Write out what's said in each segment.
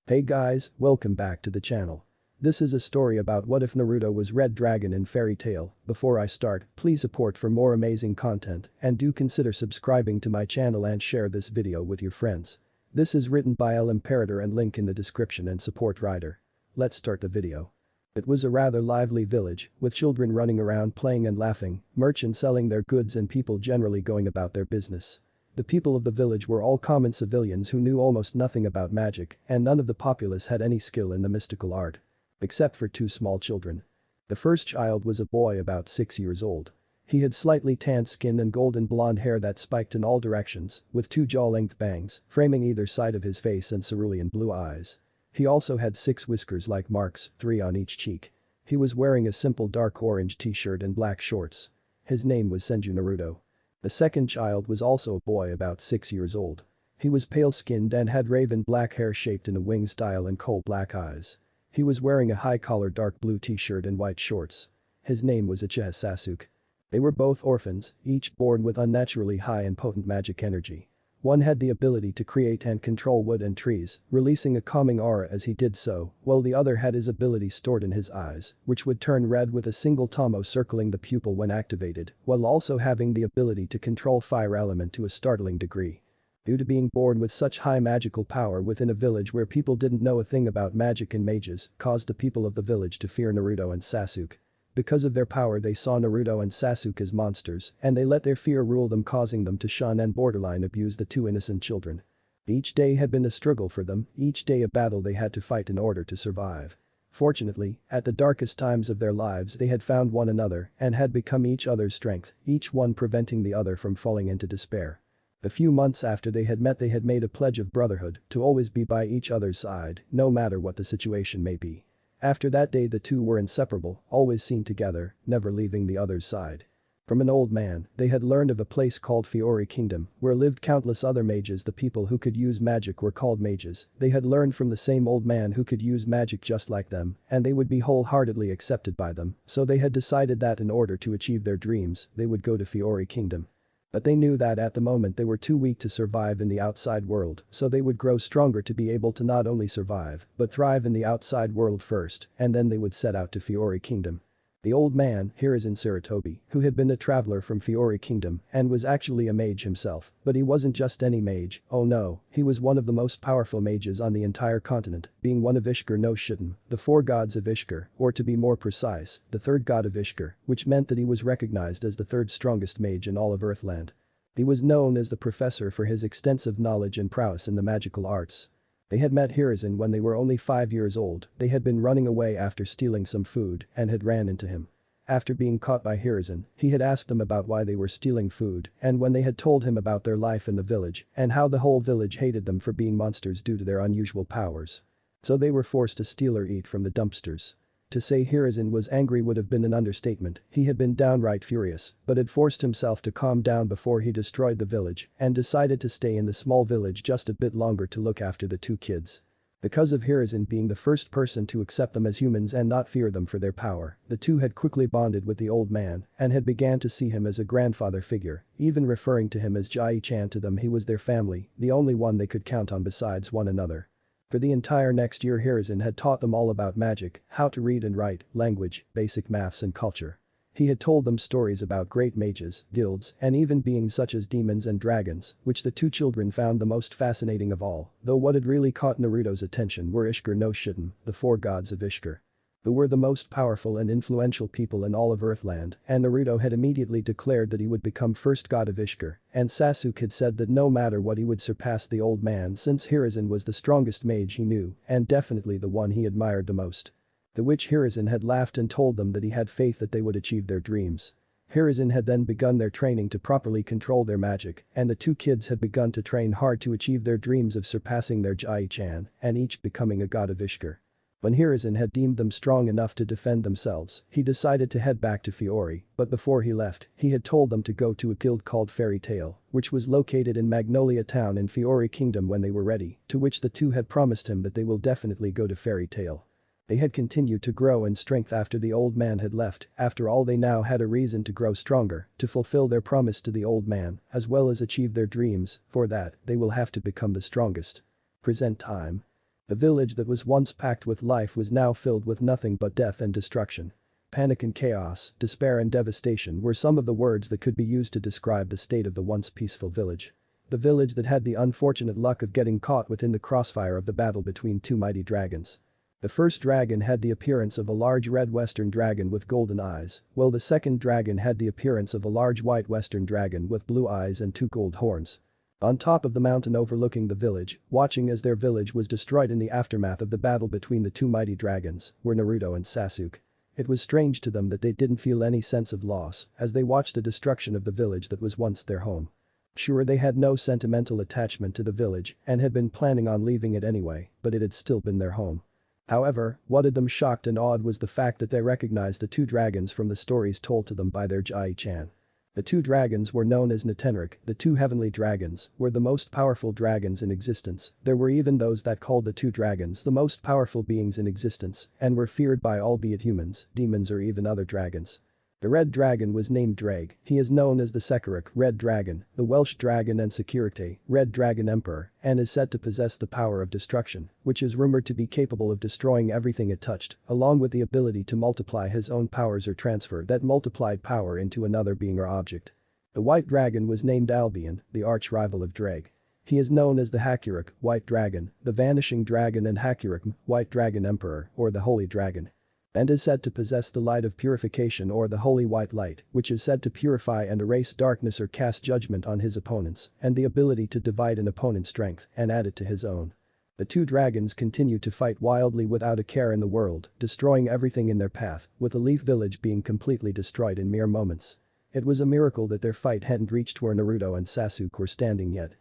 Hey guys, welcome back to the channel. This is a story about what if Naruto was Red Dragon in Fairy Tail. Before I start, please support for more amazing content and do consider subscribing to my channel and share this video with your friends. This is written by Emperador and link in the description and support writer. Let's start the video. It was a rather lively village, with children running around playing and laughing, merchants selling their goods and people generally going about their business. The people of the village were all common civilians who knew almost nothing about magic, and none of the populace had any skill in the mystical art. Except for two small children. The first child was a boy about 6 years old. He had slightly tanned skin and golden blonde hair that spiked in all directions, with two jaw-length bangs, framing either side of his face and cerulean blue eyes. He also had 6 whiskers like marks, 3 on each cheek. He was wearing a simple dark orange t-shirt and black shorts. His name was Senju Naruto. The second child was also a boy about 6 years old. He was pale-skinned and had raven black hair shaped in a wing style and coal-black eyes. He was wearing a high-collar dark blue t-shirt and white shorts. His name was Uchiha Sasuke. They were both orphans, each born with unnaturally high and potent magic energy. One had the ability to create and control wood and trees, releasing a calming aura as he did so, while the other had his ability stored in his eyes, which would turn red with a single tomo circling the pupil when activated, while also having the ability to control fire element to a startling degree. Due to being born with such high magical power within a village where people didn't know a thing about magic and mages, caused the people of the village to fear Naruto and Sasuke. Because of their power they saw Naruto and Sasuke as monsters, and they let their fear rule them, causing them to shun and borderline abuse the two innocent children. Each day had been a struggle for them, each day a battle they had to fight in order to survive. Fortunately, at the darkest times of their lives they had found one another and had become each other's strength, each one preventing the other from falling into despair. A few months after they had met they had made a pledge of brotherhood to always be by each other's side, no matter what the situation may be. After that day the two were inseparable, always seen together, never leaving the other's side. From an old man, they had learned of a place called Fiori Kingdom, where lived countless other mages. The people who could use magic were called mages. They had learned from the same old man who could use magic just like them, and they would be wholeheartedly accepted by them, so they had decided that in order to achieve their dreams, they would go to Fiori Kingdom. But they knew that at the moment they were too weak to survive in the outside world, so they would grow stronger to be able to not only survive, but thrive in the outside world first, and then they would set out to Fiori Kingdom. The old man, Hiruzen Sarutobi, who had been a traveler from Fiori Kingdom and was actually a mage himself, but he wasn't just any mage, oh no, he was one of the most powerful mages on the entire continent, being one of Ishkur no Shitten, the 4 gods of Ishkur, or to be more precise, the 3rd god of Ishkur, which meant that he was recognized as the 3rd strongest mage in all of Earthland. He was known as the professor for his extensive knowledge and prowess in the magical arts. They had met Hiruzen when they were only 5 years old. They had been running away after stealing some food and had ran into him. After being caught by Hiruzen, he had asked them about why they were stealing food, and when they had told him about their life in the village and how the whole village hated them for being monsters due to their unusual powers. So they were forced to steal or eat from the dumpsters. To say Hiruzen was angry would have been an understatement. He had been downright furious, but had forced himself to calm down before he destroyed the village and decided to stay in the small village just a bit longer to look after the two kids. Because of Hiruzen being the first person to accept them as humans and not fear them for their power, the two had quickly bonded with the old man and had began to see him as a grandfather figure, even referring to him as Jai-chan. To them he was their family, the only one they could count on besides one another. For the entire next year Hiruzen had taught them all about magic, how to read and write, language, basic maths and culture. He had told them stories about great mages, guilds, and even beings such as demons and dragons, which the two children found the most fascinating of all, though what had really caught Naruto's attention were Ishkur no Shitten, the 4 gods of Ishkur. Who were the most powerful and influential people in all of Earthland, and Naruto had immediately declared that he would become first god of Ishkur, and Sasuke had said that no matter what he would surpass the old man since Hiruzen was the strongest mage he knew and definitely the one he admired the most. To which Hiruzen had laughed and told them that he had faith that they would achieve their dreams. Hiruzen had then begun their training to properly control their magic, and the two kids had begun to train hard to achieve their dreams of surpassing their Jai-chan and each becoming a god of Ishkur. When Hiruzen had deemed them strong enough to defend themselves, he decided to head back to Fiori, but before he left, he had told them to go to a guild called Fairy Tail, which was located in Magnolia Town in Fiori Kingdom when they were ready, to which the two had promised him that they will definitely go to Fairy Tail. They had continued to grow in strength after the old man had left. After all, they now had a reason to grow stronger, to fulfill their promise to the old man, as well as achieve their dreams. For that, they will have to become the strongest. Present time. The village that was once packed with life was now filled with nothing but death and destruction. Panic and chaos, despair and devastation were some of the words that could be used to describe the state of the once peaceful village. The village that had the unfortunate luck of getting caught within the crossfire of the battle between two mighty dragons. The first dragon had the appearance of a large red western dragon with golden eyes, while the second dragon had the appearance of a large white western dragon with blue eyes and two gold horns. On top of the mountain overlooking the village, watching as their village was destroyed in the aftermath of the battle between the two mighty dragons, were Naruto and Sasuke. It was strange to them that they didn't feel any sense of loss as they watched the destruction of the village that was once their home. Sure, they had no sentimental attachment to the village and had been planning on leaving it anyway, but it had still been their home. However, what had them shocked and awed was the fact that they recognized the two dragons from the stories told to them by their Jai-chan. The two dragons were known as Natenrik, the two heavenly dragons, were the most powerful dragons in existence. There were even those that called the two dragons the most powerful beings in existence and were feared by albeit humans, demons or even other dragons. The red dragon was named Drag, he is known as the Sekiruk Red Dragon, the Welsh Dragon and Security Red Dragon Emperor, and is said to possess the power of destruction, which is rumored to be capable of destroying everything it touched, along with the ability to multiply his own powers or transfer that multiplied power into another being or object. The white dragon was named Albion, the arch-rival of Drag. He is known as the Hakuruk White Dragon, the Vanishing Dragon and Hakuruk White Dragon Emperor, or the Holy Dragon. And is said to possess the light of purification or the holy white light, which is said to purify and erase darkness or cast judgment on his opponents, and the ability to divide an opponent's strength and add it to his own. The two dragons continued to fight wildly without a care in the world, destroying everything in their path, with the Leaf Village being completely destroyed in mere moments. It was a miracle that their fight hadn't reached where Naruto and Sasuke were standing yet.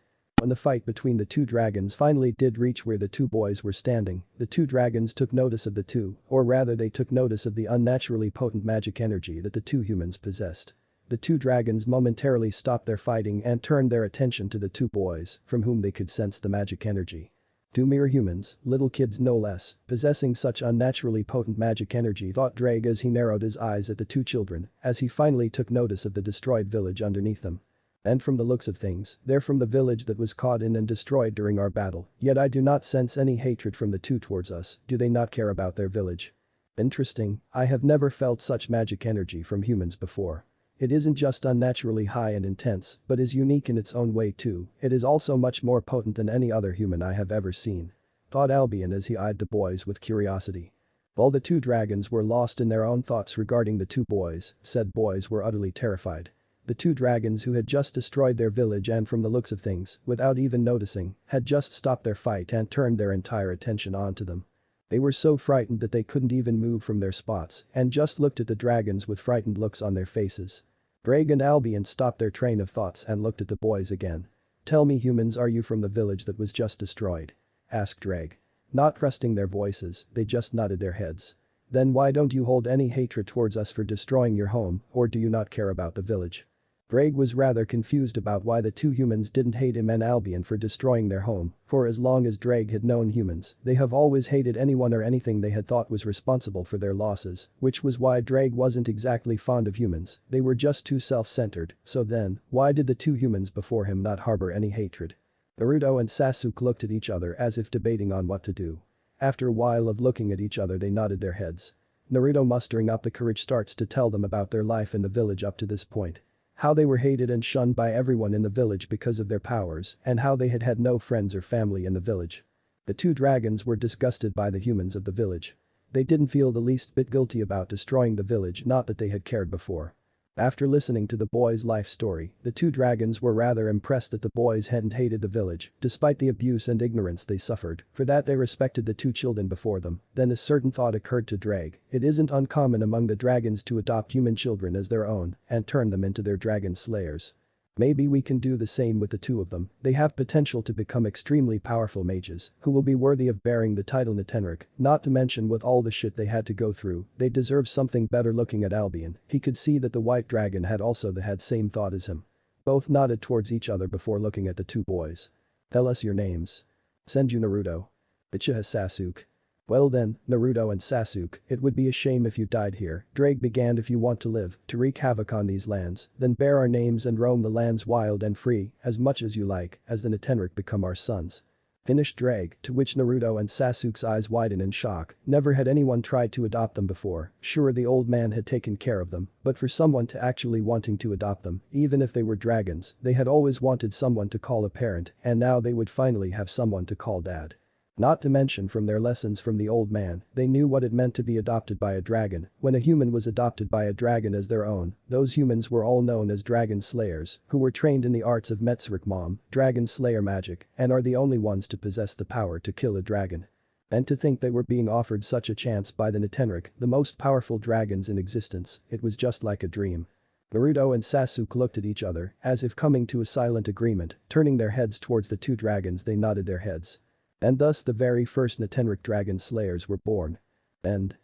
When the fight between the two dragons finally did reach where the two boys were standing, the two dragons took notice of the two, or rather they took notice of the unnaturally potent magic energy that the two humans possessed. The two dragons momentarily stopped their fighting and turned their attention to the two boys, from whom they could sense the magic energy. Two mere humans, little kids no less, possessing such unnaturally potent magic energy, thought Drag as he narrowed his eyes at the two children, as he finally took notice of the destroyed village underneath them. And from the looks of things, they're from the village that was caught in and destroyed during our battle, yet I do not sense any hatred from the two towards us, do they not care about their village? Interesting, I have never felt such magic energy from humans before. It isn't just unnaturally high and intense, but is unique in its own way too, it is also much more potent than any other human I have ever seen. Thought Albion as he eyed the boys with curiosity. While the two dragons were lost in their own thoughts regarding the two boys, said boys were utterly terrified. The two dragons who had just destroyed their village and from the looks of things, without even noticing, had just stopped their fight and turned their entire attention onto them. They were so frightened that they couldn't even move from their spots and just looked at the dragons with frightened looks on their faces. Drag and Albion stopped their train of thoughts and looked at the boys again. "Tell me, humans, are you from the village that was just destroyed?" asked Drag. Not trusting their voices, they just nodded their heads. "Then why don't you hold any hatred towards us for destroying your home, or do you not care about the village?" Drag was rather confused about why the two humans didn't hate him and Albion for destroying their home, for as long as Drag had known humans, they have always hated anyone or anything they had thought was responsible for their losses, which was why Drag wasn't exactly fond of humans, they were just too self-centered, so then, why did the two humans before him not harbor any hatred? Naruto and Sasuke looked at each other as if debating on what to do. After a while of looking at each other they nodded their heads. Naruto, mustering up the courage, starts to tell them about their life in the village up to this point. How they were hated and shunned by everyone in the village because of their powers, and how they had had no friends or family in the village. The two dragons were disgusted by the humans of the village. They didn't feel the least bit guilty about destroying the village, not that they had cared before. After listening to the boys' life story, the two dragons were rather impressed that the boys hadn't hated the village, despite the abuse and ignorance they suffered, for that they respected the two children before them. Then a certain thought occurred to Drag, it isn't uncommon among the dragons to adopt human children as their own and turn them into their dragon slayers. Maybe we can do the same with the two of them, they have potential to become extremely powerful mages who will be worthy of bearing the title Natenrik, not to mention with all the shit they had to go through, they deserve something better. Looking at Albion, he could see that the white dragon had also had same thought as him. Both nodded towards each other before looking at the two boys. "Tell us your names." "Senju Naruto." "Ichiha Sasuke." "Well then, Naruto and Sasuke, it would be a shame if you died here," Drake began. "If you want to live, to wreak havoc on these lands, then bear our names and roam the lands wild and free, as much as you like, as the Natenrik become our sons." Finished Drag, to which Naruto and Sasuke's eyes widen in shock. Never had anyone tried to adopt them before. Sure, the old man had taken care of them, but for someone to actually wanting to adopt them, even if they were dragons, they had always wanted someone to call a parent, and now they would finally have someone to call dad. Not to mention, from their lessons from the old man, they knew what it meant to be adopted by a dragon. When a human was adopted by a dragon as their own, those humans were all known as dragon slayers, who were trained in the arts of Mom, dragon slayer magic, and are the only ones to possess the power to kill a dragon. And to think they were being offered such a chance by the Natenrik, the most powerful dragons in existence, it was just like a dream. Naruto and Sasuke looked at each other, as if coming to a silent agreement. Turning their heads towards the two dragons, they nodded their heads. And thus the very first Natenrik dragon slayers were born. And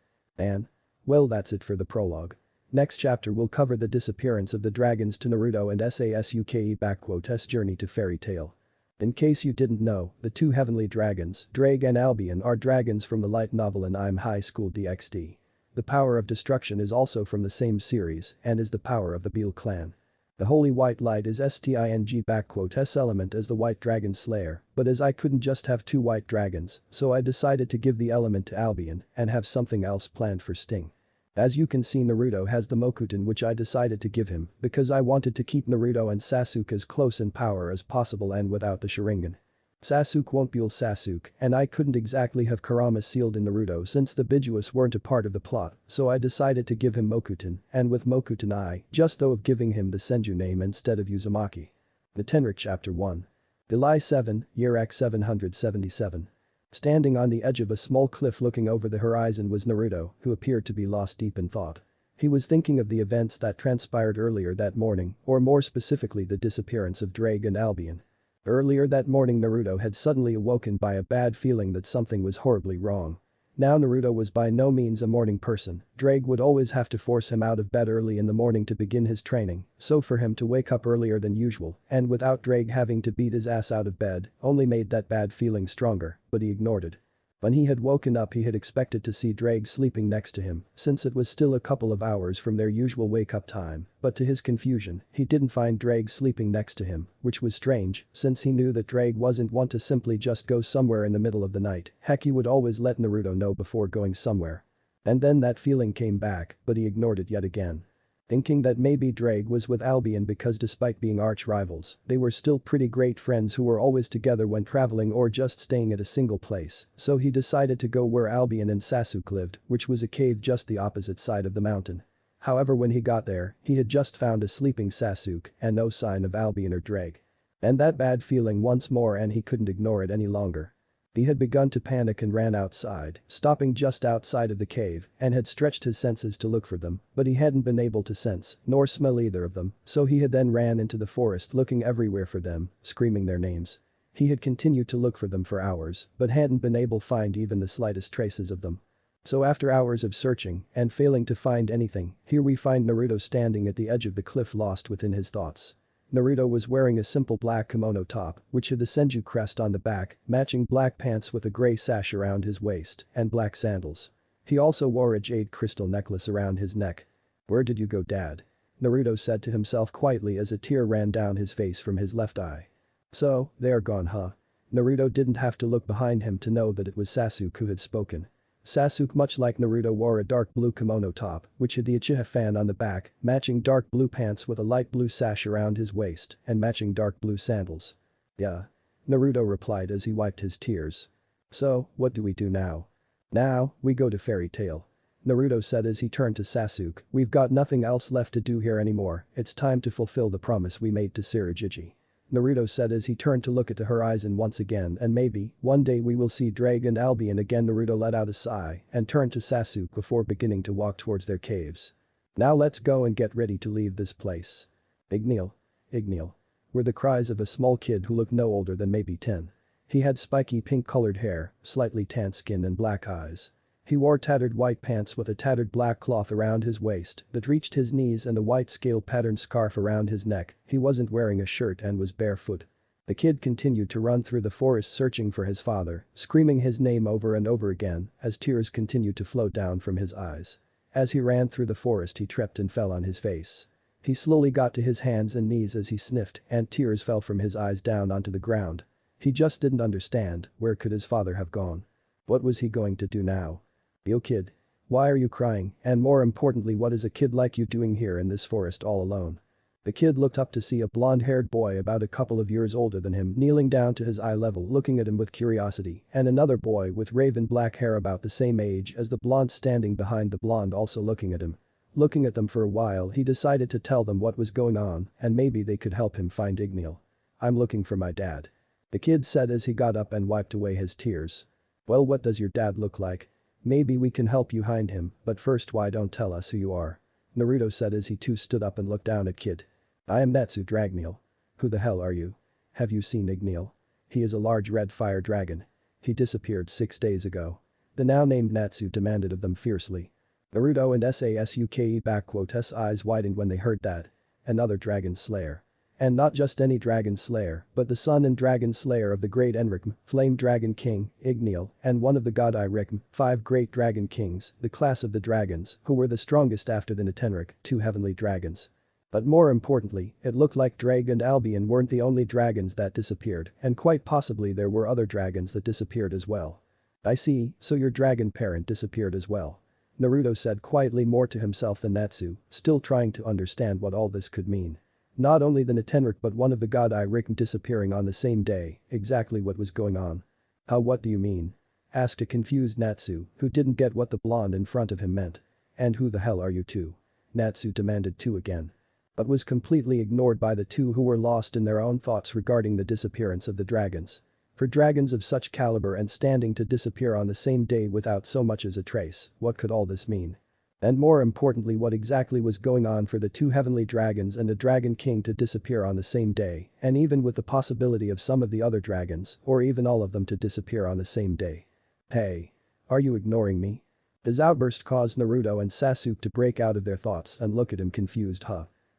well, that's it for the prologue. Next chapter will cover the disappearance of the dragons to Naruto and Sasuke's journey to Fairy Tail. In case you didn't know, the two heavenly dragons, Drag and Albion, are dragons from the light novel in I'm High School DxD. The power of destruction is also from the same series and is the power of the Beal clan. The holy white light is STING(S) element as the white dragon slayer, but as I couldn't just have two white dragons, so I decided to give the element to Albion and have something else planned for Sting. As you can see, Naruto has the Mokuton, which I decided to give him because I wanted to keep Naruto and Sasuke as close in power as possible and without the Sharingan. Sasuke won't Beal Sasuke, and I couldn't exactly have Kurama sealed in Naruto since the Bijuas weren't a part of the plot, so I decided to give him Mokuton, and with Mokuton I just thought of giving him the Senju name instead of Uzumaki. The Tenrik Chapter 1. July 7, Year X 777. Standing on the edge of a small cliff looking over the horizon was Naruto, who appeared to be lost deep in thought. He was thinking of the events that transpired earlier that morning, or more specifically the disappearance of Drag and Albion. Earlier that morning Naruto had suddenly awoken by a bad feeling that something was horribly wrong. Now Naruto was by no means a morning person. Drag would always have to force him out of bed early in the morning to begin his training, so for him to wake up earlier than usual and without Drag having to beat his ass out of bed only made that bad feeling stronger, but he ignored it. When he had woken up he had expected to see Drag sleeping next to him since it was still a couple of hours from their usual wake-up time, but to his confusion, he didn't find Drag sleeping next to him, which was strange since he knew that Drag wasn't one to simply just go somewhere in the middle of the night. Heck, he would always let Naruto know before going somewhere. And then that feeling came back, but he ignored it yet again. Thinking that maybe Drag was with Albion because despite being arch rivals, they were still pretty great friends who were always together when traveling or just staying at a single place, so he decided to go where Albion and Sasuke lived, which was a cave just the opposite side of the mountain. However, when he got there, he had just found a sleeping Sasuke and no sign of Albion or Drag. And that bad feeling once more, and he couldn't ignore it any longer. He had begun to panic and ran outside, stopping just outside of the cave, and had stretched his senses to look for them, but he hadn't been able to sense, nor smell either of them, so he had then ran into the forest looking everywhere for them, screaming their names. He had continued to look for them for hours, but hadn't been able to find even the slightest traces of them. So after hours of searching and failing to find anything, here we find Naruto standing at the edge of the cliff lost within his thoughts. Naruto was wearing a simple black kimono top, which had the Senju crest on the back, matching black pants with a gray sash around his waist, and black sandals. He also wore a jade crystal necklace around his neck. "Where did you go, Dad?" Naruto said to himself quietly as a tear ran down his face from his left eye. "So, they are gone, huh?" Naruto didn't have to look behind him to know that it was Sasuke who had spoken. Sasuke, much like Naruto, wore a dark blue kimono top, which had the Uchiha fan on the back, matching dark blue pants with a light blue sash around his waist, and matching dark blue sandals. "Yeah," Naruto replied as he wiped his tears. "So, what do we do now?" "Now, we go to Fairy Tail," Naruto said as he turned to Sasuke. "We've got nothing else left to do here anymore, it's time to fulfill the promise we made to Tsurajiji," Naruto said as he turned to look at the horizon once again, "and maybe, one day we will see Drag and Albion again." Naruto let out a sigh and turned to Sasuke before beginning to walk towards their caves. "Now let's go and get ready to leave this place." "Igneel. Igneel," were the cries of a small kid who looked no older than maybe 10. He had spiky pink-colored hair, slightly tanned skin and black eyes. He wore tattered white pants with a tattered black cloth around his waist that reached his knees and a white scale-patterned scarf around his neck. He wasn't wearing a shirt and was barefoot. The kid continued to run through the forest searching for his father, screaming his name over and over again as tears continued to flow down from his eyes. As he ran through the forest he tripped and fell on his face. He slowly got to his hands and knees as he sniffed and tears fell from his eyes down onto the ground. He just didn't understand, where could his father have gone? What was he going to do now? Yo kid. Why are you crying, and more importantly what is a kid like you doing here in this forest all alone? The kid looked up to see a blonde-haired boy about a couple of years older than him kneeling down to his eye level looking at him with curiosity, and another boy with raven black hair about the same age as the blonde standing behind the blonde also looking at him. Looking at them for a while he decided to tell them what was going on and maybe they could help him find Igneal. I'm looking for my dad. The kid said as he got up and wiped away his tears. Well, what does your dad look like? Maybe we can help you find him, but first why don't tell us who you are? Naruto said as he too stood up and looked down at Kid. I am Natsu Dragneal. Who the hell are you? Have you seen Igneal? He is a large red fire dragon. He disappeared 6 days ago. The now named Natsu demanded of them fiercely. Naruto and Sasuke's eyes widened when they heard that. Another dragon slayer. And not just any dragon slayer, but the son and dragon slayer of the great Enricm, Flame Dragon King, Igneal, and one of the god Iricm, 5 great dragon kings, the class of the dragons, who were the strongest after the Netenric, 2 heavenly dragons. But more importantly, it looked like Drag and Albion weren't the only dragons that disappeared, and quite possibly there were other dragons that disappeared as well. I see, so your dragon parent disappeared as well. Naruto said quietly, more to himself than Natsu, still trying to understand what all this could mean. Not only the Netenric but one of the god Iricm disappearing on the same day, exactly what was going on. How, what do you mean? Asked a confused Natsu, who didn't get what the blonde in front of him meant. And who the hell are you two? Natsu demanded too again. But was completely ignored by the two who were lost in their own thoughts regarding the disappearance of the dragons. For dragons of such caliber and standing to disappear on the same day without so much as a trace, what could all this mean? And more importantly, what exactly was going on for the 2 heavenly dragons and a dragon king to disappear on the same day, and even with the possibility of some of the other dragons, or even all of them to disappear on the same day. Hey. Are you ignoring me? His outburst caused Naruto and Sasuke to break out of their thoughts and look at him confused.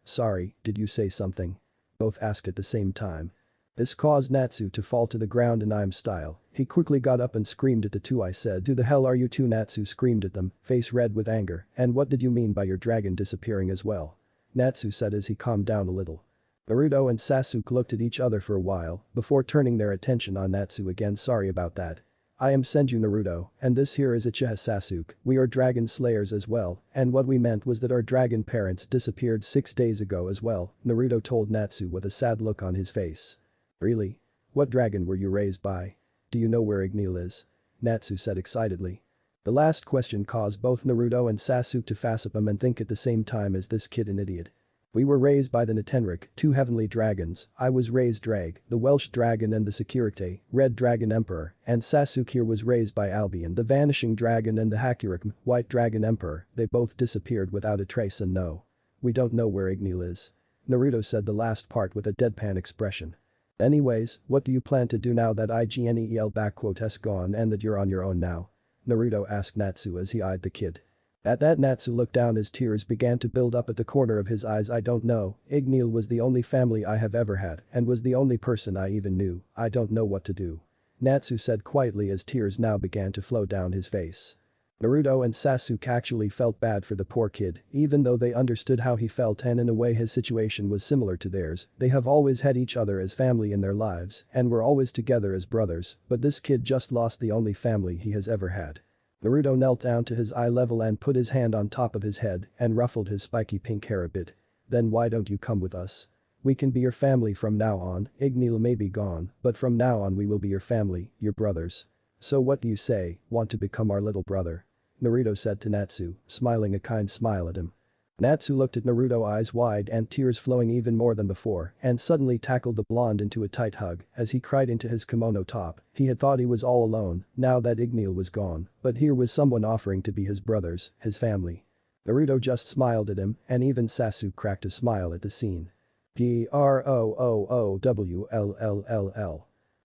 Sorry, did you say something? Both asked at the same time. This caused Natsu to fall to the ground in I'm style. He quickly got up and screamed at the two. I said, who the hell are you two? Natsu screamed at them, face red with anger, and what did you mean by your dragon disappearing as well? Natsu said as he calmed down a little. Naruto and Sasuke looked at each other for a while, before turning their attention on Natsu again. Sorry about that. I am Senju Naruto, and this here is Uchiha Sasuke. We are dragon slayers as well, and what we meant was that our dragon parents disappeared 6 days ago as well, Naruto told Natsu with a sad look on his face. Really? What dragon were you raised by? Do you know where Igneal is? Natsu said excitedly. The last question caused both Naruto and Sasuke to facepalm and think at the same time, is this kid an idiot? We were raised by the Netenric, 2 heavenly dragons. I was raised Drag, the Welsh dragon, and the Security, Red Dragon Emperor, and Sasuke here was raised by Albion, the Vanishing Dragon, and the Hakurikm, White Dragon Emperor. They both disappeared without a trace, and no. We don't know where Igneal is. Naruto said the last part with a deadpan expression. Anyways, what do you plan to do now that Igneal gone and that you're on your own now? Naruto asked Natsu as he eyed the kid. At that, Natsu looked down as tears began to build up at the corner of his eyes. I don't know, Igneal was the only family I have ever had and was the only person I even knew. I don't know what to do. Natsu said quietly as tears now began to flow down his face. Naruto and Sasuke actually felt bad for the poor kid, even though they understood how he felt and in a way his situation was similar to theirs. They have always had each other as family in their lives and were always together as brothers, but this kid just lost the only family he has ever had. Naruto knelt down to his eye level and put his hand on top of his head and ruffled his spiky pink hair a bit. Then why don't you come with us? We can be your family from now on. Igneal may be gone, but from now on we will be your family, your brothers. So what do you say, want to become our little brother? Naruto said to Natsu, smiling a kind smile at him. Natsu looked at Naruto, eyes wide and tears flowing even more than before, and suddenly tackled the blonde into a tight hug as he cried into his kimono top. He had thought he was all alone now that Igneal was gone, but here was someone offering to be his brothers, his family. Naruto just smiled at him, and even Sasuke cracked a smile at the scene. Proowll.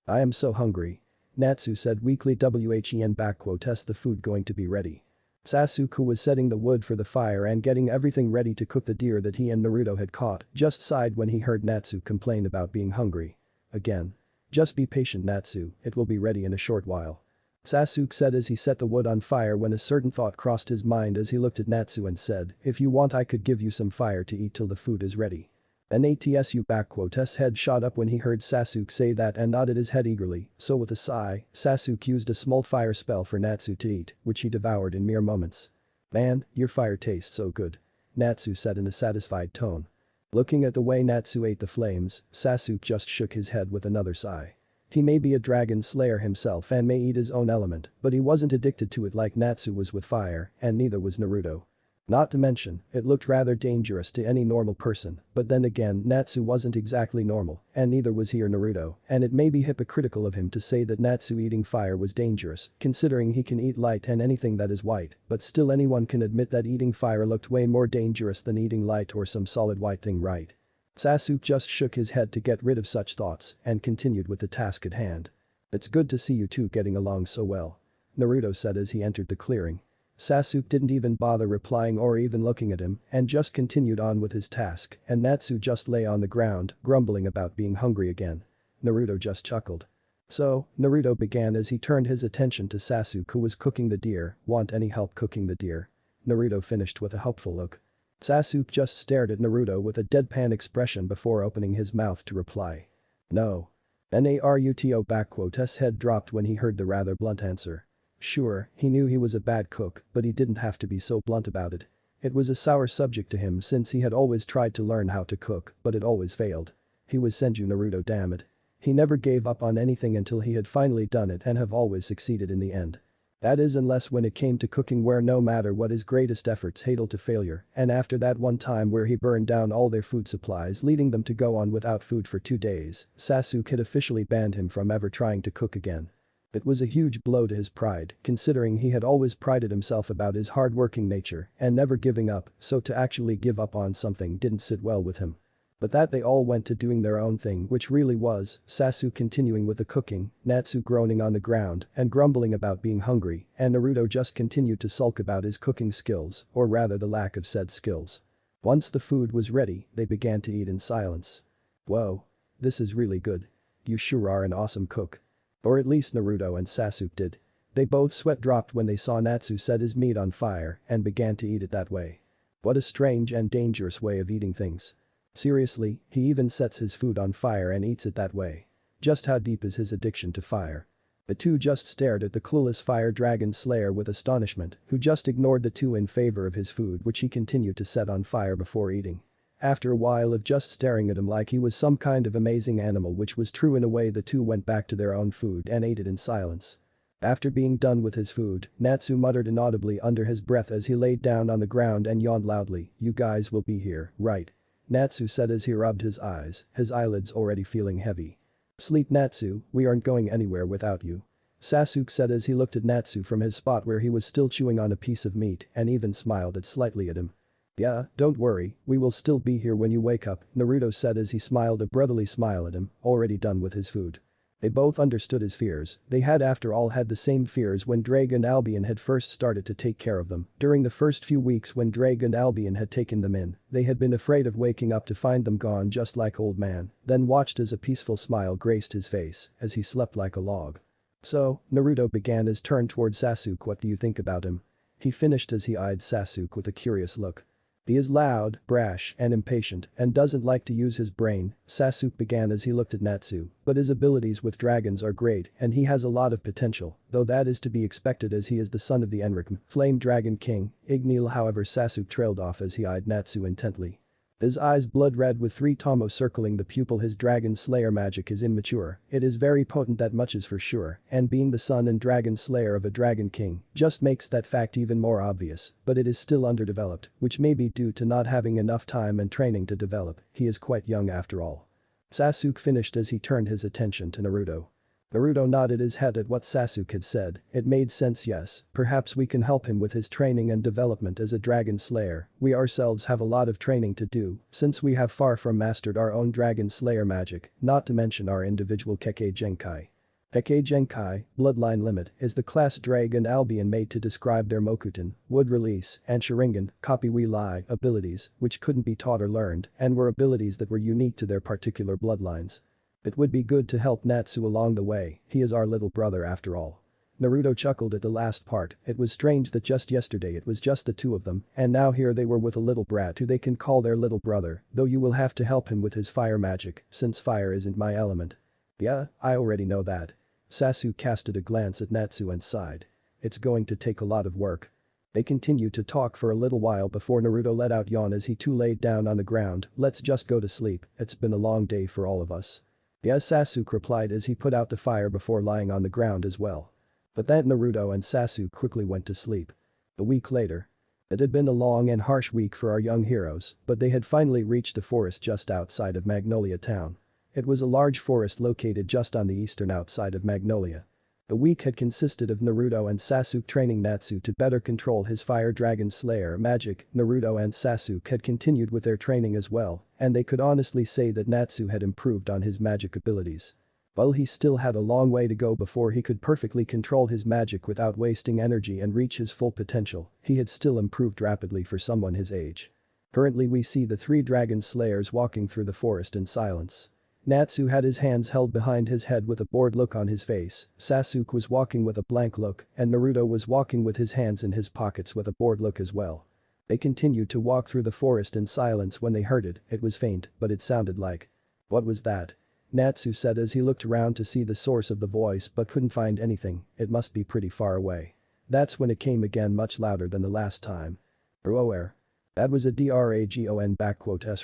I am so hungry. Natsu said weakly. The food going to be ready. Sasuke, who was setting the wood for the fire and getting everything ready to cook the deer that he and Naruto had caught, just sighed when he heard Natsu complain about being hungry. Again. Just be patient, Natsu, it will be ready in a short while. Sasuke said as he set the wood on fire when a certain thought crossed his mind as he looked at Natsu and said, if you want I could give you some fire to eat till the food is ready. Natsu's head shot up when he heard Sasuke say that and nodded his head eagerly, so with a sigh, Sasuke used a small fire spell for Natsu to eat, which he devoured in mere moments. "Man, your fire tastes so good," Natsu said in a satisfied tone. Looking at the way Natsu ate the flames, Sasuke just shook his head with another sigh. He may be a dragon slayer himself and may eat his own element, but he wasn't addicted to it like Natsu was with fire, and neither was Naruto. Not to mention, it looked rather dangerous to any normal person, but then again Natsu wasn't exactly normal, and neither was he or Naruto, and it may be hypocritical of him to say that Natsu eating fire was dangerous, considering he can eat light and anything that is white, but still anyone can admit that eating fire looked way more dangerous than eating light or some solid white thing, right? Sasuke just shook his head to get rid of such thoughts and continued with the task at hand. "It's good to see you two getting along so well," Naruto said as he entered the clearing. Sasuke didn't even bother replying or even looking at him and just continued on with his task, and Natsu just lay on the ground, grumbling about being hungry again. Naruto just chuckled. "So," Naruto began as he turned his attention to Sasuke, who was cooking the deer. "Want any help cooking the deer?" Naruto finished with a helpful look. Sasuke just stared at Naruto with a deadpan expression before opening his mouth to reply. "No." Naruto's head dropped when he heard the rather blunt answer. Sure, he knew he was a bad cook, but he didn't have to be so blunt about it. It was a sour subject to him since he had always tried to learn how to cook, but it always failed. He was Senju Naruto, damn it. He never gave up on anything until he had finally done it and have always succeeded in the end. That is, unless when it came to cooking, where no matter what his greatest efforts hailed to failure, and after that one time where he burned down all their food supplies, leading them to go on without food for 2 days, Sasuke had officially banned him from ever trying to cook again. It was a huge blow to his pride, considering he had always prided himself about his hard-working nature and never giving up, so to actually give up on something didn't sit well with him. But that they all went to doing their own thing, which really was, Sasuke continuing with the cooking, Natsu groaning on the ground and grumbling about being hungry, and Naruto just continued to sulk about his cooking skills, or rather the lack of said skills. Once the food was ready, they began to eat in silence. "Whoa. This is really good. You sure are an awesome cook." Or at least Naruto and Sasuke did. They both sweat dropped when they saw Natsu set his meat on fire and began to eat it that way. What a strange and dangerous way of eating things. Seriously, he even sets his food on fire and eats it that way. Just how deep is his addiction to fire? The two just stared at the clueless fire dragon slayer with astonishment, who just ignored the two in favor of his food, which he continued to set on fire before eating. After a while of just staring at him like he was some kind of amazing animal, which was true in a way, the two went back to their own food and ate it in silence. After being done with his food, Natsu muttered inaudibly under his breath as he laid down on the ground and yawned loudly. "You guys will be here, right?" Natsu said as he rubbed his eyes, his eyelids already feeling heavy. "Sleep, Natsu, we aren't going anywhere without you," Sasuke said as he looked at Natsu from his spot where he was still chewing on a piece of meat and even smiled slightly at him. "Yeah, don't worry, we will still be here when you wake up," Naruto said as he smiled a brotherly smile at him, already done with his food. They both understood his fears. They had after all had the same fears when Drake and Albion had first started to take care of them. During the first few weeks when Drake and Albion had taken them in, they had been afraid of waking up to find them gone just like old man, then watched as a peaceful smile graced his face as he slept like a log. "So," Naruto began his turn toward Sasuke, "what do you think about him?" He finished as he eyed Sasuke with a curious look. "He is loud, brash, and impatient, and doesn't like to use his brain," Sasuke began as he looked at Natsu, "but his abilities with dragons are great and he has a lot of potential, though that is to be expected as he is the son of the Enricm, Flame Dragon King, Igneel." However, Sasuke trailed off as he eyed Natsu intently. His eyes blood red with 3 tomo circling the pupil. His dragon slayer magic is immature, it is very potent, that much is for sure, and being the son and dragon slayer of a dragon king just makes that fact even more obvious, but it is still underdeveloped, which may be due to not having enough time and training to develop. He is quite young after all. Sasuke finished as he turned his attention to Naruto. Naruto nodded his head at what Sasuke had said. It made sense. Yes, perhaps we can help him with his training and development as a dragon slayer. We ourselves have a lot of training to do, since we have far from mastered our own dragon slayer magic, not to mention our individual Kekkei Genkai. Kekkei Genkai, Bloodline Limit, is the class Drake and Albion made to describe their Mokuton, Wood Release, and Sharingan, Copy We Lie, abilities, which couldn't be taught or learned, and were abilities that were unique to their particular bloodlines. It would be good to help Natsu along the way, he is our little brother after all. Naruto chuckled at the last part. It was strange that just yesterday it was just the two of them, and now here they were with a little brat who they can call their little brother, though you will have to help him with his fire magic, since fire isn't my element. Yeah, I already know that. Sasuke casted a glance at Natsu and sighed. It's going to take a lot of work. They continued to talk for a little while before Naruto let out yawn as he too laid down on the ground. Let's just go to sleep, it's been a long day for all of us. Yes, Sasuke replied as he put out the fire before lying on the ground as well. But then Naruto and Sasuke quickly went to sleep. A week later. It had been a long and harsh week for our young heroes, but they had finally reached the forest just outside of Magnolia Town. It was a large forest located just on the eastern outside of Magnolia. The week had consisted of Naruto and Sasuke training Natsu to better control his Fire Dragon Slayer magic. Naruto and Sasuke had continued with their training as well, and they could honestly say that Natsu had improved on his magic abilities. While he still had a long way to go before he could perfectly control his magic without wasting energy and reach his full potential, he had still improved rapidly for someone his age. Currently we see the three dragon slayers walking through the forest in silence. Natsu had his hands held behind his head with a bored look on his face, Sasuke was walking with a blank look, and Naruto was walking with his hands in his pockets with a bored look as well. They continued to walk through the forest in silence when they heard it. It was faint, but it sounded like. What was that? Natsu said as he looked around to see the source of the voice but couldn't find anything. It must be pretty far away. That's when it came again, much louder than the last time. Roar. That was a dragon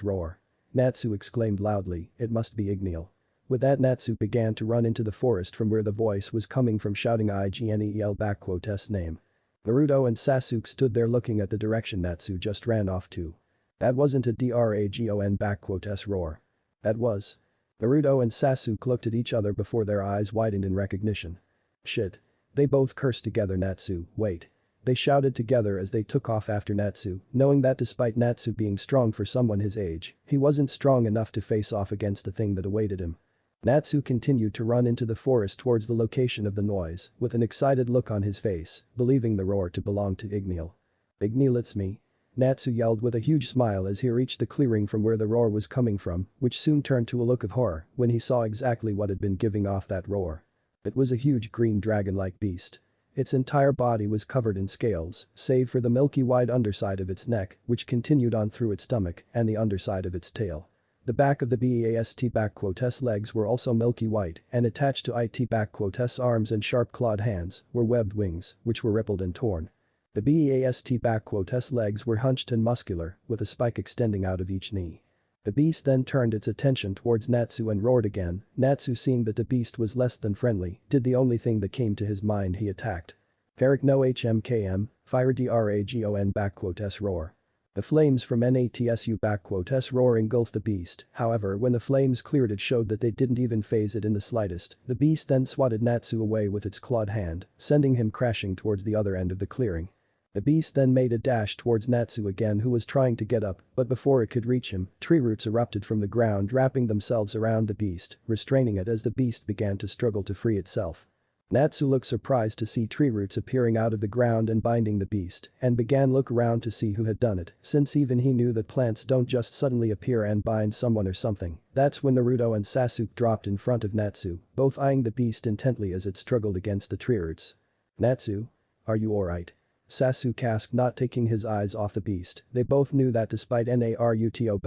roar. Natsu exclaimed loudly, it must be Igneel. With that Natsu began to run into the forest from where the voice was coming from, shouting Igneel name. Naruto and Sasuke stood there looking at the direction Natsu just ran off to. That wasn't a dragon roar. That was. Naruto and Sasuke looked at each other before their eyes widened in recognition. Shit. They both cursed together. Natsu, wait. They shouted together as they took off after Natsu, knowing that despite Natsu being strong for someone his age, he wasn't strong enough to face off against the thing that awaited him. Natsu continued to run into the forest towards the location of the noise, with an excited look on his face, believing the roar to belong to Igneel. Igneel, it's me. Natsu yelled with a huge smile as he reached the clearing from where the roar was coming from, which soon turned to a look of horror when he saw exactly what had been giving off that roar. It was a huge green dragon-like beast. Its entire body was covered in scales, save for the milky white underside of its neck, which continued on through its stomach, and the underside of its tail. The back of the beast's legs were also milky white, and attached to its arms and sharp-clawed hands were webbed wings, which were rippled and torn. The beast's legs were hunched and muscular, with a spike extending out of each knee. The beast then turned its attention towards Natsu and roared again. Natsu, seeing that the beast was less than friendly, did the only thing that came to his mind: he attacked. Karak no HMKM, fire dragon roar. The flames from Natsu roar engulfed the beast, however when the flames cleared it showed that they didn't even faze it in the slightest. The beast then swatted Natsu away with its clawed hand, sending him crashing towards the other end of the clearing. The beast then made a dash towards Natsu again, who was trying to get up, but before it could reach him, tree roots erupted from the ground, wrapping themselves around the beast, restraining it as the beast began to struggle to free itself. Natsu looked surprised to see tree roots appearing out of the ground and binding the beast, and began look around to see who had done it, since even he knew that plants don't just suddenly appear and bind someone or something. That's when Naruto and Sasuke dropped in front of Natsu, both eyeing the beast intently as it struggled against the tree roots. Natsu? Are you alright? Sasuke asked, not taking his eyes off the beast. They both knew that despite Naruto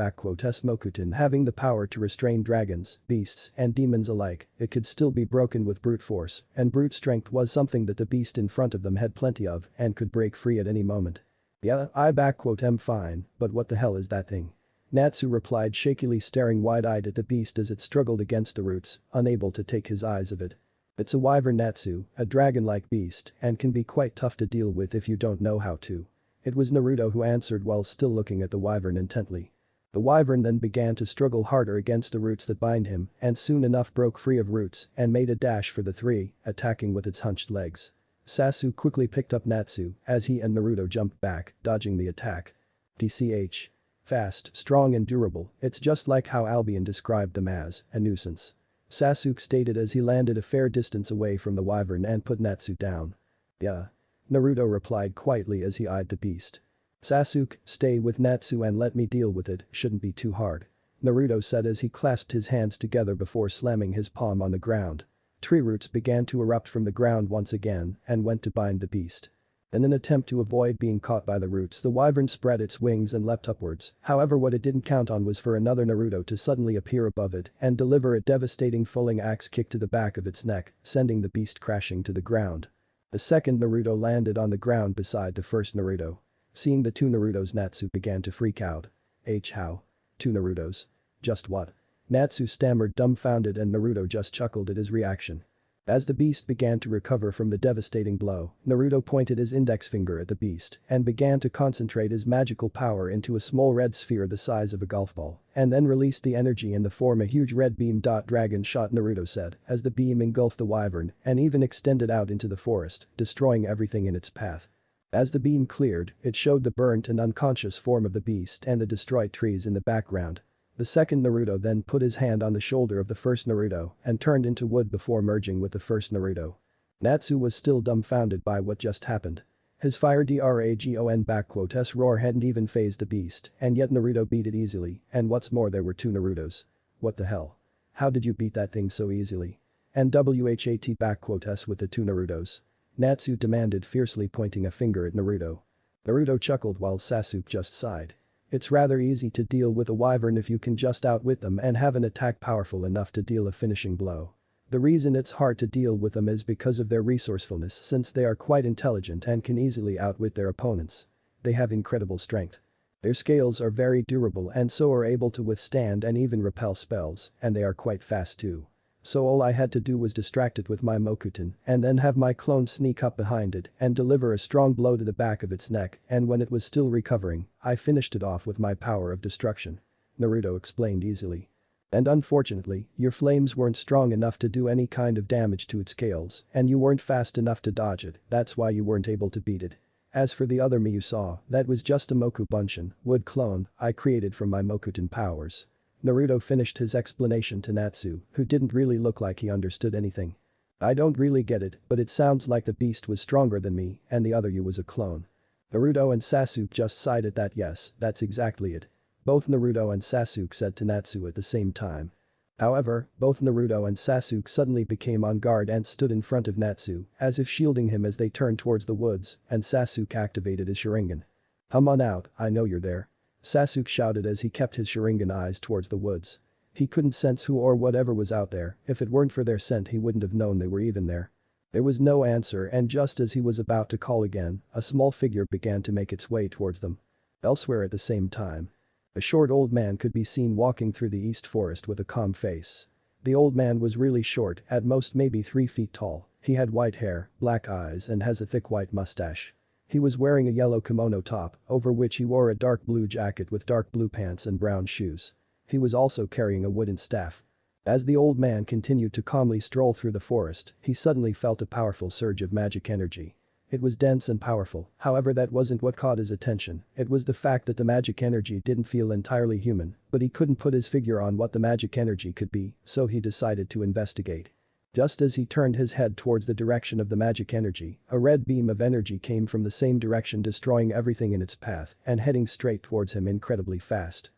Mokuton having the power to restrain dragons, beasts, and demons alike, it could still be broken with brute force, and brute strength was something that the beast in front of them had plenty of and could break free at any moment. Yeah, I'm fine, but what the hell is that thing? Natsu replied, shakily staring wide-eyed at the beast as it struggled against the roots, unable to take his eyes off it. It's a wyvern, Natsu, a dragon-like beast, and can be quite tough to deal with if you don't know how to. It was Naruto who answered while still looking at the wyvern intently. The wyvern then began to struggle harder against the roots that bind him, and soon enough broke free of roots and made a dash for the three, attacking with its hunched legs. Sasuke quickly picked up Natsu as he and Naruto jumped back, dodging the attack. TCH. Fast, strong and durable, it's just like how Albion described them as, a nuisance. Sasuke stated as he landed a fair distance away from the wyvern and put Natsu down. Yeah. Naruto replied quietly as he eyed the beast. Sasuke, stay with Natsu and let me deal with it, shouldn't be too hard. Naruto said as he clasped his hands together before slamming his palm on the ground. Tree roots began to erupt from the ground once again and went to bind the beast. In an attempt to avoid being caught by the roots, the wyvern spread its wings and leapt upwards. However, what it didn't count on was for another Naruto to suddenly appear above it and deliver a devastating falling axe kick to the back of its neck, sending the beast crashing to the ground. The second Naruto landed on the ground beside the first Naruto. Seeing the two Narutos, Natsu began to freak out. How? Two Narutos? Just what? Natsu stammered, dumbfounded, and Naruto just chuckled at his reaction. As the beast began to recover from the devastating blow, Naruto pointed his index finger at the beast and began to concentrate his magical power into a small red sphere the size of a golf ball, and then released the energy in the form a huge red beam. Dragon shot, Naruto said, as the beam engulfed the wyvern and even extended out into the forest, destroying everything in its path. As the beam cleared, it showed the burnt and unconscious form of the beast and the destroyed trees in the background. The second Naruto then put his hand on the shoulder of the first Naruto and turned into wood before merging with the first Naruto. Natsu was still dumbfounded by what just happened. His fire dragon roar hadn't even phased the beast, and yet Naruto beat it easily, and what's more, there were two Narutos. What the hell? How did you beat that thing so easily? And what with the two Narutos? Natsu demanded, fiercely pointing a finger at Naruto. Naruto chuckled while Sasuke just sighed. It's rather easy to deal with a wyvern if you can just outwit them and have an attack powerful enough to deal a finishing blow. The reason it's hard to deal with them is because of their resourcefulness, since they are quite intelligent and can easily outwit their opponents. They have incredible strength. Their scales are very durable and so are able to withstand and even repel spells, and they are quite fast too. So all I had to do was distract it with my Mokuton and then have my clone sneak up behind it and deliver a strong blow to the back of its neck, and when it was still recovering, I finished it off with my power of destruction. Naruto explained easily. And unfortunately, your flames weren't strong enough to do any kind of damage to its scales, and you weren't fast enough to dodge it, that's why you weren't able to beat it. As for the other me you saw, that was just a Moku Bunshin, wood clone, I created from my Mokuton powers. Naruto finished his explanation to Natsu, who didn't really look like he understood anything. I don't really get it, but it sounds like the beast was stronger than me and the other you was a clone. Naruto and Sasuke just sighed at that. Yes, that's exactly it. Both Naruto and Sasuke said to Natsu at the same time. However, both Naruto and Sasuke suddenly became on guard and stood in front of Natsu, as if shielding him as they turned towards the woods, and Sasuke activated his Sharingan. Come on out, I know you're there. Sasuke shouted as he kept his Sharingan eyes towards the woods. He couldn't sense who or whatever was out there, if it weren't for their scent he wouldn't have known they were even there. There was no answer, and just as he was about to call again, a small figure began to make its way towards them. Elsewhere at the same time. A short old man could be seen walking through the east forest with a calm face. The old man was really short, at most maybe 3 feet tall. He had white hair, black eyes, and has a thick white mustache. He was wearing a yellow kimono top, over which he wore a dark blue jacket with dark blue pants and brown shoes. He was also carrying a wooden staff. As the old man continued to calmly stroll through the forest, he suddenly felt a powerful surge of magic energy. It was dense and powerful, however that wasn't what caught his attention, it was the fact that the magic energy didn't feel entirely human, but he couldn't put his figure on what the magic energy could be, so he decided to investigate. Just as he turned his head towards the direction of the magic energy, a red beam of energy came from the same direction, destroying everything in its path and heading straight towards him incredibly fast.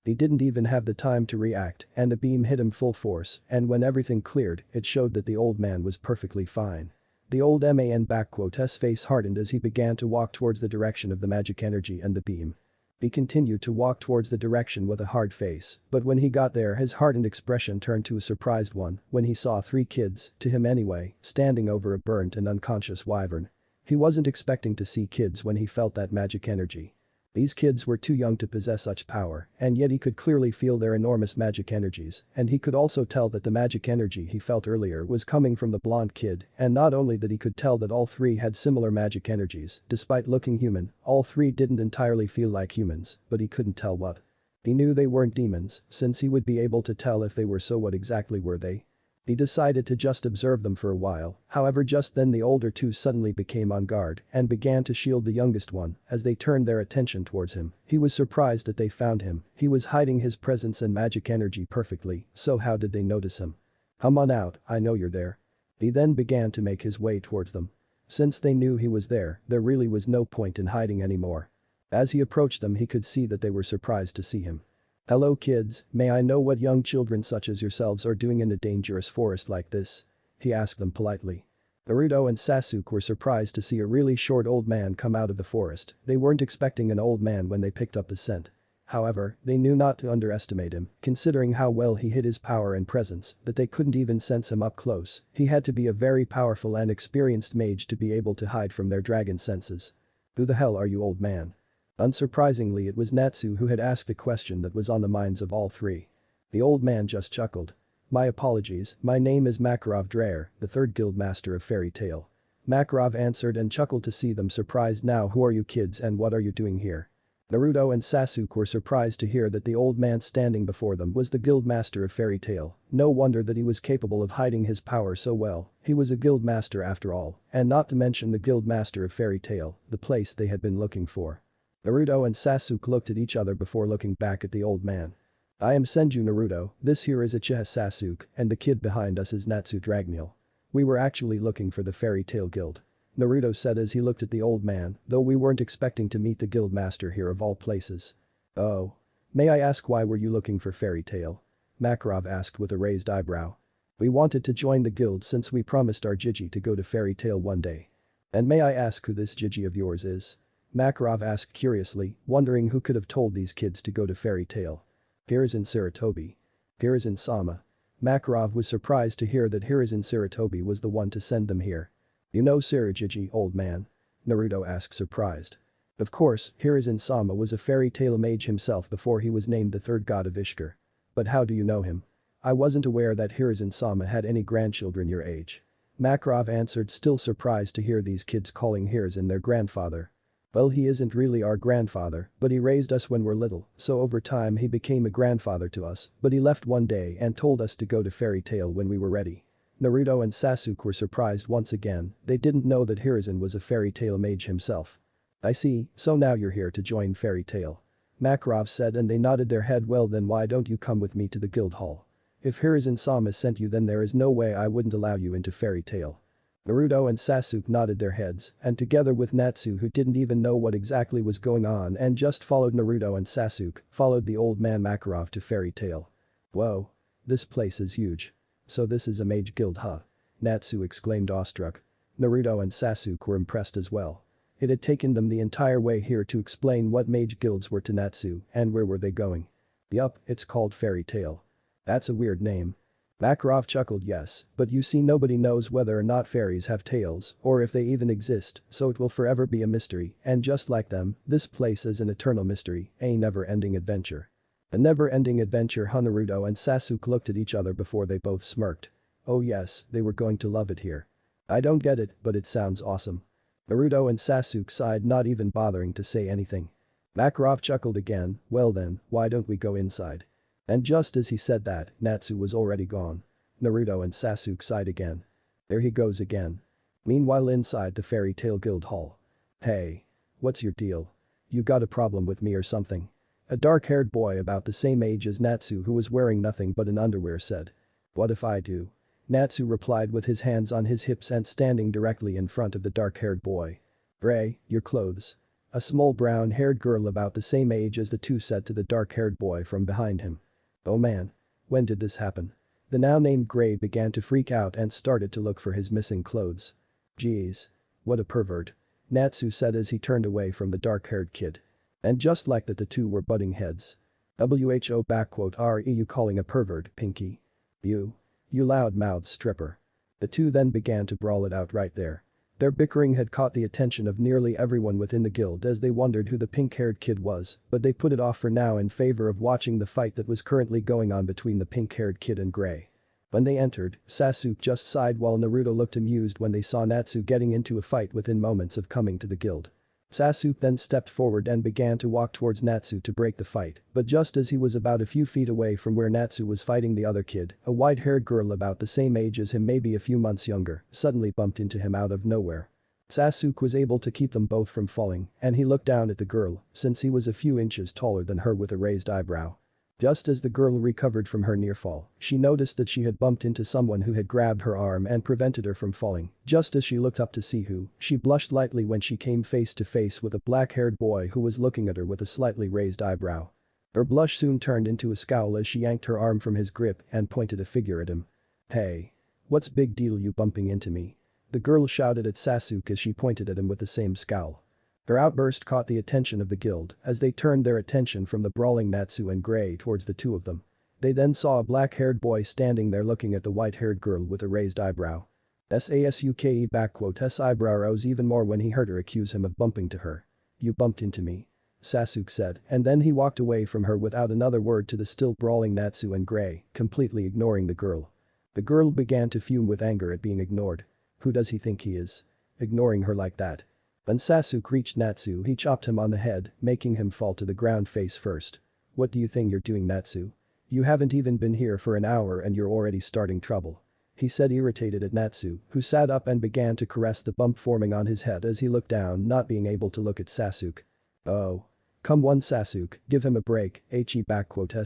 He didn't even have the time to react, and the beam hit him full force, and when everything cleared, it showed that the old man was perfectly fine. The old man's face hardened as he began to walk towards the direction of the magic energy and the beam. He continued to walk towards the direction with a hard face, but when he got there his hardened expression turned to a surprised one when he saw 3 kids, to him anyway, standing over a burnt and unconscious wyvern. He wasn't expecting to see kids when he felt that magic energy. These kids were too young to possess such power, and yet he could clearly feel their enormous magic energies, and he could also tell that the magic energy he felt earlier was coming from the blonde kid, and not only that, he could tell that all 3 had similar magic energies. Despite looking human, all 3 didn't entirely feel like humans, but he couldn't tell what. He knew they weren't demons, since he would be able to tell if they were, so what exactly were they? He decided to just observe them for a while, however just then the older 2 suddenly became on guard and began to shield the youngest one as they turned their attention towards him. He was surprised that they found him, he was hiding his presence and magic energy perfectly, so how did they notice him? Come on out, I know you're there. He then began to make his way towards them. Since they knew he was there really was no point in hiding anymore. As he approached them he could see that they were surprised to see him. Hello kids, may I know what young children such as yourselves are doing in a dangerous forest like this? He asked them politely. Naruto and Sasuke were surprised to see a really short old man come out of the forest. They weren't expecting an old man when they picked up the scent. However, they knew not to underestimate him, considering how well he hid his power and presence, that they couldn't even sense him up close. He had to be a very powerful and experienced mage to be able to hide from their dragon senses. Who the hell are you, old man? Unsurprisingly, it was Natsu who had asked the question that was on the minds of all three. The old man just chuckled. My apologies, my name is Makarov Dreyer, the third guild master of Fairy Tail. Makarov answered and chuckled to see them surprised. Now who are you kids and what are you doing here? Naruto and Sasuke were surprised to hear that the old man standing before them was the guild master of Fairy Tail. No wonder that he was capable of hiding his power so well. He was a guild master after all, and not to mention the guild master of Fairy Tail, the place they had been looking for. Naruto and Sasuke looked at each other before looking back at the old man. I am Senju Naruto, this here is Uchiha Sasuke, and the kid behind us is Natsu Dragneel. We were actually looking for the Fairy Tail Guild. Naruto said as he looked at the old man, though we weren't expecting to meet the guild master here of all places. Oh. May I ask why were you looking for Fairy Tail? Makarov asked with a raised eyebrow. We wanted to join the guild since we promised our Jiji to go to Fairy Tail one day. And may I ask who this Jiji of yours is? Makarov asked curiously, wondering who could have told these kids to go to Fairy Tail. Hiruzen Sarutobi. Hiruzen Sama. Makarov was surprised to hear that Hiruzen Sarutobi was the one to send them here. You know Sarujiji, old man? Naruto asked surprised. Of course, Hiruzen Sama was a Fairy Tail mage himself before he was named the third god of Ishikar. But how do you know him? I wasn't aware that Hiruzen Sama had any grandchildren your age. Makarov answered, still surprised to hear these kids calling Hiruzen their grandfather. Well, he isn't really our grandfather, but he raised us when we're little, so over time he became a grandfather to us, but he left one day and told us to go to Fairy Tail when we were ready. Naruto and Sasuke were surprised once again, they didn't know that Hiruzen was a Fairy Tail mage himself. I see, so now you're here to join Fairy Tail. Makarov said and they nodded their head. Well then why don't you come with me to the guild hall? If Hiruzen Sama sent you then there is no way I wouldn't allow you into Fairy Tail. Naruto and Sasuke nodded their heads, and together with Natsu who didn't even know what exactly was going on and just followed Naruto and Sasuke, followed the old man Makarov to Fairy Tail. Whoa. This place is huge. So this is a mage guild, huh? Natsu exclaimed awestruck. Naruto and Sasuke were impressed as well. It had taken them the entire way here to explain what mage guilds were to Natsu and where were they going. Yup, it's called Fairy Tail. That's a weird name. Makarov chuckled. Yes, but you see nobody knows whether or not fairies have tails or if they even exist, so it will forever be a mystery, and just like them, this place is an eternal mystery, a never-ending adventure. A never-ending adventure, huh? Naruto and Sasuke looked at each other before they both smirked. Oh yes, they were going to love it here. I don't get it, but it sounds awesome. Naruto and Sasuke sighed, not even bothering to say anything. Makarov chuckled again. Well then, why don't we go inside? And just as he said that, Natsu was already gone. Naruto and Sasuke sighed again. There he goes again. Meanwhile inside the Fairy Tail Guild Hall. Hey. What's your deal? You got a problem with me or something? A dark-haired boy about the same age as Natsu who was wearing nothing but an underwear said. What if I do? Natsu replied with his hands on his hips and standing directly in front of the dark-haired boy. Ray, your clothes. A small brown-haired girl about the same age as the two said to the dark-haired boy from behind him. Oh man. When did this happen? The now named Gray began to freak out and started to look for his missing clothes. Geez. What a pervert. Natsu said as he turned away from the dark-haired kid. And just like that the two were butting heads. Are you calling a pervert, Pinky? You loud-mouthed stripper. The two then began to brawl it out right there. Their bickering had caught the attention of nearly everyone within the guild as they wondered who the pink-haired kid was, but they put it off for now in favor of watching the fight that was currently going on between the pink-haired kid and Gray. When they entered, Sasuke just sighed while Naruto looked amused when they saw Natsu getting into a fight within moments of coming to the guild. Sasuke then stepped forward and began to walk towards Natsu to break the fight, but just as he was about a few feet away from where Natsu was fighting the other kid, a white-haired girl about the same age as him, maybe a few months younger, suddenly bumped into him out of nowhere. Sasuke was able to keep them both from falling, and he looked down at the girl, since he was a few inches taller than her, with a raised eyebrow. Just as the girl recovered from her near fall, she noticed that she had bumped into someone who had grabbed her arm and prevented her from falling. Just as she looked up to see who, she blushed lightly when she came face to face with a black-haired boy who was looking at her with a slightly raised eyebrow. Her blush soon turned into a scowl as she yanked her arm from his grip and pointed a finger at him. "Hey. What's big deal you bumping into me?" The girl shouted at Sasuke as she pointed at him with the same scowl. Her outburst caught the attention of the guild as they turned their attention from the brawling Natsu and Gray towards the two of them. They then saw a black-haired boy standing there looking at the white-haired girl with a raised eyebrow. Sasuke's eyebrow rose even more when he heard her accuse him of bumping to her. "You bumped into me," Sasuke said, and then he walked away from her without another word to the still brawling Natsu and Gray, completely ignoring the girl. The girl began to fume with anger at being ignored. Who does he think he is? Ignoring her like that. When Sasuke reached Natsu, he chopped him on the head, making him fall to the ground face first. "What do you think you're doing, Natsu? You haven't even been here for an hour and you're already starting trouble," he said, irritated at Natsu, who sat up and began to caress the bump forming on his head as he looked down, not being able to look at Sasuke. "Oh. Come on, Sasuke, give him a break, he's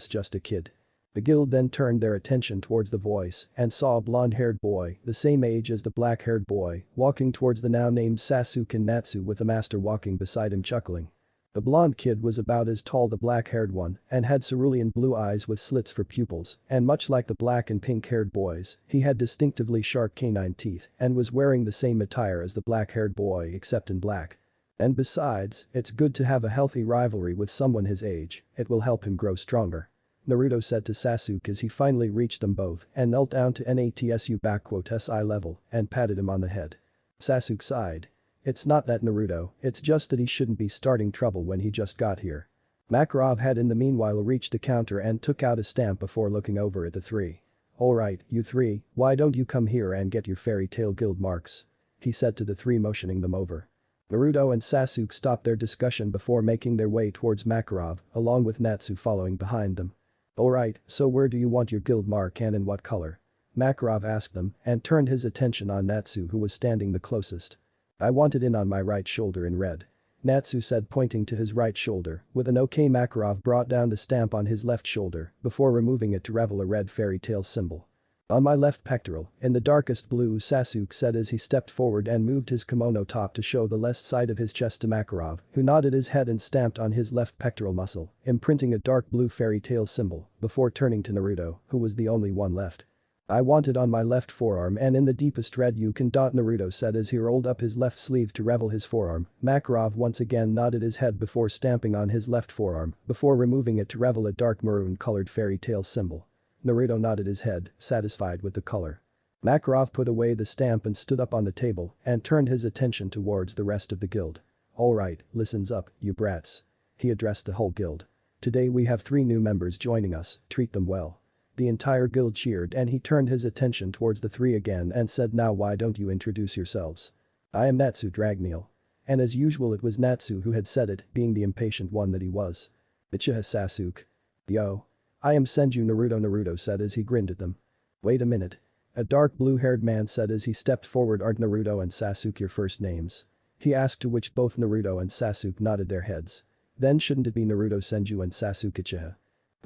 just a kid." The guild then turned their attention towards the voice and saw a blonde-haired boy, the same age as the black-haired boy, walking towards the now named Sasuke and Natsu with the master walking beside him chuckling. The blonde kid was about as tall as the black-haired one and had cerulean blue eyes with slits for pupils, and much like the black and pink-haired boys, he had distinctively sharp canine teeth and was wearing the same attire as the black-haired boy except in black. And besides, it's good to have a healthy rivalry with someone his age, it will help him grow stronger, Naruto said to Sasuke as he finally reached them both and knelt down to Natsu's eye level and patted him on the head. Sasuke sighed. "It's not that, Naruto, it's just that he shouldn't be starting trouble when he just got here." Makarov had in the meanwhile reached the counter and took out a stamp before looking over at the three. "Alright, you three, why don't you come here and get your fairy tail guild marks?" he said to the three, motioning them over. Naruto and Sasuke stopped their discussion before making their way towards Makarov, along with Natsu following behind them. "Alright, so where do you want your guild mark and in what color?" Makarov asked them and turned his attention on Natsu, who was standing the closest. "I want it in on my right shoulder in red," Natsu said, pointing to his right shoulder. With an okay, Makarov brought down the stamp on his left shoulder before removing it to reveal a red fairy tail symbol. "On my left pectoral, in the darkest blue," Sasuke said as he stepped forward and moved his kimono top to show the left side of his chest to Makarov, who nodded his head and stamped on his left pectoral muscle, imprinting a dark blue fairy tail symbol, before turning to Naruto, who was the only one left. "I want it on my left forearm and in the deepest red you can." Naruto said as he rolled up his left sleeve to reveal his forearm. Makarov once again nodded his head before stamping on his left forearm, before removing it to reveal a dark maroon-colored fairy tail symbol. Naruto nodded his head, satisfied with the color. Makarov put away the stamp and stood up on the table and turned his attention towards the rest of the guild. "Alright, listens up, you brats," he addressed the whole guild. "Today we have 3 new members joining us, treat them well." The entire guild cheered and he turned his attention towards the 3 again and said, "Now why don't you introduce yourselves?" "I am Natsu Dragneel." And as usual it was Natsu who had said it, being the impatient one that he was. "Ichiha Sasuke." "Yo. I am Senju Naruto," said as he grinned at them. "Wait a minute." A dark blue-haired man said as he stepped forward. "Aren't Naruto and Sasuke your first names?" he asked, to which both Naruto and Sasuke nodded their heads. "Then shouldn't it be Naruto Senju and Sasuke Uchiha?"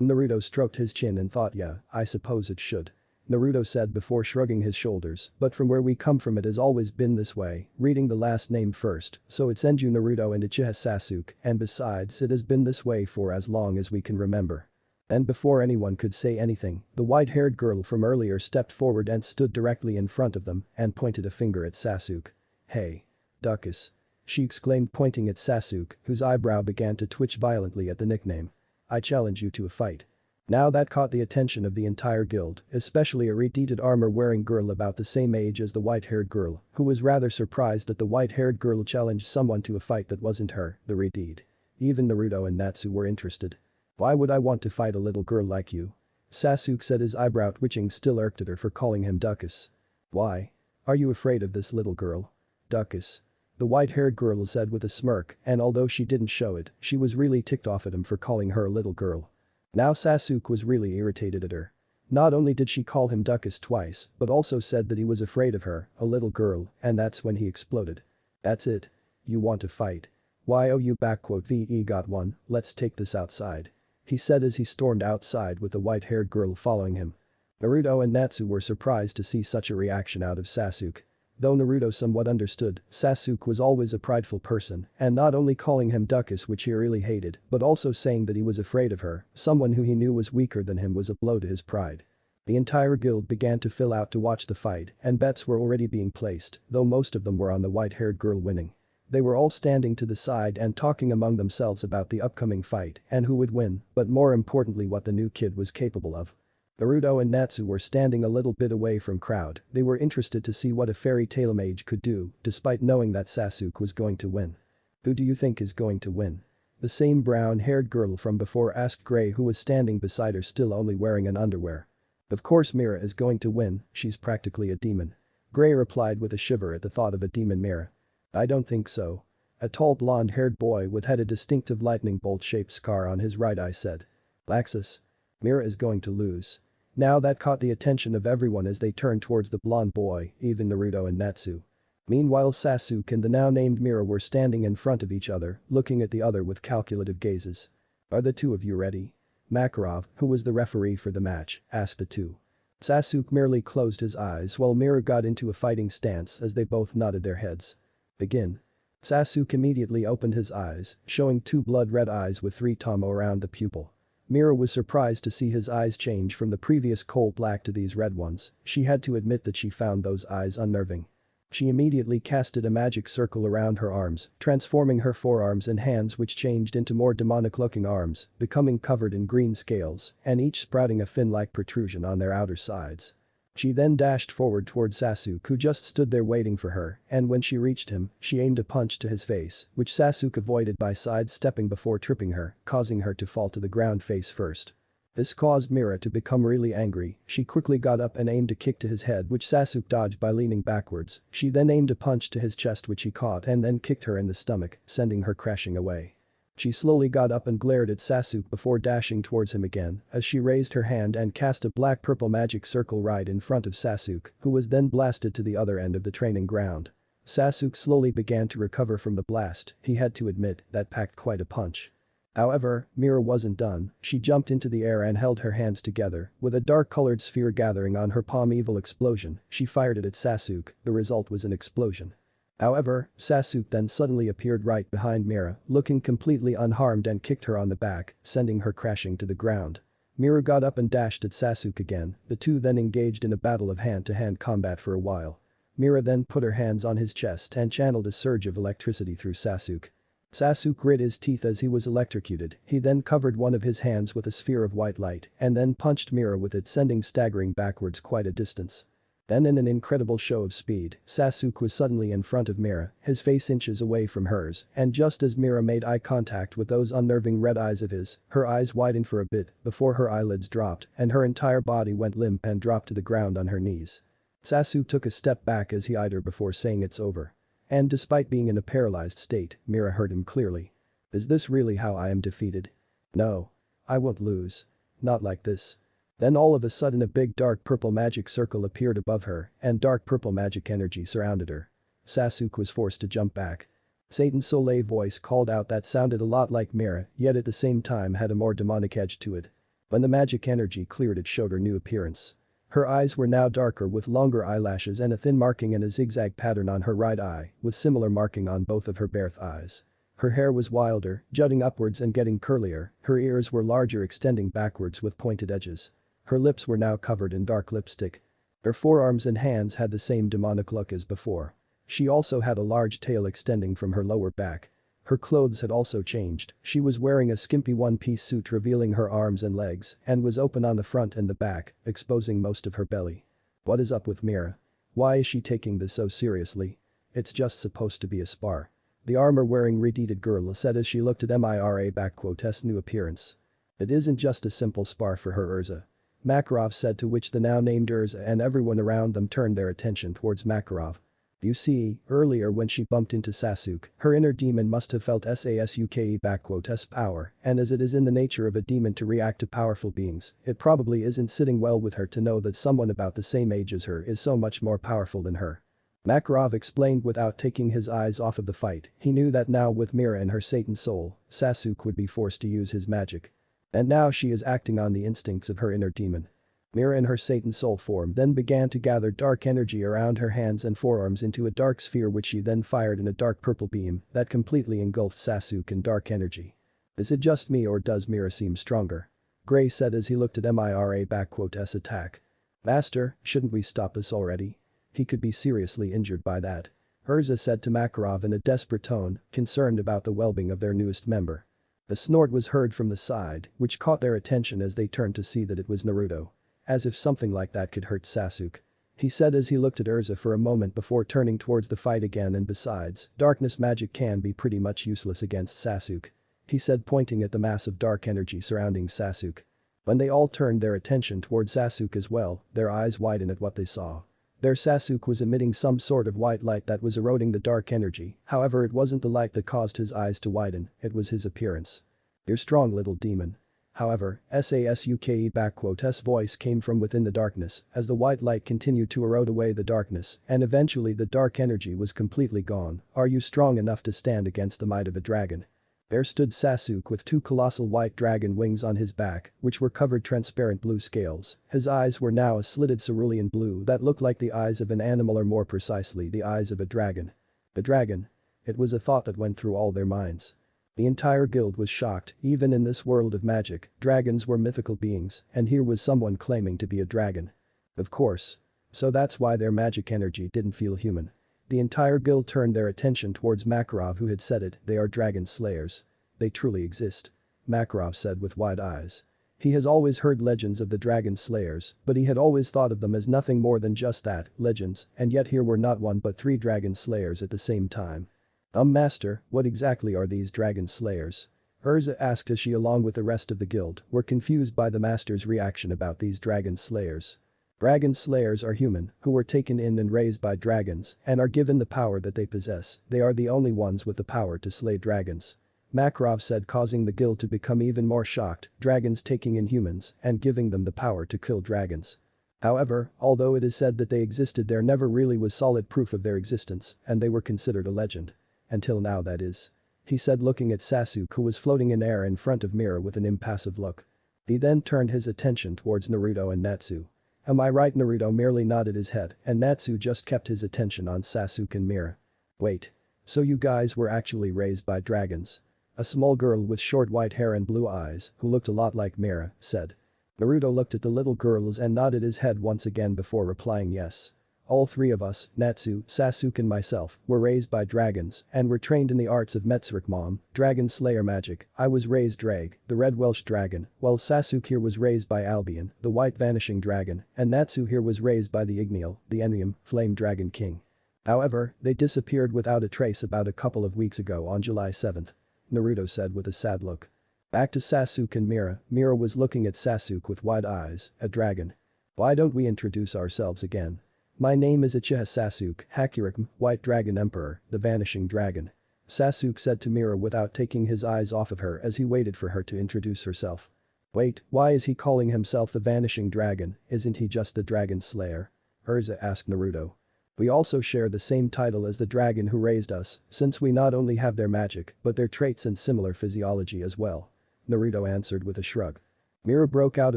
Naruto stroked his chin and thought, "Yeah, I suppose it should." Naruto said before shrugging his shoulders, "But from where we come from it has always been this way, reading the last name first, so it's Senju Naruto and Uchiha Sasuke, and besides it has been this way for as long as we can remember." And before anyone could say anything, the white-haired girl from earlier stepped forward and stood directly in front of them and pointed a finger at Sasuke. "Hey. Duckus," she exclaimed, pointing at Sasuke, whose eyebrow began to twitch violently at the nickname. "I challenge you to a fight." Now that caught the attention of the entire guild, especially a red-deeded armor-wearing girl about the same age as the white-haired girl, who was rather surprised that the white-haired girl challenged someone to a fight that wasn't her, the red-deed. Even Naruto and Natsu were interested. "Why would I want to fight a little girl like you?" Sasuke said, his eyebrow twitching, still irked at her for calling him Duckus. "Why? Are you afraid of this little girl?" "Duckus," the white-haired girl said with a smirk, and although she didn't show it, she was really ticked off at him for calling her a little girl. Now Sasuke was really irritated at her. Not only did she call him Duckus twice, but also said that he was afraid of her, a little girl, and that's when he exploded. "That's it? You want to fight? Why oh you VE got one, let's take this outside," he said as he stormed outside with the white-haired girl following him. Naruto and Natsu were surprised to see such a reaction out of Sasuke. Though Naruto somewhat understood, Sasuke was always a prideful person and not only calling him Duckus, which he really hated, but also saying that he was afraid of her, someone who he knew was weaker than him, was a blow to his pride. The entire guild began to fill out to watch the fight and bets were already being placed, though most of them were on the white-haired girl winning. They were all standing to the side and talking among themselves about the upcoming fight and who would win, but more importantly what the new kid was capable of. Naruto and Natsu were standing a little bit away from crowd. They were interested to see what a fairy tale mage could do, despite knowing that Sasuke was going to win. Who do you think is going to win? The same brown-haired girl from before asked Gray, who was standing beside her still only wearing an underwear. Of course Mira is going to win, she's practically a demon. Gray replied with a shiver at the thought of a demon Mira. I don't think so. A tall blonde-haired boy with had a distinctive lightning bolt-shaped scar on his right eye said. Laxus. Mira is going to lose. Now that caught the attention of everyone as they turned towards the blonde boy, even Naruto and Natsu. Meanwhile Sasuke and the now named Mira were standing in front of each other, looking at the other with calculative gazes. Are the two of you ready? Makarov, who was the referee for the match, asked the two. Sasuke merely closed his eyes while Mira got into a fighting stance as they both nodded their heads. Begin. Sasuke immediately opened his eyes, showing two blood-red eyes with 3 tomo around the pupil. Mira was surprised to see his eyes change from the previous coal black to these red ones. She had to admit that she found those eyes unnerving. She immediately casted a magic circle around her arms, transforming her forearms and hands, which changed into more demonic-looking arms, becoming covered in green scales and each sprouting a fin-like protrusion on their outer sides. She then dashed forward toward Sasuke, who just stood there waiting for her, and when she reached him, she aimed a punch to his face, which Sasuke avoided by sidestepping before tripping her, causing her to fall to the ground face first. This caused Mira to become really angry. She quickly got up and aimed a kick to his head, which Sasuke dodged by leaning backwards. She then aimed a punch to his chest, which he caught and then kicked her in the stomach, sending her crashing away. She slowly got up and glared at Sasuke before dashing towards him again as she raised her hand and cast a black-purple magic circle right in front of Sasuke, who was then blasted to the other end of the training ground. Sasuke slowly began to recover from the blast. He had to admit that packed quite a punch. However, Mira wasn't done. She jumped into the air and held her hands together, with a dark-colored sphere gathering on her palm. Evil explosion. She fired it at Sasuke. The result was an explosion. However, Sasuke then suddenly appeared right behind Mira, looking completely unharmed, and kicked her on the back, sending her crashing to the ground. Mira got up and dashed at Sasuke again. The two then engaged in a battle of hand-to-hand combat for a while. Mira then put her hands on his chest and channeled a surge of electricity through Sasuke. Sasuke grit his teeth as he was electrocuted. He then covered one of his hands with a sphere of white light and then punched Mira with it, sending staggering backwards quite a distance. Then in an incredible show of speed, Sasuke was suddenly in front of Mira, his face inches away from hers, and just as Mira made eye contact with those unnerving red eyes of his, her eyes widened for a bit before her eyelids dropped and her entire body went limp and dropped to the ground on her knees. Sasuke took a step back as he eyed her before saying it's over. And despite being in a paralyzed state, Mira heard him clearly. Is this really how I am defeated? No. I won't lose. Not like this. Then all of a sudden a big dark purple magic circle appeared above her and dark purple magic energy surrounded her. Sasuke was forced to jump back. Satan's Soleil voice called out that sounded a lot like Mira, yet at the same time had a more demonic edge to it. When the magic energy cleared, it showed her new appearance. Her eyes were now darker with longer eyelashes and a thin marking and a zigzag pattern on her right eye, with similar marking on both of her bare eyes. Her hair was wilder, jutting upwards and getting curlier. Her ears were larger, extending backwards with pointed edges. Her lips were now covered in dark lipstick. Her forearms and hands had the same demonic look as before. She also had a large tail extending from her lower back. Her clothes had also changed. She was wearing a skimpy one-piece suit revealing her arms and legs and was open on the front and the back, exposing most of her belly. What is up with Mira? Why is she taking this so seriously? It's just supposed to be a spar. The armor-wearing red-heated girl said as she looked at Mira's new appearance. It isn't just a simple spar for her, Urza. Makarov said, to which the now named Urza and everyone around them turned their attention towards Makarov. You see, earlier when she bumped into Sasuke, her inner demon must have felt Sasuke's power, and as it is in the nature of a demon to react to powerful beings, it probably isn't sitting well with her to know that someone about the same age as her is so much more powerful than her. Makarov explained without taking his eyes off of the fight. He knew that now with Mira and her Satan soul, Sasuke would be forced to use his magic. And now she is acting on the instincts of her inner demon. Mira in her Satan soul form then began to gather dark energy around her hands and forearms into a dark sphere which she then fired in a dark purple beam that completely engulfed Sasuke in dark energy. Is it just me or does Mira seem stronger? Gray said as he looked at Mira's attack. Master, shouldn't we stop this already? He could be seriously injured by that. Urza said to Makarov in a desperate tone, concerned about the well-being of their newest member. A snort was heard from the side, which caught their attention as they turned to see that it was Naruto. As if something like that could hurt Sasuke. He said as he looked at Urza for a moment before turning towards the fight again, and besides, darkness magic can be pretty much useless against Sasuke. He said, pointing at the mass of dark energy surrounding Sasuke. When they all turned their attention towards Sasuke as well, their eyes widened at what they saw. Their Sasuke was emitting some sort of white light that was eroding the dark energy, however it wasn't the light that caused his eyes to widen, it was his appearance. "You're strong, little demon." However, Sasuke's voice came from within the darkness as the white light continued to erode away the darkness and eventually the dark energy was completely gone. "Are you strong enough to stand against the might of a dragon?" There stood Sasuke with two colossal white dragon wings on his back, which were covered transparent blue scales. His eyes were now a slitted cerulean blue that looked like the eyes of an animal, or more precisely the eyes of a dragon. A dragon? It was a thought that went through all their minds. The entire guild was shocked. Even in this world of magic, dragons were mythical beings, and here was someone claiming to be a dragon. Of course. So that's why their magic energy didn't feel human. The entire guild turned their attention towards Makarov, who had said it, "They are dragon slayers. They truly exist," Makarov said with wide eyes. He has always heard legends of the dragon slayers, but he had always thought of them as nothing more than just that, legends, and yet here were not one but three dragon slayers at the same time. Master, what exactly are these dragon slayers?" Urza asked as she, along with the rest of the guild, were confused by the master's reaction about these dragon slayers. Dragon slayers are human, who were taken in and raised by dragons, and are given the power that they possess. They are the only ones with the power to slay dragons. Makarov said, causing the guild to become even more shocked, dragons taking in humans and giving them the power to kill dragons. However, although it is said that they existed, there never really was solid proof of their existence, and they were considered a legend. Until now, that is. He said, looking at Sasuke, who was floating in air in front of Mira with an impassive look. He then turned his attention towards Naruto and Natsu. "Am I right?" Naruto merely nodded his head and Natsu just kept his attention on Sasuke and Mira. "Wait. So you guys were actually raised by dragons?" A small girl with short white hair and blue eyes, who looked a lot like Mira, said. Naruto looked at the little girls and nodded his head once again before replying yes. "All three of us, Natsu, Sasuke and myself, were raised by dragons and were trained in the arts of Metsuric Mom, dragon slayer magic. I was raised Drag, the red Welsh dragon, while Sasuke here was raised by Albion, the white vanishing dragon, and Natsu here was raised by the Igneal, the Ennium, flame dragon king. However, they disappeared without a trace about a couple of weeks ago on July 7th. Naruto said with a sad look. Back to Sasuke and Mira. Mira was looking at Sasuke with wide eyes, "A dragon. Why don't we introduce ourselves again? My name is Uchiha Sasuke, Hakurikm, White Dragon Emperor, the Vanishing Dragon." Sasuke said to Mira without taking his eyes off of her as he waited for her to introduce herself. "Wait, why is he calling himself the Vanishing Dragon? Isn't he just the Dragon Slayer?" Urza asked Naruto. "We also share the same title as the dragon who raised us, since we not only have their magic but their traits and similar physiology as well," Naruto answered with a shrug. Mira broke out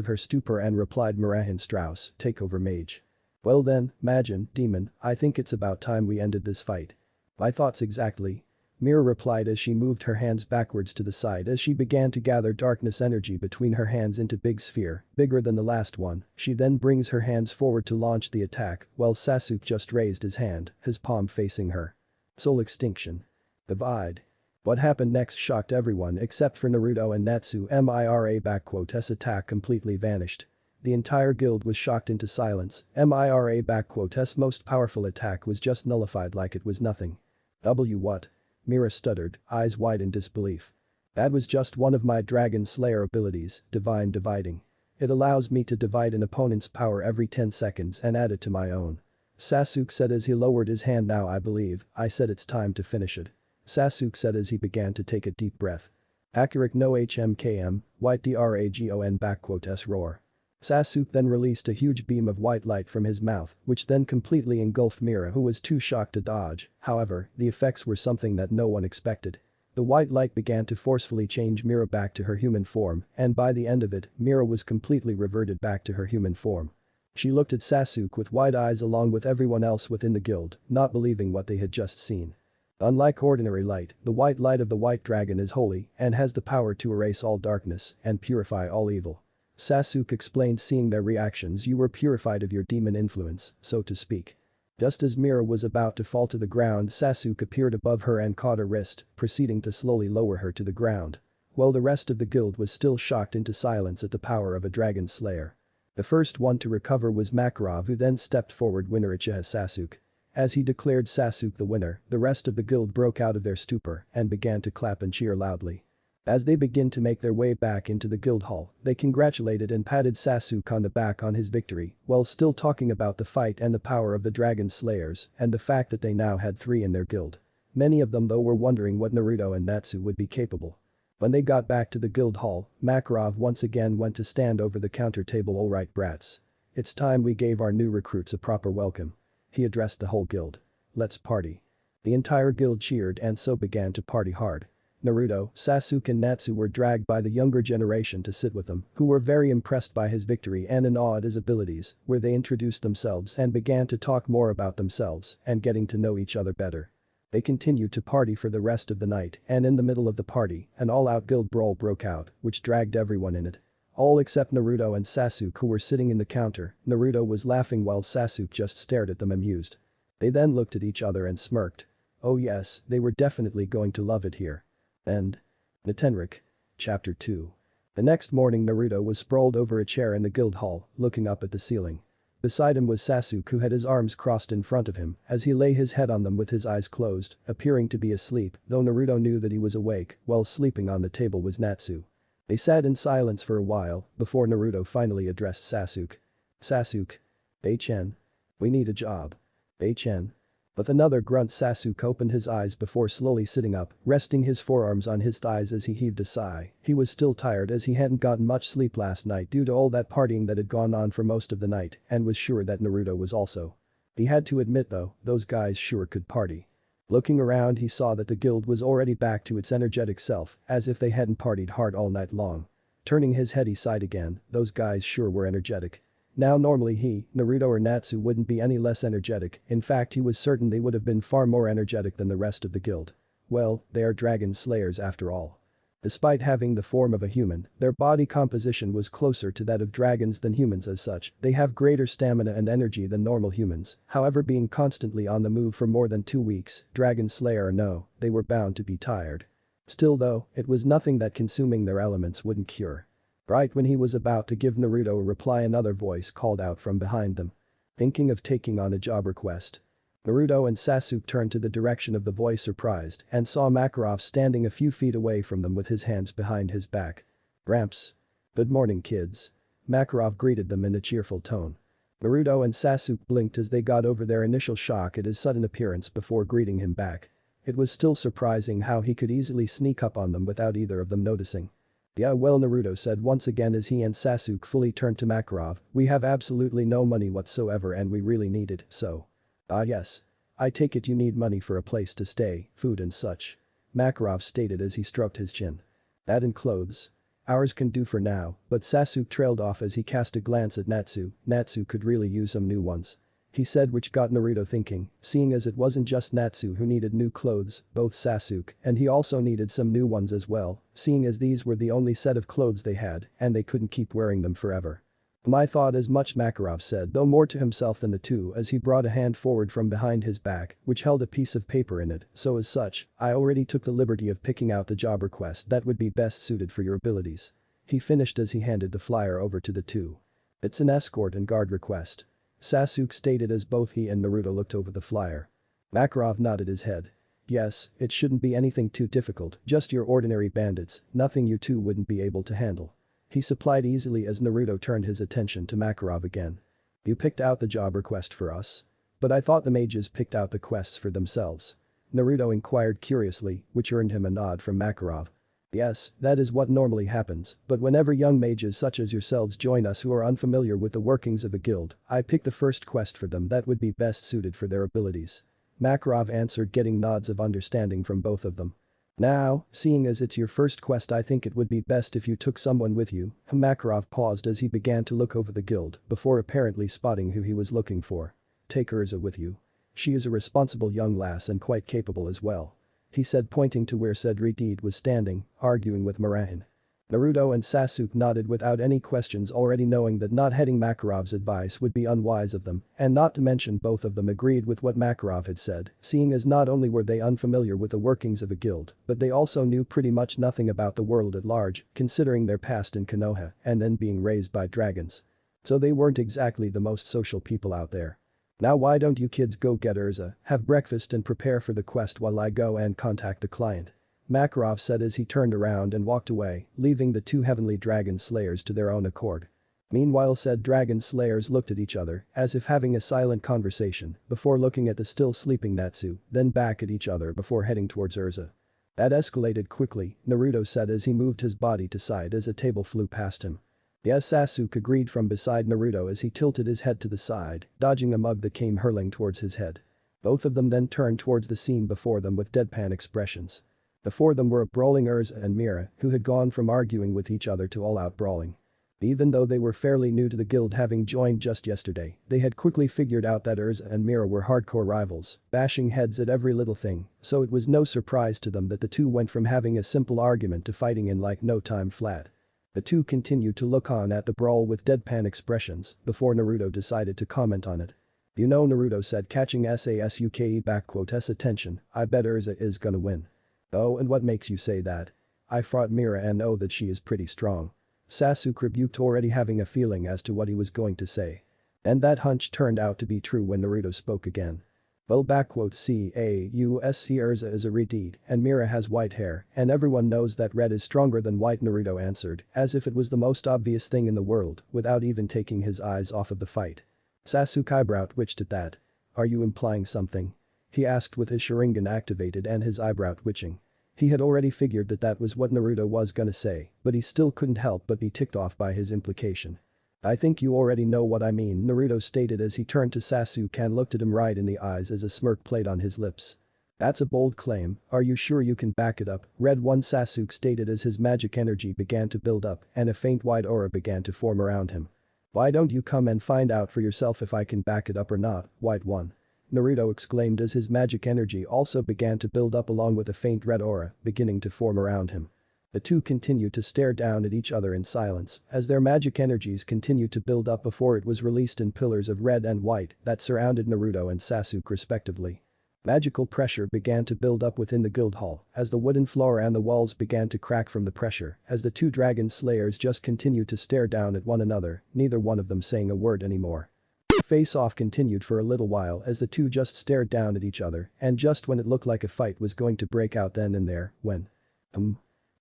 of her stupor and replied, "Mirahin Strauss, take over mage." "Well then, Majin, demon, I think it's about time we ended this fight." "My thoughts exactly." Mira replied as she moved her hands backwards to the side as she began to gather darkness energy between her hands into big sphere, bigger than the last one. She then brings her hands forward to launch the attack while Sasuke just raised his hand, his palm facing her. Soul extinction. Divide. What happened next shocked everyone except for Naruto and Natsu. Mira's attack completely vanished. The entire guild was shocked into silence. Mira's most powerful attack was just nullified like it was nothing. What? Mira stuttered, eyes wide in disbelief. "That was just one of my Dragon Slayer abilities, Divine Dividing. It allows me to divide an opponent's power every 10 seconds and add it to my own." Sasuke said as he lowered his hand. "Now I believe I said it's time to finish it," Sasuke said as he began to take a deep breath. "Akurik no HMKM, White Dragon roar." Sasuke then released a huge beam of white light from his mouth, which then completely engulfed Mira, who was too shocked to dodge. However, the effects were something that no one expected. The white light began to forcefully change Mira back to her human form, and by the end of it, Mira was completely reverted back to her human form. She looked at Sasuke with wide eyes along with everyone else within the guild, not believing what they had just seen. Unlike ordinary light, the white light of the white dragon is holy and has the power to erase all darkness and purify all evil. Sasuke explained, seeing their reactions, you were purified of your demon influence, so to speak. Just as Mira was about to fall to the ground, Sasuke appeared above her and caught her wrist, proceeding to slowly lower her to the ground. While the rest of the guild was still shocked into silence at the power of a dragon slayer. The first one to recover was Makarov, who then stepped forward, winner as Sasuke. As he declared Sasuke the winner, the rest of the guild broke out of their stupor and began to clap and cheer loudly. As they begin to make their way back into the guild hall, they congratulated and patted Sasuke on the back on his victory, while still talking about the fight and the power of the dragon slayers and the fact that they now had 3 in their guild. Many of them though were wondering what Naruto and Natsu would be capable. When they got back to the guild hall, Makarov once again went to stand over the counter table. Alright brats. It's time we gave our new recruits a proper welcome. He addressed the whole guild. Let's party. The entire guild cheered and so began to party hard. Naruto, Sasuke and Natsu were dragged by the younger generation to sit with them, who were very impressed by his victory and in awe at his abilities, where they introduced themselves and began to talk more about themselves and getting to know each other better. They continued to party for the rest of the night, and in the middle of the party, an all-out guild brawl broke out, which dragged everyone in it. All except Naruto and Sasuke, who were sitting in the counter. Naruto was laughing while Sasuke just stared at them amused. They then looked at each other and smirked. Oh yes, they were definitely going to love it here. End. Natenrik. Chapter 2. The next morning Naruto was sprawled over a chair in the guild hall, looking up at the ceiling. Beside him was Sasuke, who had his arms crossed in front of him as he lay his head on them with his eyes closed, appearing to be asleep, though Naruto knew that he was awake. While sleeping on the table was Natsu. They sat in silence for a while before Naruto finally addressed Sasuke. Sasuke. Bei-chen. We need a job. Bei-chen. With another grunt, Sasuke opened his eyes before slowly sitting up, resting his forearms on his thighs as he heaved a sigh. He was still tired as he hadn't gotten much sleep last night due to all that partying that had gone on for most of the night and was sure that Naruto was also. He had to admit though, those guys sure could party. Looking around, he saw that the guild was already back to its energetic self, as if they hadn't partied hard all night long. Turning his head, he sighed again, those guys sure were energetic. Now normally he, Naruto or Natsu wouldn't be any less energetic, in fact he was certain they would have been far more energetic than the rest of the guild. Well, they are dragon slayers after all. Despite having the form of a human, their body composition was closer to that of dragons than humans. As such, they have greater stamina and energy than normal humans, however being constantly on the move for more than 2 weeks, dragon slayer or no, they were bound to be tired. Still though, it was nothing that consuming their elements wouldn't cure. Right when he was about to give Naruto a reply, another voice called out from behind them. Thinking of taking on a job request? Naruto and Sasuke turned to the direction of the voice surprised and saw Makarov standing a few feet away from them with his hands behind his back. Gramps. Good morning kids. Makarov greeted them in a cheerful tone. Naruto and Sasuke blinked as they got over their initial shock at his sudden appearance before greeting him back. It was still surprising how he could easily sneak up on them without either of them noticing. Yeah well, Naruto said once again as he and Sasuke fully turned to Makarov, we have absolutely no money whatsoever and we really need it, so. Ah yes. I take it you need money for a place to stay, food and such. Makarov stated as he stroked his chin. That and clothes. Ours can do for now, but Sasuke trailed off as he cast a glance at Natsu. Natsu could really use some new ones. He said, which got Naruto thinking, seeing as it wasn't just Natsu who needed new clothes, both Sasuke and he also needed some new ones as well, seeing as these were the only set of clothes they had and they couldn't keep wearing them forever. I thought as much, Makarov said, though more to himself than the two, as he brought a hand forward from behind his back, which held a piece of paper in it, so as such, I already took the liberty of picking out the job request that would be best suited for your abilities. He finished as he handed the flyer over to the two. It's an escort and guard request. Sasuke stated as both he and Naruto looked over the flyer. Makarov nodded his head. Yes, it shouldn't be anything too difficult, just your ordinary bandits, nothing you two wouldn't be able to handle. He supplied easily as Naruto turned his attention to Makarov again. You picked out the job request for us? But I thought the mages picked out the quests for themselves. Naruto inquired curiously, which earned him a nod from Makarov. Yes, that is what normally happens, but whenever young mages such as yourselves join us who are unfamiliar with the workings of a guild, I pick the first quest for them that would be best suited for their abilities. Makarov answered, getting nods of understanding from both of them. Now, seeing as it's your first quest, I think it would be best if you took someone with you." Makarov paused as he began to look over the guild before apparently spotting who he was looking for. "Take Urza with you. She is a responsible young lass and quite capable as well," he said, pointing to where said Redeed was standing, arguing with Moraine. Naruto and Sasuke nodded without any questions, already knowing that not heeding Makarov's advice would be unwise of them, and not to mention both of them agreed with what Makarov had said, seeing as not only were they unfamiliar with the workings of a guild, but they also knew pretty much nothing about the world at large, considering their past in Konoha and then being raised by dragons. So they weren't exactly the most social people out there. "Now why don't you kids go get Urza, have breakfast and prepare for the quest while I go and contact the client," Makarov said as he turned around and walked away, leaving the two heavenly dragon slayers to their own accord. Meanwhile, said dragon slayers looked at each other as if having a silent conversation before looking at the still sleeping Natsu, then back at each other before heading towards Urza. "That escalated quickly," Naruto said as he moved his body to side as a table flew past him. "Yes," Sasuke agreed from beside Naruto as he tilted his head to the side, dodging a mug that came hurling towards his head. Both of them then turned towards the scene before them with deadpan expressions. Before them were a brawling Urza and Mira, who had gone from arguing with each other to all-out brawling. Even though they were fairly new to the guild, having joined just yesterday, they had quickly figured out that Urza and Mira were hardcore rivals, bashing heads at every little thing, so it was no surprise to them that the two went from having a simple argument to fighting in like no time flat. The two continued to look on at the brawl with deadpan expressions before Naruto decided to comment on it. "You know," Naruto said, catching Sasuke's attention, "I bet Urza is gonna win." "Oh, and what makes you say that?" "I fought Mira and know that she is pretty strong." Sasuke rebuked, already having a feeling as to what he was going to say. And that hunch turned out to be true when Naruto spoke again. "Well, Causc Urza is a Redeed and Mira has white hair and everyone knows that red is stronger than white," Naruto answered as if it was the most obvious thing in the world without even taking his eyes off of the fight. Sasuke eyebrow twitched at that. "Are you implying something?" he asked with his Sharingan activated and his eyebrow twitching. He had already figured that that was what Naruto was gonna say, but he still couldn't help but be ticked off by his implication. "I think you already know what I mean," Naruto stated as he turned to Sasuke and looked at him right in the eyes as a smirk played on his lips. "That's a bold claim, are you sure you can back it up?" Red One Sasuke stated as his magic energy began to build up and a faint white aura began to form around him. "Why don't you come and find out for yourself if I can back it up or not, White One?" Naruto exclaimed as his magic energy also began to build up along with a faint red aura beginning to form around him. The two continued to stare down at each other in silence as their magic energies continued to build up before it was released in pillars of red and white that surrounded Naruto and Sasuke respectively. Magical pressure began to build up within the guild hall as the wooden floor and the walls began to crack from the pressure as the two dragon slayers just continued to stare down at one another, neither one of them saying a word anymore. Face-off continued for a little while as the two just stared down at each other and just when it looked like a fight was going to break out then and there, when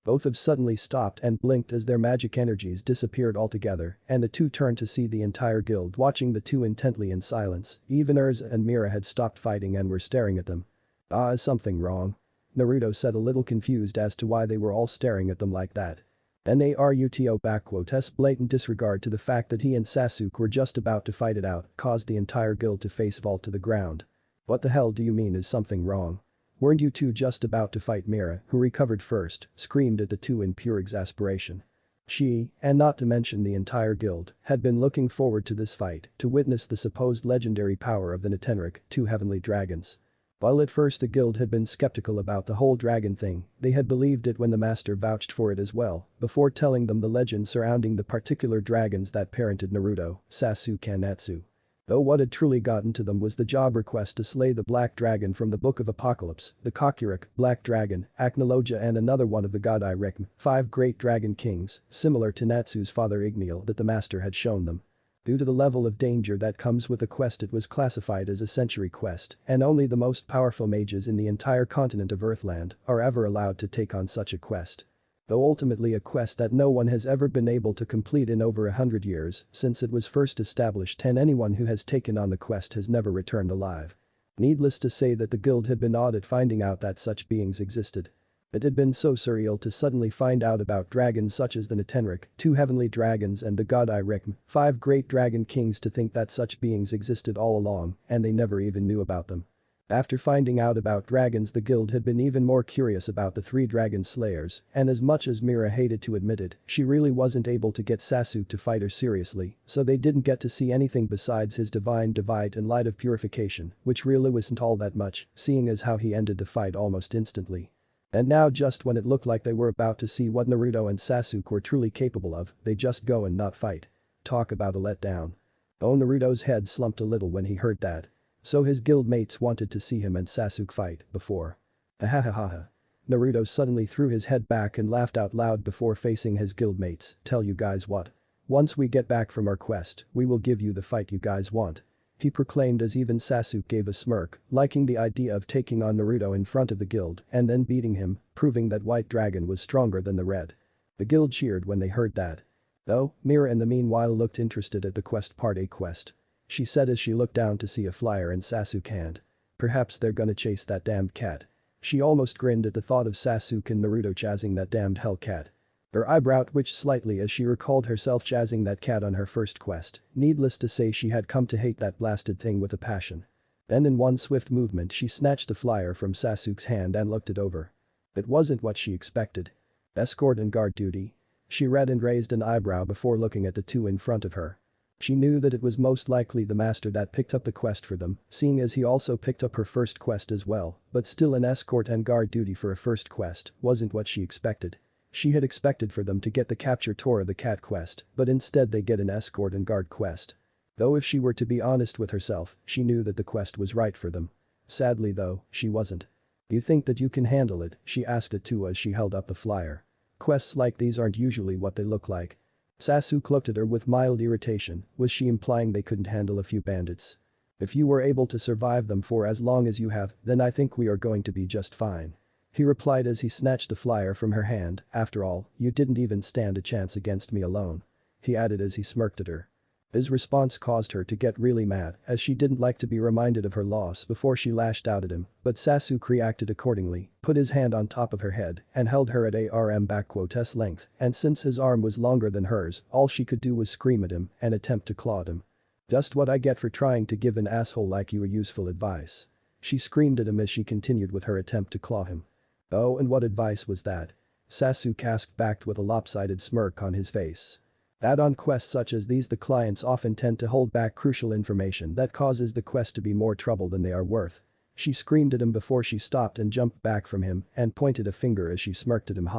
both have suddenly stopped and blinked as their magic energies disappeared altogether and the two turned to see the entire guild watching the two intently in silence. Even Urza and Mira had stopped fighting and were staring at them. Is something wrong?" Naruto said, a little confused as to why they were all staring at them like that. Naruto's blatant disregard to the fact that he and Sasuke were just about to fight it out caused the entire guild to face vault to the ground. "What the hell do you mean is something wrong? Weren't you two just about to fight?" Mira, who recovered first, screamed at the two in pure exasperation. She, and not to mention the entire guild, had been looking forward to this fight to witness the supposed legendary power of the Natenrik, two heavenly dragons. While at first the guild had been skeptical about the whole dragon thing, they had believed it when the master vouched for it as well, before telling them the legend surrounding the particular dragons that parented Naruto, Sasuke and Natsu. Though what had truly gotten to them was the job request to slay the Black Dragon from the Book of Apocalypse, the Kokurik, Black Dragon, Acnologia and another one of the Godai Rekm, 5 great dragon kings, similar to Natsu's father Igniel that the master had shown them. Due to the level of danger that comes with the quest, it was classified as a century quest and only the most powerful mages in the entire continent of Earthland are ever allowed to take on such a quest. Though ultimately a quest that no one has ever been able to complete in over 100 years since it was first established, and anyone who has taken on the quest has never returned alive. Needless to say that the guild had been awed at finding out that such beings existed. It had been so surreal to suddenly find out about dragons such as the Natenrik, 2 heavenly dragons and the Godai Rekm, 5 great dragon kings, to think that such beings existed all along and they never even knew about them. After finding out about dragons, the guild had been even more curious about the 3 dragon slayers, and as much as Mira hated to admit it, she really wasn't able to get Sasuke to fight her seriously, so they didn't get to see anything besides his divine divide and light of purification, which really wasn't all that much, seeing as how he ended the fight almost instantly. And now, just when it looked like they were about to see what Naruto and Sasuke were truly capable of, they just go and not fight. Talk about a letdown. Oh, Naruto's head slumped a little when he heard that. So his guildmates wanted to see him and Sasuke fight before. Ahahaha. Naruto suddenly threw his head back and laughed out loud before facing his guildmates. Tell you guys what. Once we get back from our quest, we will give you the fight you guys want. He proclaimed as even Sasuke gave a smirk, liking the idea of taking on Naruto in front of the guild and then beating him, proving that White Dragon was stronger than the Red. The guild cheered when they heard that. Though, Mira in the meanwhile looked interested at the quest part A quest. She said as she looked down to see a flyer in Sasuke's hand. Perhaps they're gonna chase that damned cat. She almost grinned at the thought of Sasuke and Naruto chasing that damned hellcat. Her eyebrow twitched slightly as she recalled herself chasing that cat on her first quest. Needless to say, she had come to hate that blasted thing with a passion. Then in one swift movement she snatched the flyer from Sasuke's hand and looked it over. It wasn't what she expected. Escort and guard duty. She read and raised an eyebrow before looking at the 2 in front of her. She knew that it was most likely the master that picked up the quest for them, seeing as he also picked up her first quest as well, but still an escort and guard duty for a first quest wasn't what she expected. She had expected for them to get the capture Tora the cat quest, but instead they get an escort and guard quest. Though if she were to be honest with herself, she knew that the quest was right for them. Sadly though, she wasn't. You think that you can handle it? She asked Atua as she held up the flyer. Quests like these aren't usually what they look like. Sasuke looked at her with mild irritation. Was she implying they couldn't handle a few bandits? If you were able to survive them for as long as you have, then I think we are going to be just fine. He replied as he snatched the flyer from her hand. After all, you didn't even stand a chance against me alone. He added as he smirked at her. His response caused her to get really mad as she didn't like to be reminded of her loss before she lashed out at him, but Sasuke reacted accordingly, put his hand on top of her head and held her at arm/s length, and since his arm was longer than hers, all she could do was scream at him and attempt to claw at him. Just what I get for trying to give an asshole like you a useful advice. She screamed at him as she continued with her attempt to claw him. Oh, and what advice was that? Sasuke asked back with a lopsided smirk on his face. That on quests such as these the clients often tend to hold back crucial information that causes the quest to be more trouble than they are worth. She screamed at him before she stopped and jumped back from him and pointed a finger as she smirked at him.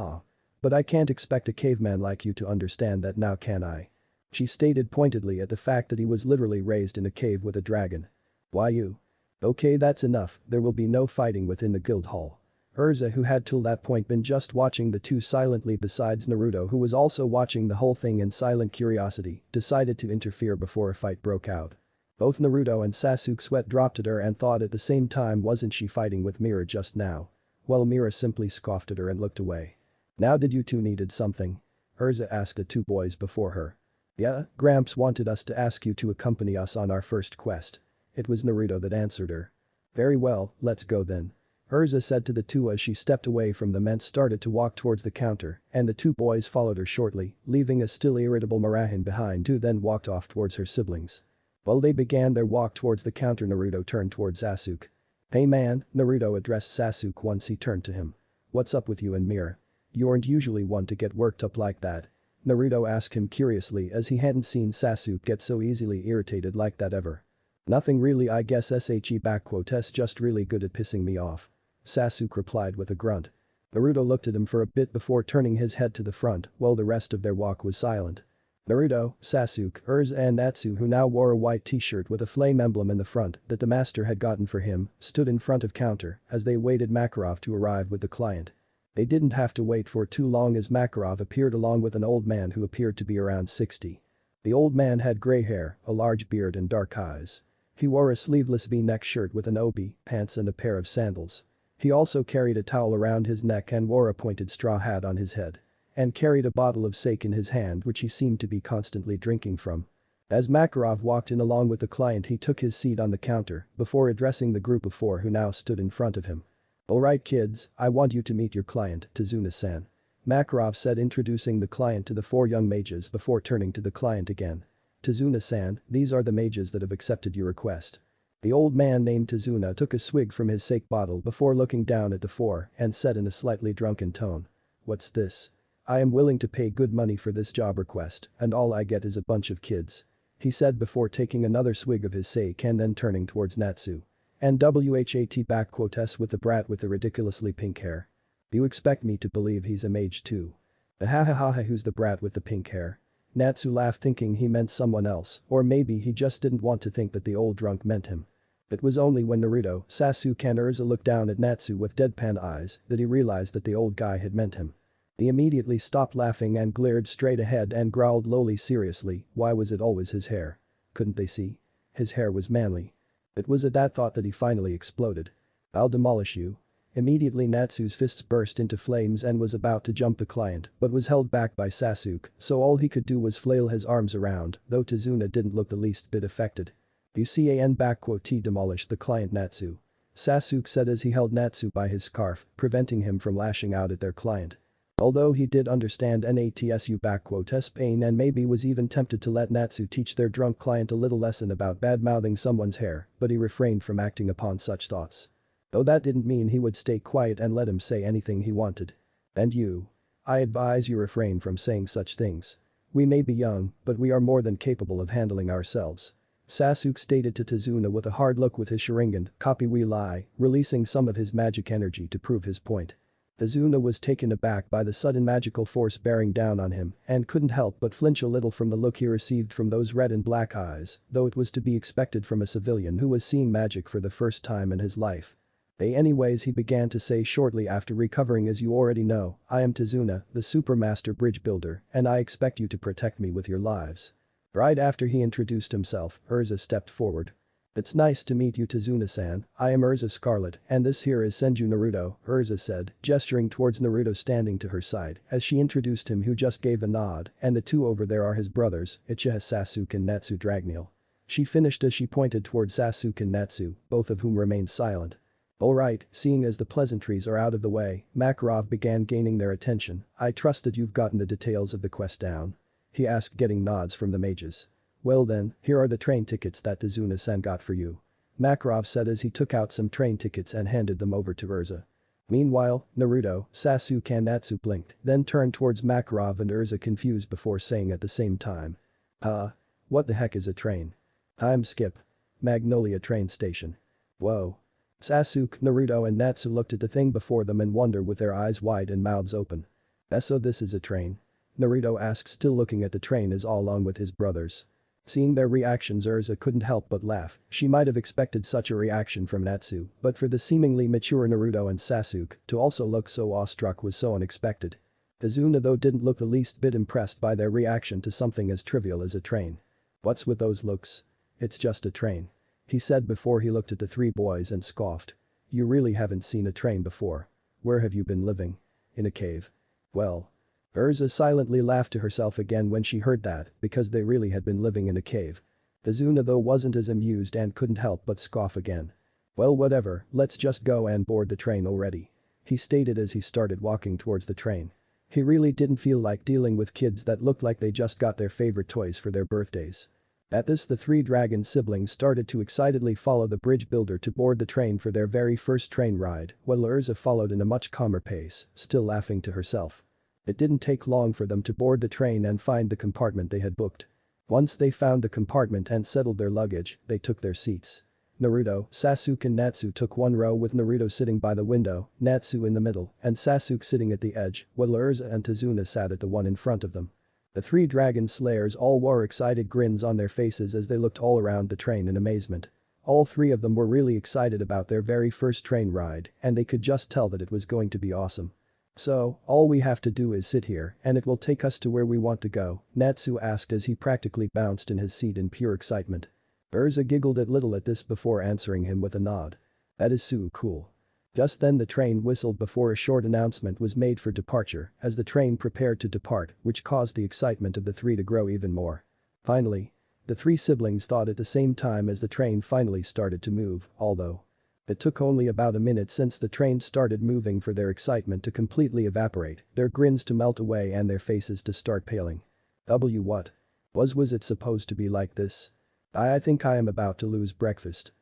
But I can't expect a caveman like you to understand that now, can I? She stated pointedly at the fact that he was literally raised in a cave with a dragon. Why you? Okay, that's enough, there will be no fighting within the guild hall. Urza, who had till that point been just watching the 2 silently besides Naruto, who was also watching the whole thing in silent curiosity, decided to interfere before a fight broke out. Both Naruto and Sasuke sweat dropped at her and thought at the same time, wasn't she fighting with Mira just now? Well, Mira simply scoffed at her and looked away. Now did you 2 needed something? Urza asked the 2 boys before her. Yeah, Gramps wanted us to ask you to accompany us on our first quest. It was Naruto that answered her. Very well, let's go then. Urza said to the 2 as she stepped away from them and started to walk towards the counter, and the 2 boys followed her shortly, leaving a still irritable Marahin behind who then walked off towards her siblings. While they began their walk towards the counter, Naruto turned towards Sasuke. Hey man, Naruto addressed Sasuke once he turned to him. What's up with you and Mira? You aren't usually one to get worked up like that. Naruto asked him curiously as he hadn't seen Sasuke get so easily irritated like that ever. Nothing really, I guess SHE_S just really good at pissing me off. Sasuke replied with a grunt. Naruto looked at him for a bit before turning his head to the front while the rest of their walk was silent. Naruto, Sasuke, Urza and Natsu, who now wore a white t-shirt with a flame emblem in the front that the master had gotten for him, stood in front of counter as they waited Makarov to arrive with the client. They didn't have to wait for too long as Makarov appeared along with an old man who appeared to be around 60. The old man had gray hair, a large beard and dark eyes. He wore a sleeveless V-neck shirt with an obi, pants and a pair of sandals. He also carried a towel around his neck and wore a pointed straw hat on his head. And carried a bottle of sake in his hand which he seemed to be constantly drinking from. As Makarov walked in along with the client, he took his seat on the counter before addressing the group of 4 who now stood in front of him. Alright kids, I want you to meet your client, Tazuna-san. Makarov said, introducing the client to the 4 young mages before turning to the client again. Tazuna-san, these are the mages that have accepted your request. The old man named Tazuna took a swig from his sake bottle before looking down at the four and said in a slightly drunken tone. "What's this? I am willing to pay good money for this job request, and all I get is a bunch of kids," he said before taking another swig of his sake and then turning towards Natsu. "And WHAT back quotes with the brat with the ridiculously pink hair. You expect me to believe he's a mage too? Ha ha ha ha, who's the brat with the pink hair?" Natsu laughed thinking he meant someone else, or maybe he just didn't want to think that the old drunk meant him. It was only when Naruto, Sasuke and Urza looked down at Natsu with deadpan eyes that he realized that the old guy had meant him. He immediately stopped laughing and glared straight ahead and growled lowly seriously, why was it always his hair? Couldn't they see? His hair was manly. It was at that thought that he finally exploded. "I'll demolish you." Immediately Natsu's fists burst into flames and was about to jump the client but was held back by Sasuke, so all he could do was flail his arms around, though Tazuna didn't look the least bit affected. "You can back quote demolish the client Natsu," Sasuke said as he held Natsu by his scarf, preventing him from lashing out at their client. Although he did understand Natsu back quotes pain and maybe was even tempted to let Natsu teach their drunk client a little lesson about bad-mouthing someone's hair, but he refrained from acting upon such thoughts. Though that didn't mean he would stay quiet and let him say anything he wanted. "And you? I advise you refrain from saying such things. We may be young, but we are more than capable of handling ourselves," Sasuke stated to Tazuna with a hard look with his Sharingan, copy we lie, releasing some of his magic energy to prove his point. Tazuna was taken aback by the sudden magical force bearing down on him and couldn't help but flinch a little from the look he received from those red and black eyes, though it was to be expected from a civilian who was seeing magic for the first time in his life. Anyways, he began to say shortly after recovering, as you already know, I am Tazuna, the Supermaster Bridge Builder, and I expect you to protect me with your lives. Right after he introduced himself, Urza stepped forward. It's nice to meet you Tazuna-san, I am Urza Scarlet and this here is Senju Naruto, Urza said, gesturing towards Naruto standing to her side as she introduced him, who just gave a nod, and the two over there are his brothers, Uchiha Sasuke and Natsu Dragneel. She finished as she pointed towards Sasuke and Natsu, both of whom remained silent. Alright, seeing as the pleasantries are out of the way, Makarov began gaining their attention. I trust that you've gotten the details of the quest down, he asked, getting nods from the mages. Well then, here are the train tickets that Tazuna-san got for you, Makarov said as he took out some train tickets and handed them over to Urza. Meanwhile, Naruto, Sasuke and Natsu blinked, then turned towards Makarov and Urza confused before saying at the same time. What the heck is a train? Time skip. Magnolia train station. Whoa. Sasuke, Naruto and Natsu looked at the thing before them in wonder with their eyes wide and mouths open. So this is a train? Naruto asked, still looking at the train as all along with his brothers. Seeing their reactions, Urza couldn't help but laugh. She might have expected such a reaction from Natsu, but for the seemingly mature Naruto and Sasuke to also look so awestruck was so unexpected. Tazuna though didn't look the least bit impressed by their reaction to something as trivial as a train. What's with those looks? It's just a train, he said before he looked at the three boys and scoffed. You really haven't seen a train before. Where have you been living? In a cave? Well. Urza silently laughed to herself again when she heard that, because they really had been living in a cave. Tazuna though wasn't as amused and couldn't help but scoff again. Well whatever, let's just go and board the train already, he stated as he started walking towards the train. He really didn't feel like dealing with kids that looked like they just got their favorite toys for their birthdays. At this, the three dragon siblings started to excitedly follow the bridge builder to board the train for their very first train ride, while Urza followed in a much calmer pace, still laughing to herself. It didn't take long for them to board the train and find the compartment they had booked. Once they found the compartment and settled their luggage, they took their seats. Naruto, Sasuke and Natsu took one row with Naruto sitting by the window, Natsu in the middle, and Sasuke sitting at the edge, while Urza and Tazuna sat at the one in front of them. The three dragon slayers all wore excited grins on their faces as they looked all around the train in amazement. All three of them were really excited about their very first train ride, and they could just tell that it was going to be awesome. So, all we have to do is sit here and it will take us to where we want to go, Natsu asked as he practically bounced in his seat in pure excitement. Urza giggled a little at this before answering him with a nod. That is so cool. Just then the train whistled before a short announcement was made for departure as the train prepared to depart, which caused the excitement of the three to grow even more. Finally, the three siblings thought at the same time as the train finally started to move, although it took only about a minute since the train started moving for their excitement to completely evaporate, their grins to melt away and their faces to start paling. What? Was it supposed to be like this? I think I am about to lose breakfast.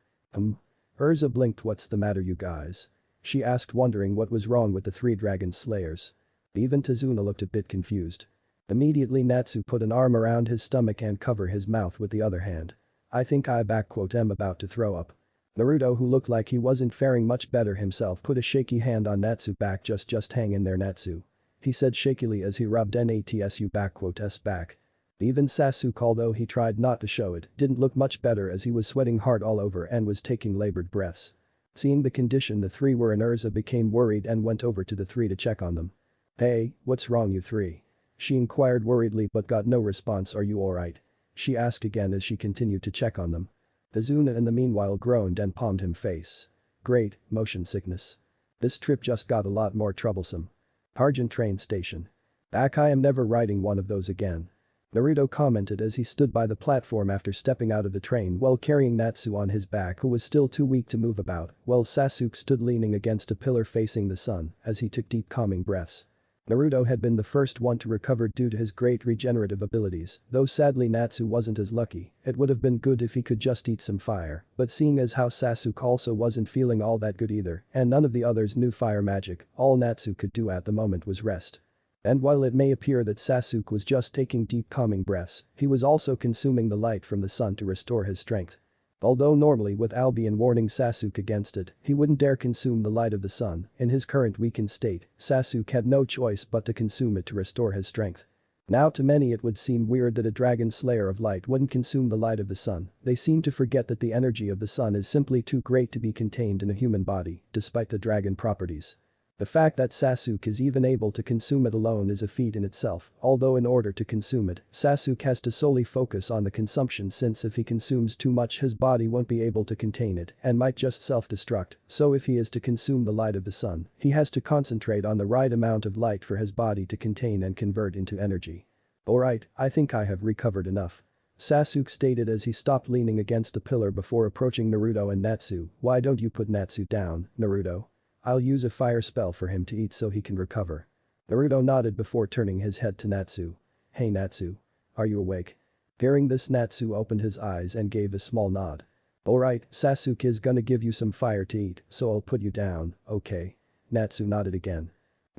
Urza blinked. What's the matter you guys? She asked, wondering what was wrong with the three dragon slayers. Even Tazuna looked a bit confused. Immediately Natsu put an arm around his stomach and covered his mouth with the other hand. I think I am about to throw up. Naruto, who looked like he wasn't faring much better himself, put a shaky hand on Natsu's back. Just hang in there, Natsu. He said shakily as he rubbed Natsu back. Even Sasuke, although he tried not to show it, didn't look much better as he was sweating hard all over and was taking labored breaths. Seeing the condition the three were in, Urza became worried and went over to the three to check on them. Hey, what's wrong you three? She inquired worriedly but got no response. Are you alright? She asked again as she continued to check on them. Tazuna in the meanwhile groaned and palmed him face. Great, motion sickness. This trip just got a lot more troublesome. Argent train station. Back, I am never riding one of those again. Naruto commented as he stood by the platform after stepping out of the train while carrying Natsu on his back, who was still too weak to move about, while Sasuke stood leaning against a pillar facing the sun as he took deep calming breaths. Naruto had been the first one to recover due to his great regenerative abilities, though sadly Natsu wasn't as lucky. It would have been good if he could just eat some fire, but seeing as how Sasuke also wasn't feeling all that good either, and none of the others knew fire magic, all Natsu could do at the moment was rest. And while it may appear that Sasuke was just taking deep calming breaths, he was also consuming the light from the sun to restore his strength. Although normally with Albion warning Sasuke against it, he wouldn't dare consume the light of the sun. In his current weakened state, Sasuke had no choice but to consume it to restore his strength. Now to many it would seem weird that a dragon slayer of light wouldn't consume the light of the sun. They seem to forget that the energy of the sun is simply too great to be contained in a human body, despite the dragon properties. The fact that Sasuke is even able to consume it alone is a feat in itself, although in order to consume it, Sasuke has to solely focus on the consumption, since if he consumes too much his body won't be able to contain it and might just self-destruct. So if he is to consume the light of the sun, he has to concentrate on the right amount of light for his body to contain and convert into energy. Alright, I think I have recovered enough. Sasuke stated as he stopped leaning against a pillar before approaching Naruto and Natsu. Why don't you put Natsu down, Naruto? I'll use a fire spell for him to eat so he can recover. Naruto nodded before turning his head to Natsu. Hey Natsu. Are you awake? Hearing this, Natsu opened his eyes and gave a small nod. Alright, Sasuke is gonna give you some fire to eat, so I'll put you down, okay? Natsu nodded again.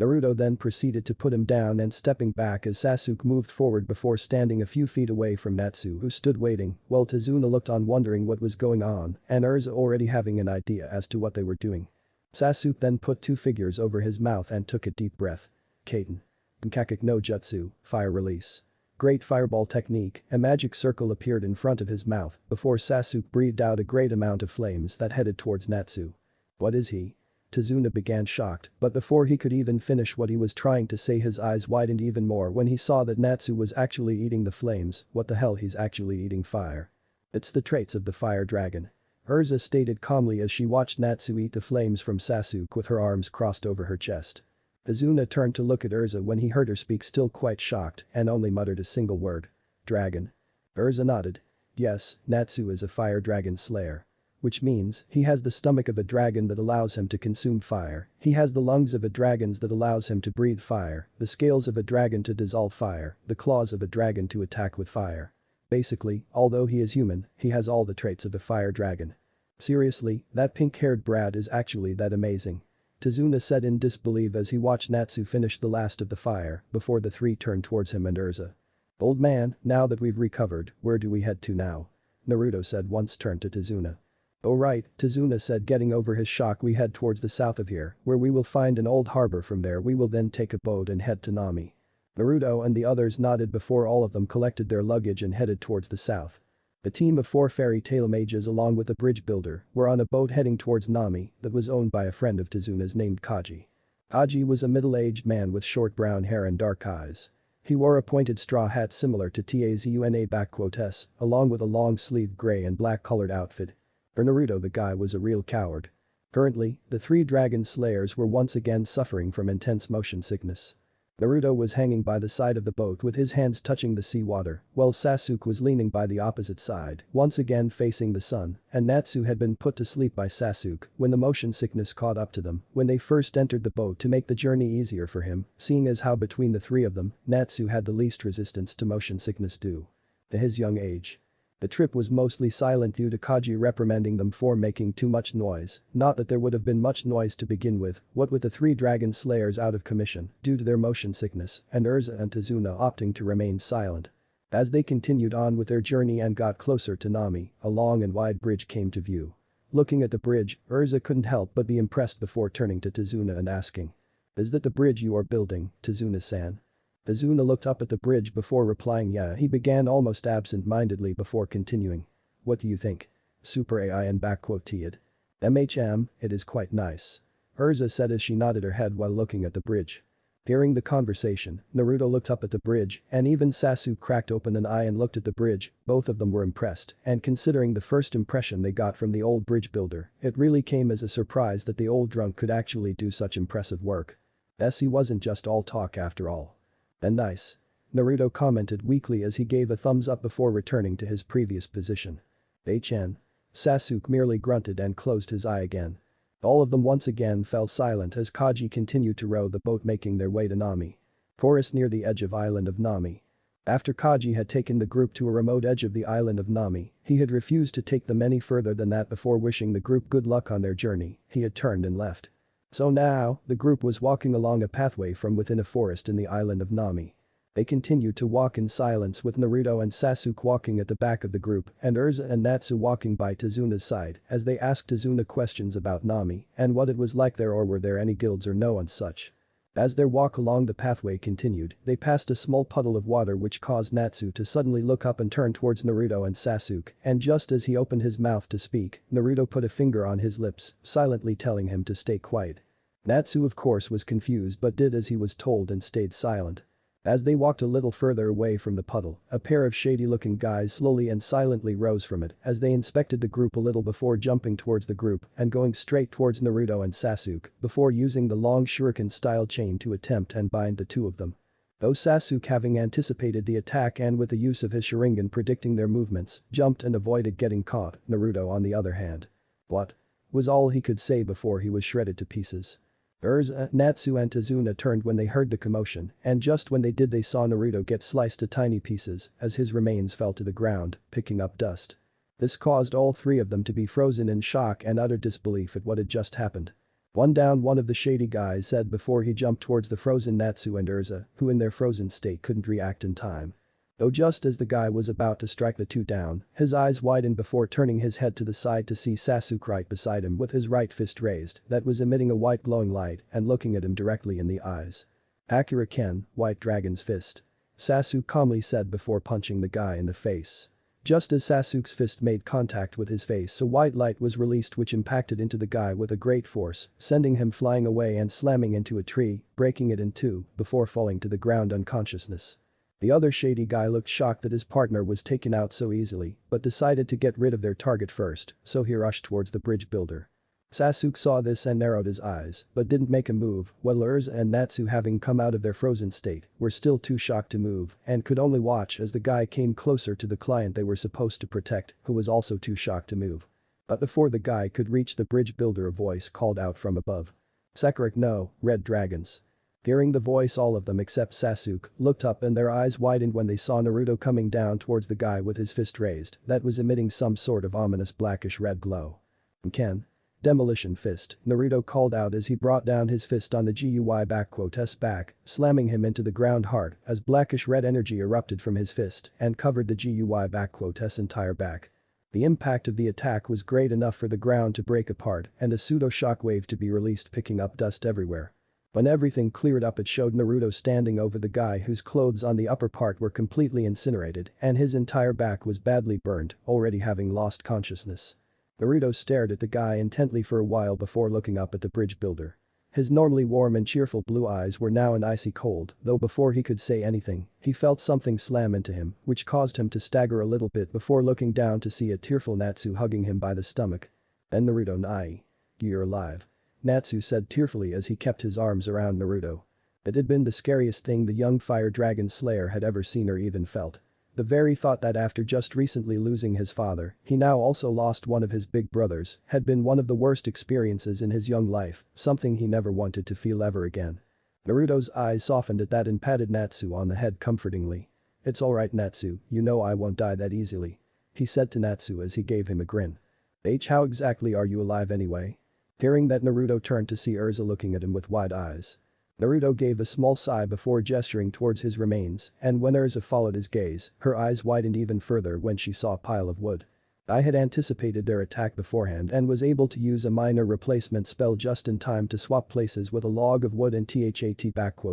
Naruto then proceeded to put him down and stepping back as Sasuke moved forward before standing a few feet away from Natsu, who stood waiting, while Tazuna looked on wondering what was going on and Urza already having an idea as to what they were doing. Sasuke then put two figures over his mouth and took a deep breath. Kaiten. Nkakik no Jutsu, fire release. Great fireball technique, a magic circle appeared in front of his mouth before Sasuke breathed out a great amount of flames that headed towards Natsu. What is he? Tazuna began shocked, but before he could even finish what he was trying to say, his eyes widened even more when he saw that Natsu was actually eating the flames. What the hell, he's actually eating fire. It's the traits of the fire dragon. Urza stated calmly as she watched Natsu eat the flames from Sasuke with her arms crossed over her chest. Tazuna turned to look at Urza when he heard her speak, still quite shocked, and only muttered a single word. Dragon. Urza nodded. Yes, Natsu is a fire dragon slayer. Which means, he has the stomach of a dragon that allows him to consume fire, he has the lungs of a dragon that allows him to breathe fire, the scales of a dragon to dissolve fire, the claws of a dragon to attack with fire. Basically, although he is human, he has all the traits of a fire dragon. Seriously, that pink-haired brat is actually that amazing? Tazuna said in disbelief as he watched Natsu finish the last of the fire before the three turned towards him and Urza. Old man, now that we've recovered, where do we head to now? Naruto said once turned to Tazuna. Oh right, Tazuna said, getting over his shock, we head towards the south of here, where we will find an old harbor. From there we will then take a boat and head to Nami. Naruto and the others nodded before all of them collected their luggage and headed towards the south. A team of 4 fairy tale mages along with a bridge builder were on a boat heading towards Nami that was owned by a friend of Tazuna's named Kaji. Kaji was a middle-aged man with short brown hair and dark eyes. He wore a pointed straw hat similar to Tazuna along with a long-sleeved grey and black-colored outfit. For Naruto, the guy was a real coward. Currently, the 3 dragon slayers were once again suffering from intense motion sickness. Naruto was hanging by the side of the boat with his hands touching the seawater, while Sasuke was leaning by the opposite side, once again facing the sun, and Natsu had been put to sleep by Sasuke when the motion sickness caught up to them when they first entered the boat to make the journey easier for him, seeing as how between the 3 of them, Natsu had the least resistance to motion sickness due to his young age. The trip was mostly silent due to Kaji reprimanding them for making too much noise, not that there would have been much noise to begin with, what with the 3 dragon slayers out of commission due to their motion sickness and Urza and Tazuna opting to remain silent. As they continued on with their journey and got closer to Nami, a long and wide bridge came to view. Looking at the bridge, Urza couldn't help but be impressed before turning to Tazuna and asking. "Is that the bridge you are building, Tazuna-san?" Tazuna looked up at the bridge before replying yeah, he began almost absent-mindedly before continuing. "What do you think?" Super AI and backquoted. It is quite nice." Urza said as she nodded her head while looking at the bridge. During the conversation, Naruto looked up at the bridge and even Sasuke cracked open an eye and looked at the bridge, both of them were impressed and considering the first impression they got from the old bridge builder, it really came as a surprise that the old drunk could actually do such impressive work. He wasn't just all talk after all. "And nice." Naruto commented weakly as he gave a thumbs up before returning to his previous position. "Chan." Sasuke merely grunted and closed his eye again. All of them once again fell silent as Kaji continued to row the boat making their way to Nami. Forest near the edge of island of Nami. After Kaji had taken the group to a remote edge of the island of Nami, he had refused to take them any further than that before wishing the group good luck on their journey, he had turned and left. So now, the group was walking along a pathway from within a forest in the island of Nami. They continued to walk in silence with Naruto and Sasuke walking at the back of the group and Urza and Natsu walking by Tazuna's side as they asked Tazuna questions about Nami and what it was like there or were there any guilds or no and such. As their walk along the pathway continued, they passed a small puddle of water which caused Natsu to suddenly look up and turn towards Naruto and Sasuke and just as he opened his mouth to speak, Naruto put a finger on his lips, silently telling him to stay quiet. Natsu of course was confused but did as he was told and stayed silent. As they walked a little further away from the puddle, a pair of shady-looking guys slowly and silently rose from it as they inspected the group a little before jumping towards the group and going straight towards Naruto and Sasuke before using the long shuriken-style chain to attempt and bind the two of them. Though Sasuke having anticipated the attack and with the use of his Sharingan predicting their movements, jumped and avoided getting caught, Naruto on the other hand. "What?" was all he could say before he was shredded to pieces. Urza, Natsu and Tazuna turned when they heard the commotion and just when they did they saw Naruto get sliced to tiny pieces as his remains fell to the ground, picking up dust. This caused all 3 of them to be frozen in shock and utter disbelief at what had just happened. "One down," one of the shady guys said before he jumped towards the frozen Natsu and Urza, who in their frozen state couldn't react in time. Though just as the guy was about to strike the 2 down, his eyes widened before turning his head to the side to see Sasuke right beside him with his right fist raised that was emitting a white glowing light and looking at him directly in the eyes. "Akira Ken, White Dragon's fist." Sasuke calmly said before punching the guy in the face. Just as Sasuke's fist made contact with his face a white light was released which impacted into the guy with a great force, sending him flying away and slamming into a tree, breaking it in 2 before falling to the ground unconsciousness. The other shady guy looked shocked that his partner was taken out so easily, but decided to get rid of their target first, so he rushed towards the bridge builder. Sasuke saw this and narrowed his eyes, but didn't make a move, while Urza and Natsu having come out of their frozen state, were still too shocked to move and could only watch as the guy came closer to the client they were supposed to protect, who was also too shocked to move. But before the guy could reach the bridge builder a voice called out from above. "Sekiruk no, red dragons." Hearing the voice all of them except Sasuke looked up and their eyes widened when they saw Naruto coming down towards the guy with his fist raised that was emitting some sort of ominous blackish red glow. "Ken." Demolition fist, Naruto called out as he brought down his fist on the GUI back, slamming him into the ground hard as blackish red energy erupted from his fist and covered the GUI entire back. The impact of the attack was great enough for the ground to break apart and a pseudo shockwave to be released picking up dust everywhere. When everything cleared up it showed Naruto standing over the guy whose clothes on the upper part were completely incinerated and his entire back was badly burned, already having lost consciousness. Naruto stared at the guy intently for a while before looking up at the bridge builder. His normally warm and cheerful blue eyes were now an icy cold, though before he could say anything, he felt something slam into him, which caused him to stagger a little bit before looking down to see a tearful Natsu hugging him by the stomach. Then Naruto "Nai. You're alive." Natsu said tearfully as he kept his arms around Naruto. It had been the scariest thing the young fire dragon slayer had ever seen or even felt. The very thought that after just recently losing his father, he now also lost one of his big brothers, had been one of the worst experiences in his young life, something he never wanted to feel ever again. Naruto's eyes softened at that and patted Natsu on the head comfortingly. "It's alright Natsu, you know I won't die that easily." he said to Natsu as he gave him a grin. How exactly are you alive anyway? Hearing that, Naruto turned to see Urza looking at him with wide eyes. Naruto gave a small sigh before gesturing towards his remains, and when Urza followed his gaze, her eyes widened even further when she saw a pile of wood. I had anticipated their attack beforehand and was able to use a minor replacement spell just in time to swap places with a log of wood and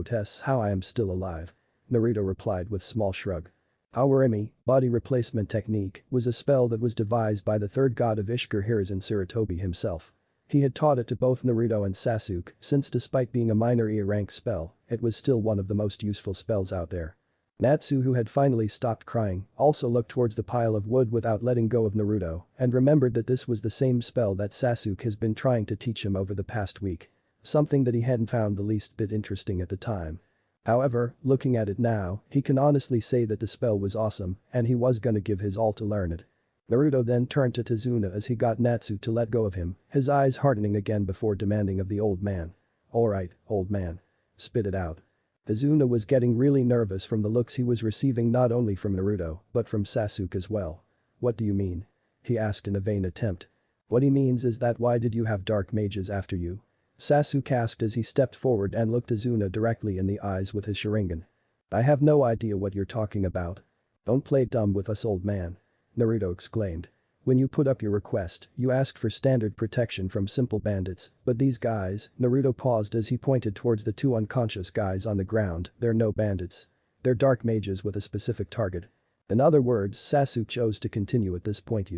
that's how I am still alive. Naruto replied with small shrug. Awarimi, body replacement technique, was a spell that was devised by the third god of Ishikar Hiruzen Sarutobi himself. He had taught it to both Naruto and Sasuke since despite being a minor E-rank spell, it was still one of the most useful spells out there. Natsu, who had finally stopped crying, also looked towards the pile of wood without letting go of Naruto and remembered that this was the same spell that Sasuke has been trying to teach him over the past week. Something that he hadn't found the least bit interesting at the time. However, looking at it now, he can honestly say that the spell was awesome and he was gonna give his all to learn it. Naruto then turned to Tazuna as he got Natsu to let go of him, his eyes hardening again before demanding of the old man. Alright, old man. Spit it out. Tazuna was getting really nervous from the looks he was receiving not only from Naruto, but from Sasuke as well. What do you mean? He asked in a vain attempt. What he means is that why did you have dark mages after you? Sasuke asked as he stepped forward and looked Tazuna directly in the eyes with his Sharingan. I have no idea what you're talking about. Don't play dumb with us, old man. Naruto exclaimed. When you put up your request, you asked for standard protection from simple bandits, but these guys, Naruto paused as he pointed towards the two unconscious guys on the ground, they're no bandits. They're dark mages with a specific target. In other words, Sasuke chose to continue at this point.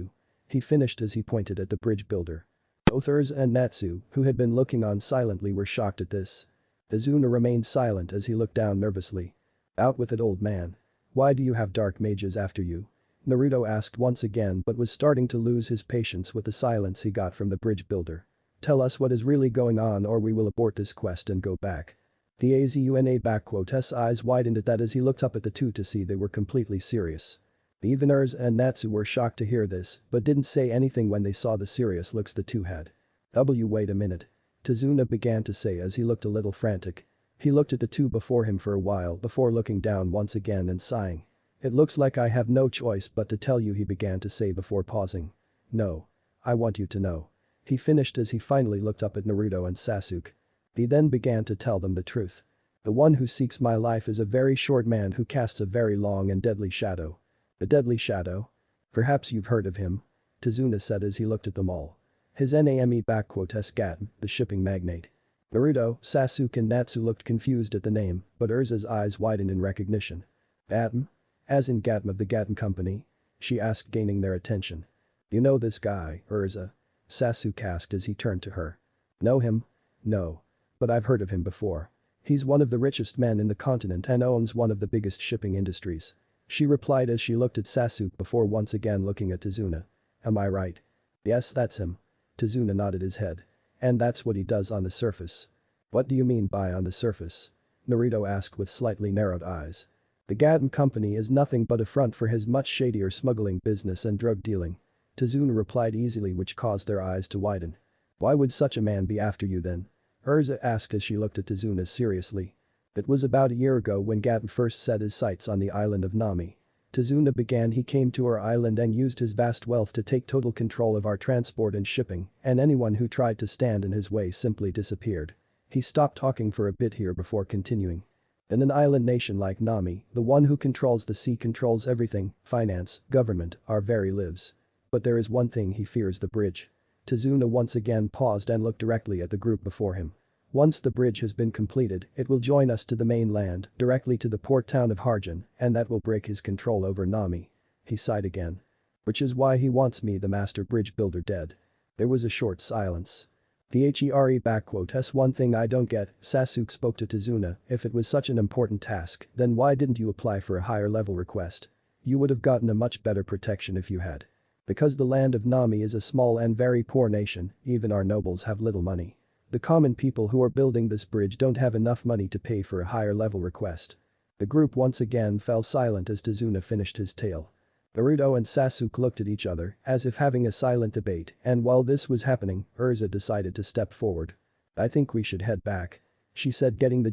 He finished as he pointed at the bridge builder. Both Urza and Natsu, who had been looking on silently, were shocked at this. Tazuna remained silent as he looked down nervously. Out with it, old man. Why do you have dark mages after you? Naruto asked once again but was starting to lose his patience with the silence he got from the bridge builder. Tell us what is really going on or we will abort this quest and go back. His eyes widened at that as he looked up at the two to see they were completely serious. Even Urza and Natsu were shocked to hear this but didn't say anything when they saw the serious looks the two had. Wait a minute. Tazuna began to say as he looked a little frantic. He looked at the two before him for a while before looking down once again and sighing. It looks like I have no choice but to tell you, he began to say before pausing. No. I want you to know. He finished as he finally looked up at Naruto and Sasuke. He then began to tell them the truth. The one who seeks my life is a very short man who casts a very long and deadly shadow. The deadly shadow? Perhaps you've heard of him? Tazuna said as he looked at them all. His name Gaten, the shipping magnate. Naruto, Sasuke and Natsu looked confused at the name, but Urza's eyes widened in recognition. Gaten? As in Gaten of the Gaten Company? She asked, gaining their attention. You know this guy, Urza? Sasuke asked as he turned to her. Know him? No. But I've heard of him before. He's one of the richest men in the continent and owns one of the biggest shipping industries. She replied as she looked at Sasuke before once again looking at Tazuna. Am I right? Yes, that's him. Tazuna nodded his head. And that's what he does on the surface. What do you mean by on the surface? Naruto asked with slightly narrowed eyes. The Gaten Company is nothing but a front for his much shadier smuggling business and drug dealing. Tazuna replied easily, which caused their eyes to widen. Why would such a man be after you then? Urza asked as she looked at Tazuna seriously. It was about a year ago when Gaten first set his sights on the island of Nami. Tazuna began. He came to our island and used his vast wealth to take total control of our transport and shipping, and anyone who tried to stand in his way simply disappeared. He stopped talking for a bit here before continuing. In an island nation like Nami, the one who controls the sea controls everything, finance, government, our very lives. But there is one thing he fears: the bridge. Tazuna once again paused and looked directly at the group before him. Once the bridge has been completed, it will join us to the mainland, directly to the port town of Harjan, and that will break his control over Nami. He sighed again. Which is why he wants me, the master bridge builder, dead. There was a short silence. One thing I don't get, Sasuke spoke to Tazuna, if it was such an important task, then why didn't you apply for a higher level request? You would have gotten a much better protection if you had. Because the land of Nami is a small and very poor nation, even our nobles have little money. The common people who are building this bridge don't have enough money to pay for a higher level request. The group once again fell silent as Tazuna finished his tale. Naruto and Sasuke looked at each other as if having a silent debate, and while this was happening, Urza decided to step forward. I think we should head back. She said, getting the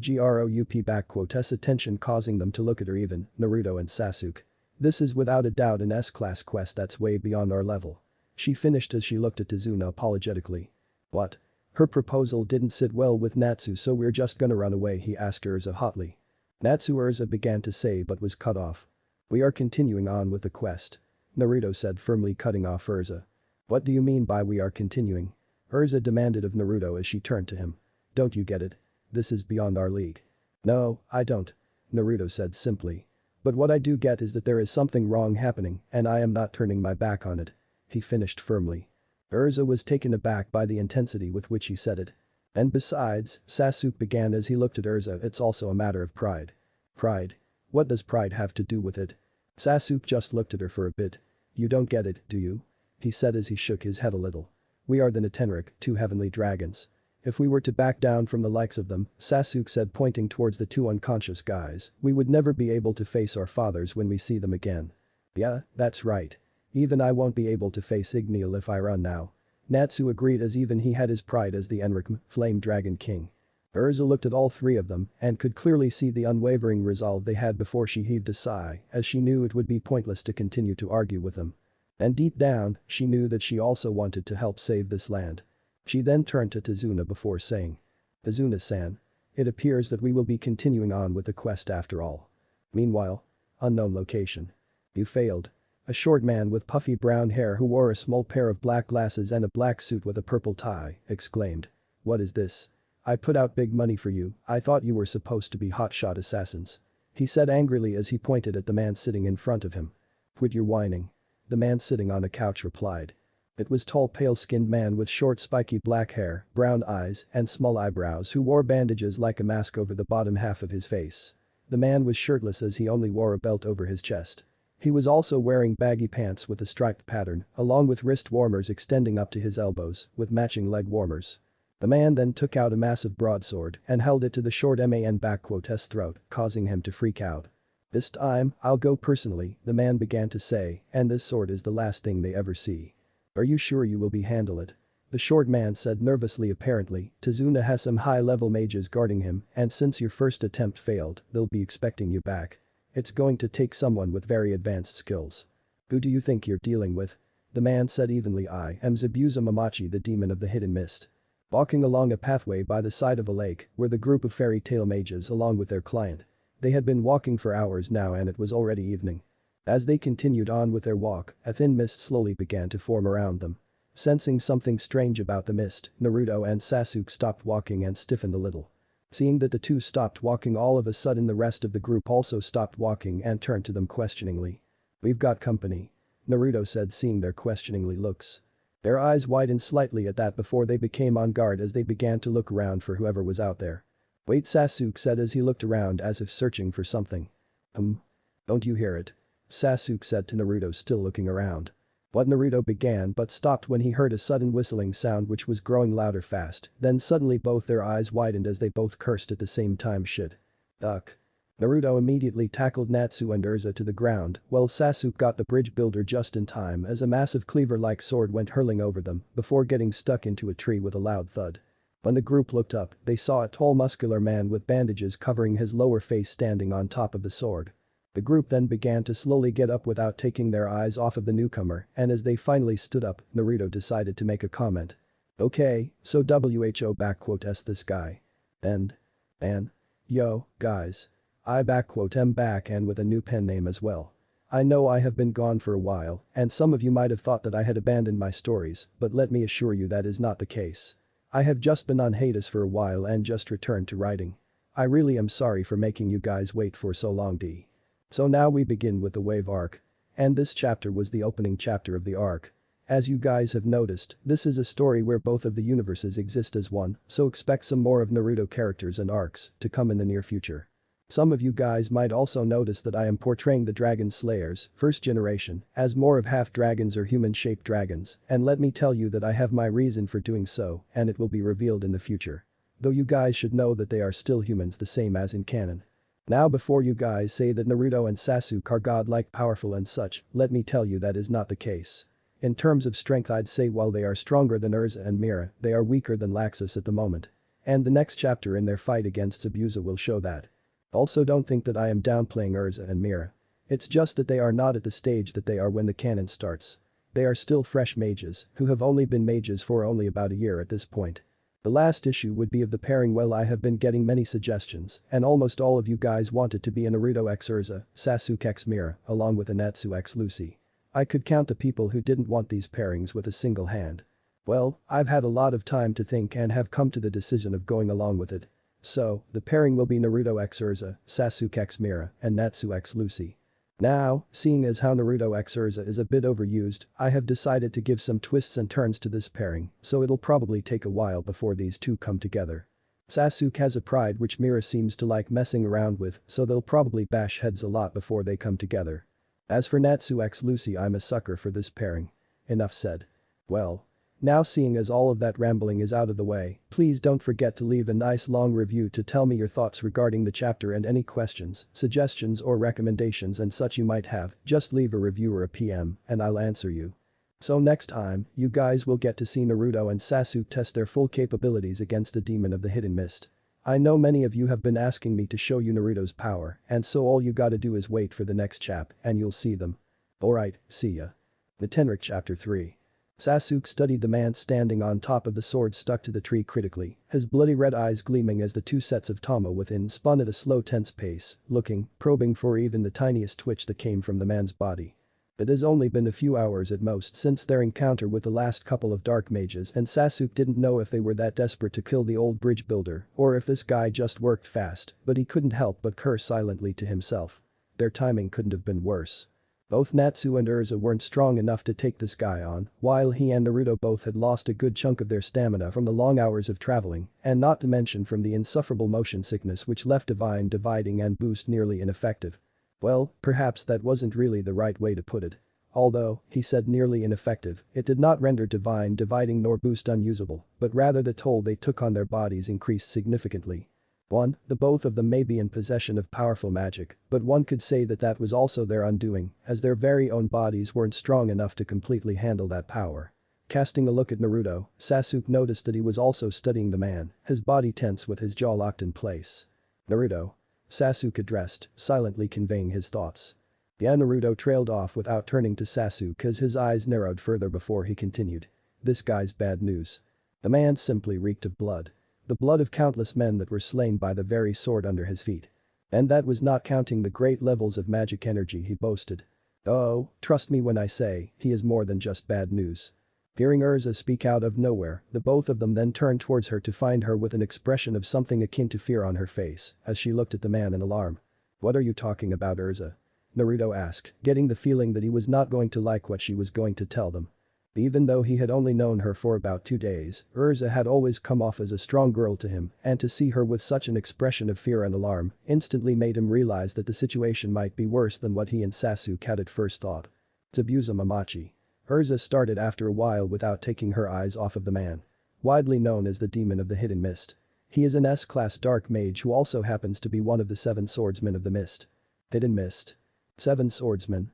group attention, causing them to look at her, even Naruto and Sasuke. This is without a doubt an S-class quest that's way beyond our level. She finished as she looked at Tazuna apologetically. What? Her proposal didn't sit well with Natsu, so we're just gonna run away, he asked Urza hotly. Natsu Urza began to say but was cut off. We are continuing on with the quest. Naruto said, firmly cutting off Urza. What do you mean by we are continuing? Urza demanded of Naruto as she turned to him. Don't you get it? This is beyond our league. No, I don't. Naruto said simply. But what I do get is that there is something wrong happening and I am not turning my back on it. He finished firmly. Urza was taken aback by the intensity with which he said it. And besides, Sasuke began as he looked at Urza, it's also a matter of pride. Pride? What does pride have to do with it? Sasuke just looked at her for a bit. You don't get it, do you? He said as he shook his head a little. We are the Natenrik, 2 heavenly dragons. If we were to back down from the likes of them, Sasuke said, pointing towards the 2 unconscious guys, we would never be able to face our fathers when we see them again. Yeah, that's right. Even I won't be able to face Igneel if I run now. Natsu agreed as even he had his pride as the Enrikm, Flame Dragon King. Urza looked at all 3 of them and could clearly see the unwavering resolve they had before she heaved a sigh as she knew it would be pointless to continue to argue with them. And deep down, she knew that she also wanted to help save this land. She then turned to Tazuna before saying. Tazuna-san. It appears that we will be continuing on with the quest after all. Meanwhile. Unknown location. You failed. A short man with puffy brown hair who wore a small pair of black glasses and a black suit with a purple tie, exclaimed. What is this? I put out big money for you, I thought you were supposed to be hotshot assassins. He said angrily as he pointed at the man sitting in front of him. Quit your whining. The man sitting on a couch replied. It was tall pale-skinned man with short spiky black hair, brown eyes and small eyebrows who wore bandages like a mask over the bottom half of his face. The man was shirtless as he only wore a belt over his chest. He was also wearing baggy pants with a striped pattern, along with wrist warmers extending up to his elbows, with matching leg warmers. The man then took out a massive broadsword and held it to the short man's throat, causing him to freak out. This time, I'll go personally, the man began to say, and this sword is the last thing they ever see. Are you sure you will handle it? The short man said nervously. Apparently, Tazuna has some high-level mages guarding him and since your first attempt failed, they'll be expecting you back. It's going to take someone with very advanced skills. Who do you think you're dealing with? The man said evenly. I am Zabuza Mamachi, the demon of the hidden mist. Walking along a pathway by the side of a lake were the group of fairy tale mages along with their client. They had been walking for hours now and it was already evening. As they continued on with their walk, a thin mist slowly began to form around them. Sensing something strange about the mist, Naruto and Sasuke stopped walking and stiffened a little. Seeing that the 2 stopped walking, all of a sudden the rest of the group also stopped walking and turned to them questioningly. We've got company. Naruto said, seeing their questioningly looks. Their eyes widened slightly at that before they became on guard as they began to look around for whoever was out there. Wait, Sasuke said as he looked around as if searching for something. Don't you hear it? Sasuke said to Naruto, still looking around. What? Naruto began but stopped when he heard a sudden whistling sound which was growing louder fast, then suddenly both their eyes widened as they both cursed at the same time. Shit. Duck. Naruto immediately tackled Natsu and Urza to the ground while Sasuke got the bridge builder just in time as a massive cleaver-like sword went hurling over them before getting stuck into a tree with a loud thud. When the group looked up, they saw a tall muscular man with bandages covering his lower face standing on top of the sword. The group then began to slowly get up without taking their eyes off of the newcomer, and as they finally stood up, Naruto decided to make a comment. Okay, so who this guy. And yo, guys. I am back and with a new pen name as well. I know I have been gone for a while, and some of you might have thought that I had abandoned my stories, but let me assure you that is not the case. I have just been on hiatus for a while and just returned to writing. I really am sorry for making you guys wait for so long. So now we begin with the Wave arc. And this chapter was the opening chapter of the arc. As you guys have noticed, this is a story where both of the universes exist as one, so expect some more of Naruto characters and arcs to come in the near future. Some of you guys might also notice that I am portraying the Dragon Slayers, first generation, as more of half-dragons or human-shaped dragons, and let me tell you that I have my reason for doing so, and it will be revealed in the future. Though you guys should know that they are still humans the same as in canon. Now before you guys say that Naruto and Sasuke are godlike powerful and such, let me tell you that is not the case. In terms of strength I'd say while they are stronger than Urza and Mira, they are weaker than Laxus at the moment. And the next chapter in their fight against Zabuza will show that. Also don't think that I am downplaying Urza and Mira. It's just that they are not at the stage that they are when the canon starts. They are still fresh mages, who have only been mages for only about a year at this point. The last issue would be of the pairing. Well, I have been getting many suggestions, and almost all of you guys want it to be a Naruto x Urza, Sasuke x Mira, along with a Natsu x Lucy. I could count the people who didn't want these pairings with a single hand. Well, I've had a lot of time to think and have come to the decision of going along with it. So, the pairing will be Naruto x Urza, Sasuke x Mira, and Natsu x Lucy. Now, seeing as how Naruto x Urza is a bit overused, I have decided to give some twists and turns to this pairing, so it'll probably take a while before these two come together. Sasuke has a pride which Mira seems to like messing around with, so they'll probably bash heads a lot before they come together. As for Natsu x Lucy, I'm a sucker for this pairing. Enough said. Well. Now, seeing as all of that rambling is out of the way, please don't forget to leave a nice long review to tell me your thoughts regarding the chapter and any questions, suggestions or recommendations and such you might have. Just leave a review or a PM and I'll answer you. So next time, you guys will get to see Naruto and Sasuke test their full capabilities against the demon of the hidden mist. I know many of you have been asking me to show you Naruto's power, and so all you gotta do is wait for the next chap and you'll see them. Alright, see ya. The Tenrich Chapter 3. Sasuke studied the man standing on top of the sword stuck to the tree critically, his bloody red eyes gleaming as the two sets of Tama within spun at a slow tense pace, looking, probing for even the tiniest twitch that came from the man's body. It has only been a few hours at most since their encounter with the last couple of dark mages, and Sasuke didn't know if they were that desperate to kill the old bridge builder or if this guy just worked fast, but he couldn't help but curse silently to himself. Their timing couldn't have been worse. Both Natsu and Urza weren't strong enough to take this guy on, while he and Naruto both had lost a good chunk of their stamina from the long hours of traveling, and not to mention from the insufferable motion sickness which left divine dividing and boost nearly ineffective. Well, perhaps that wasn't really the right way to put it. Although, he said nearly ineffective, it did not render divine dividing nor boost unusable, but rather the toll they took on their bodies increased significantly. 1. The both of them may be in possession of powerful magic, but one could say that that was also their undoing, as their very own bodies weren't strong enough to completely handle that power. Casting a look at Naruto, Sasuke noticed that he was also studying the man, his body tense with his jaw locked in place. Naruto. Sasuke addressed, silently conveying his thoughts. Yeah, Naruto trailed off without turning to Sasuke as his eyes narrowed further before he continued. This guy's bad news. The man simply reeked of blood. The blood of countless men that were slain by the very sword under his feet. And that was not counting the great levels of magic energy he boasted. Oh, trust me when I say, he is more than just bad news. Hearing Urza speak out of nowhere, the both of them then turned towards her to find her with an expression of something akin to fear on her face as she looked at the man in alarm. What are you talking about, Urza? Naruto asked, getting the feeling that he was not going to like what she was going to tell them. Even though he had only known her for about 2 days, Urza had always come off as a strong girl to him, and to see her with such an expression of fear and alarm instantly made him realize that the situation might be worse than what he and Sasuke had at first thought. Zabuza Mamachi. Urza started after a while without taking her eyes off of the man. Widely known as the demon of the hidden mist. He is an S-class dark mage who also happens to be one of the 7 swordsmen of the mist. Hidden mist. 7 swordsmen.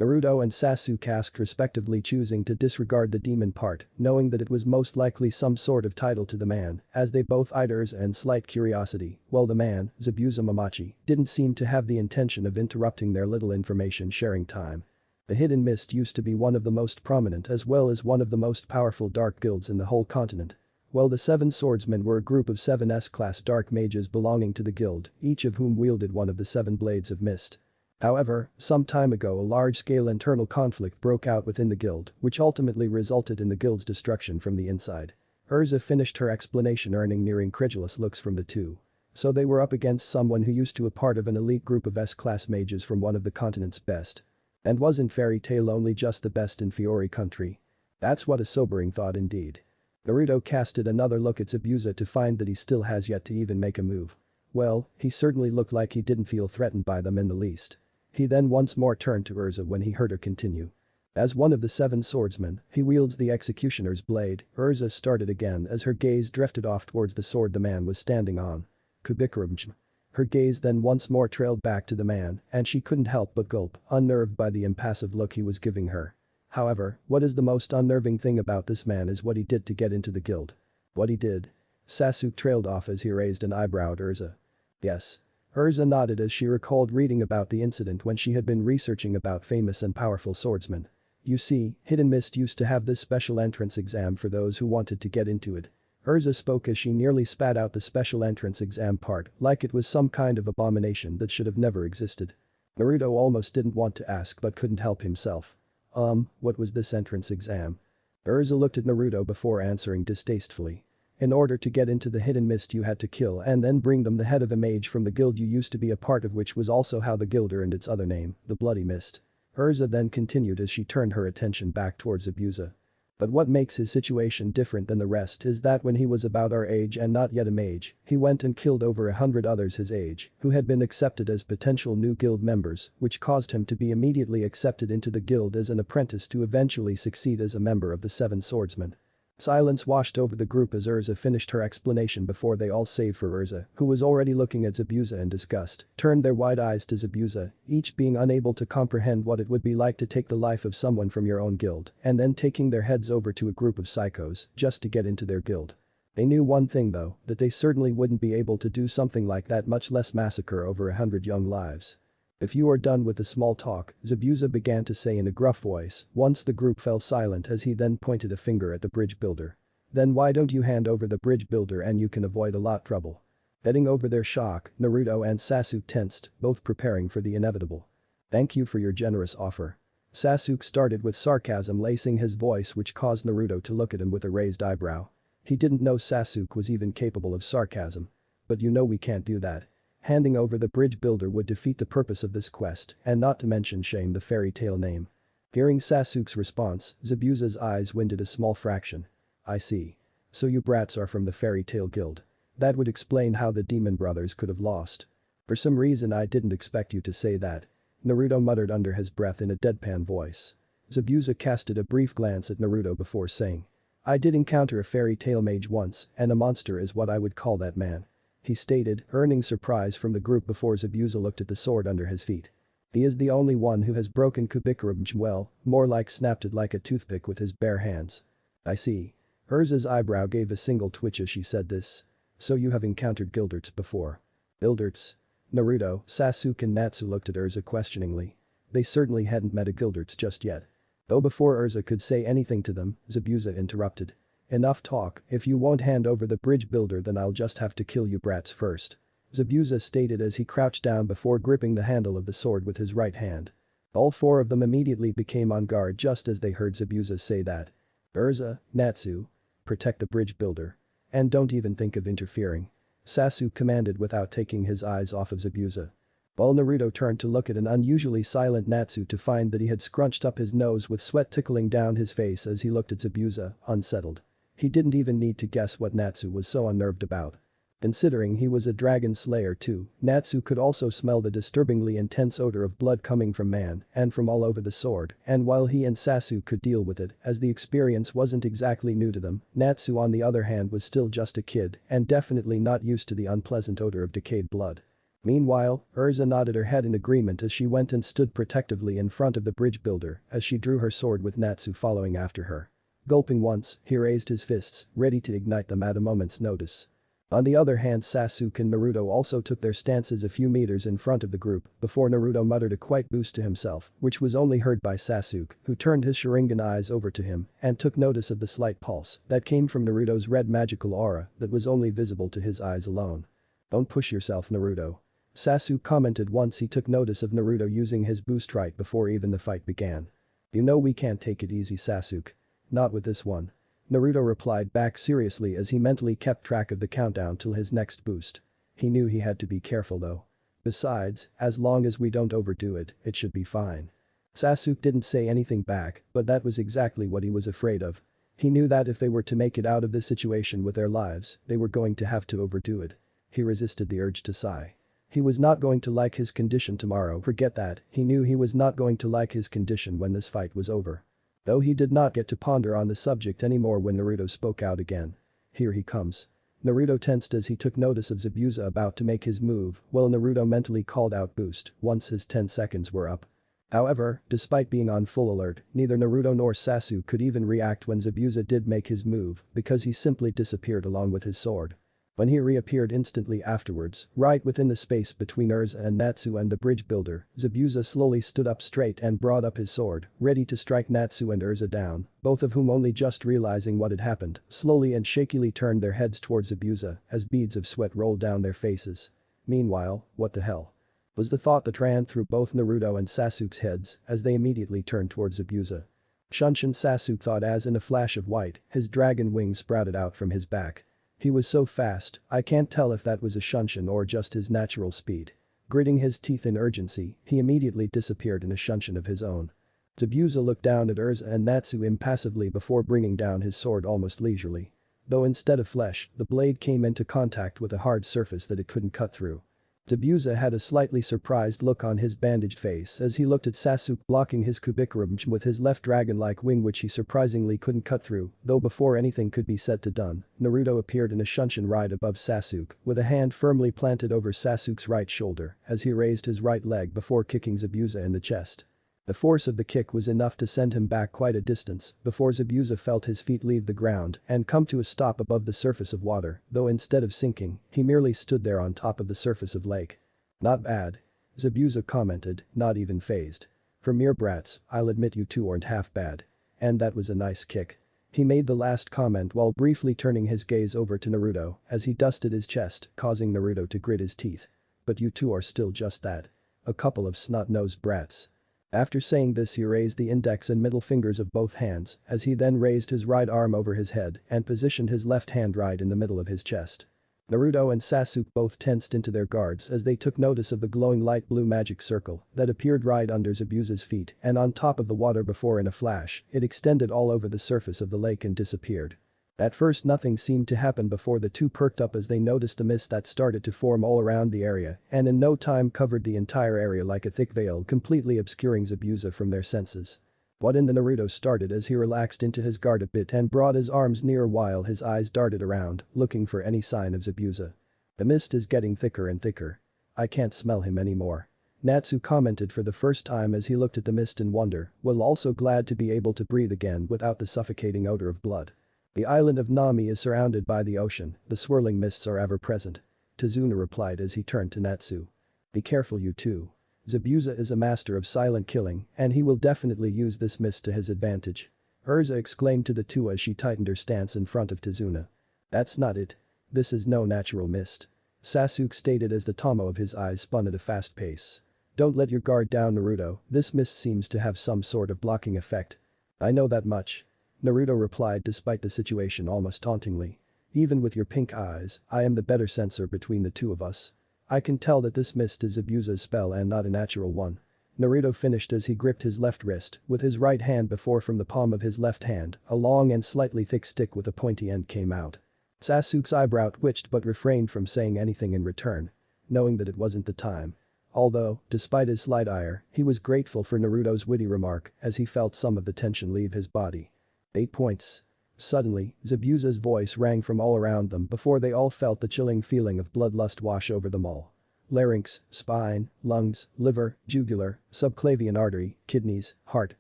Naruto and Sasuke asked respectively, choosing to disregard the demon part, knowing that it was most likely some sort of title to the man, as they both eyed Urza in slight curiosity, while the man, Zabuza Mamachi, didn't seem to have the intention of interrupting their little information sharing time. The Hidden Mist used to be one of the most prominent as well as one of the most powerful dark guilds in the whole continent. While the 7 swordsmen were a group of 7 S-class dark mages belonging to the guild, each of whom wielded one of the 7 blades of mist. However, some time ago a large-scale internal conflict broke out within the guild, which ultimately resulted in the guild's destruction from the inside. Urza finished her explanation, earning near incredulous looks from the two. So they were up against someone who used to be a part of an elite group of S-class mages from one of the continent's best. And wasn't Fairy Tail only just the best in Fiori country? That's what a sobering thought indeed. Naruto casted another look at Zabuza to find that he still has yet to even make a move. Well, he certainly looked like he didn't feel threatened by them in the least. He then once more turned to Urza when he heard her continue. As one of the 7 swordsmen, he wields the executioner's blade. Urza started again as her gaze drifted off towards the sword the man was standing on. Kubikarumj. Her gaze then once more trailed back to the man, and she couldn't help but gulp, unnerved by the impassive look he was giving her. However, what is the most unnerving thing about this man is what he did to get into the guild. What he did? Sasuke trailed off as he raised an eyebrow at Urza. Yes. Urza nodded as she recalled reading about the incident when she had been researching about famous and powerful swordsmen. You see, Hidden Mist used to have this special entrance exam for those who wanted to get into it. Urza spoke as she nearly spat out the special entrance exam part like it was some kind of abomination that should have never existed. Naruto almost didn't want to ask but couldn't help himself. What was this entrance exam? Urza looked at Naruto before answering distastefully. In order to get into the Hidden Mist you had to kill and then bring them the head of a mage from the guild you used to be a part of, which was also how the guild earned its other name, the Bloody Mist. Urza then continued as she turned her attention back towards Zabuza. But what makes his situation different than the rest is that when he was about our age and not yet a mage, he went and killed over 100 others his age who had been accepted as potential new guild members, which caused him to be immediately accepted into the guild as an apprentice to eventually succeed as a member of the Seven Swordsmen. Silence washed over the group as Urza finished her explanation before they all, save for Urza, who was already looking at Zabuza in disgust, turned their wide eyes to Zabuza, each being unable to comprehend what it would be like to take the life of someone from your own guild and then taking their heads over to a group of psychos just to get into their guild. They knew one thing though, that they certainly wouldn't be able to do something like that, much less massacre over 100 young lives. If you are done with the small talk, Zabuza began to say in a gruff voice, once the group fell silent as he then pointed a finger at the bridge builder. Then why don't you hand over the bridge builder and you can avoid a lot trouble. Getting over their shock, Naruto and Sasuke tensed, both preparing for the inevitable. Thank you for your generous offer. Sasuke started with sarcasm lacing his voice, which caused Naruto to look at him with a raised eyebrow. He didn't know Sasuke was even capable of sarcasm. But you know we can't do that. Handing over the bridge builder would defeat the purpose of this quest and not to mention shame the fairy tale name. Hearing Sasuke's response, Zabuza's eyes winded a small fraction. I see. So you brats are from the fairy tale guild. That would explain how the demon brothers could have lost. For some reason I didn't expect you to say that. Naruto muttered under his breath in a deadpan voice. Zabuza casted a brief glance at Naruto before saying. I did encounter a fairy tale mage once and a monster is what I would call that man. He stated, earning surprise from the group before Zabuza looked at the sword under his feet. He is the only one who has broken Kubikarabj well, more like snapped it like a toothpick with his bare hands. I see. Urza's eyebrow gave a single twitch as she said this. So you have encountered Gilderts before. Gilderts? Naruto, Sasuke and Natsu looked at Urza questioningly. They certainly hadn't met a Gilderts just yet. Though before Urza could say anything to them, Zabuza interrupted. Enough talk, if you won't hand over the bridge builder then I'll just have to kill you brats first. Zabuza stated as he crouched down before gripping the handle of the sword with his right hand. All four of them immediately became on guard just as they heard Zabuza say that. Urza, Natsu. Protect the bridge builder. And don't even think of interfering. Sasuke commanded without taking his eyes off of Zabuza. While Naruto turned to look at an unusually silent Natsu to find that he had scrunched up his nose with sweat tickling down his face as he looked at Zabuza, unsettled. He didn't even need to guess what Natsu was so unnerved about. Considering he was a dragon slayer too, Natsu could also smell the disturbingly intense odor of blood coming from man and from all over the sword, and while he and Sasuke could deal with it as the experience wasn't exactly new to them, Natsu on the other hand was still just a kid and definitely not used to the unpleasant odor of decayed blood. Meanwhile, Urza nodded her head in agreement as she went and stood protectively in front of the bridge builder as she drew her sword with Natsu following after her. Gulping once, he raised his fists, ready to ignite them at a moment's notice. On the other hand, Sasuke and Naruto also took their stances a few meters in front of the group before Naruto muttered a quiet boost to himself, which was only heard by Sasuke, who turned his Sharingan eyes over to him and took notice of the slight pulse that came from Naruto's red magical aura that was only visible to his eyes alone. Don't push yourself, Naruto. Sasuke commented once he took notice of Naruto using his boost right before even the fight began. You know we can't take it easy, Sasuke. Not with this one. Naruto replied back seriously as he mentally kept track of the countdown till his next boost. He knew he had to be careful though. Besides, as long as we don't overdo it, it should be fine. Sasuke didn't say anything back, but that was exactly what he was afraid of. He knew that if they were to make it out of this situation with their lives, they were going to have to overdo it. He resisted the urge to sigh. He was not going to like his condition tomorrow, forget that, he knew he was not going to like his condition when this fight was over. Though he did not get to ponder on the subject anymore when Naruto spoke out again. Here he comes. Naruto tensed as he took notice of Zabuza about to make his move, while Naruto mentally called out boost once his 10 seconds were up. However, despite being on full alert, neither Naruto nor Sasuke could even react when Zabuza did make his move because he simply disappeared along with his sword. When he reappeared instantly afterwards, right within the space between Urza and Natsu and the bridge builder, Zabuza slowly stood up straight and brought up his sword, ready to strike Natsu and Urza down, both of whom only just realizing what had happened, slowly and shakily turned their heads towards Zabuza as beads of sweat rolled down their faces. Meanwhile, what the hell? Was the thought that ran through both Naruto and Sasuke's heads as they immediately turned towards Zabuza. Shunshin, Sasuke thought as in a flash of white, his dragon wings sprouted out from his back. He was so fast, I can't tell if that was a Shunshin or just his natural speed. Gritting his teeth in urgency, he immediately disappeared in a Shunshin of his own. Zabuza looked down at Urza and Natsu impassively before bringing down his sword almost leisurely. Though instead of flesh, the blade came into contact with a hard surface that it couldn't cut through. Zabuza had a slightly surprised look on his bandaged face as he looked at Sasuke blocking his Kubikurum with his left dragon-like wing which he surprisingly couldn't cut through, though before anything could be said to done, Naruto appeared in a Shunshin right above Sasuke, with a hand firmly planted over Sasuke's right shoulder as he raised his right leg before kicking Zabuza in the chest. The force of the kick was enough to send him back quite a distance before Zabuza felt his feet leave the ground and come to a stop above the surface of water, though instead of sinking, he merely stood there on top of the surface of lake. "Not bad," Zabuza commented, not even fazed. "For mere brats, I'll admit you two aren't half bad. And that was a nice kick." He made the last comment while briefly turning his gaze over to Naruto as he dusted his chest, causing Naruto to grit his teeth. "But you two are still just that. A couple of snot-nosed brats." After saying this he raised the index and middle fingers of both hands as he then raised his right arm over his head and positioned his left hand right in the middle of his chest. Naruto and Sasuke both tensed into their guards as they took notice of the glowing light blue magic circle that appeared right under Zabuza's feet and on top of the water before in a flash, it extended all over the surface of the lake and disappeared. At first nothing seemed to happen before the two perked up as they noticed a mist that started to form all around the area and in no time covered the entire area like a thick veil completely obscuring Zabuza from their senses. What in the Naruto started as he relaxed into his guard a bit and brought his arms near while his eyes darted around, looking for any sign of Zabuza. "The mist is getting thicker and thicker. I can't smell him anymore." Natsu commented for the first time as he looked at the mist in wonder, while also glad to be able to breathe again without the suffocating odor of blood. "The island of Nami is surrounded by the ocean, the swirling mists are ever present," Tazuna replied as he turned to Natsu. "Be careful you two. Zabuza is a master of silent killing and he will definitely use this mist to his advantage." Urza exclaimed to the two as she tightened her stance in front of Tazuna. "That's not it. This is no natural mist," Sasuke stated as the tomo of his eyes spun at a fast pace. "Don't let your guard down, Naruto, this mist seems to have some sort of blocking effect." "I know that much," Naruto replied despite the situation almost tauntingly. "Even with your pink eyes, I am the better sensor between the two of us. I can tell that this mist is Zabuza's spell and not a natural one." Naruto finished as he gripped his left wrist with his right hand before from the palm of his left hand, a long and slightly thick stick with a pointy end came out. Sasuke's eyebrow twitched but refrained from saying anything in return, knowing that it wasn't the time. Although, despite his slight ire, he was grateful for Naruto's witty remark as he felt some of the tension leave his body. 8 points. Suddenly, Zabuza's voice rang from all around them before they all felt the chilling feeling of bloodlust wash over them all. Larynx, spine, lungs, liver, jugular, subclavian artery, kidneys, heart,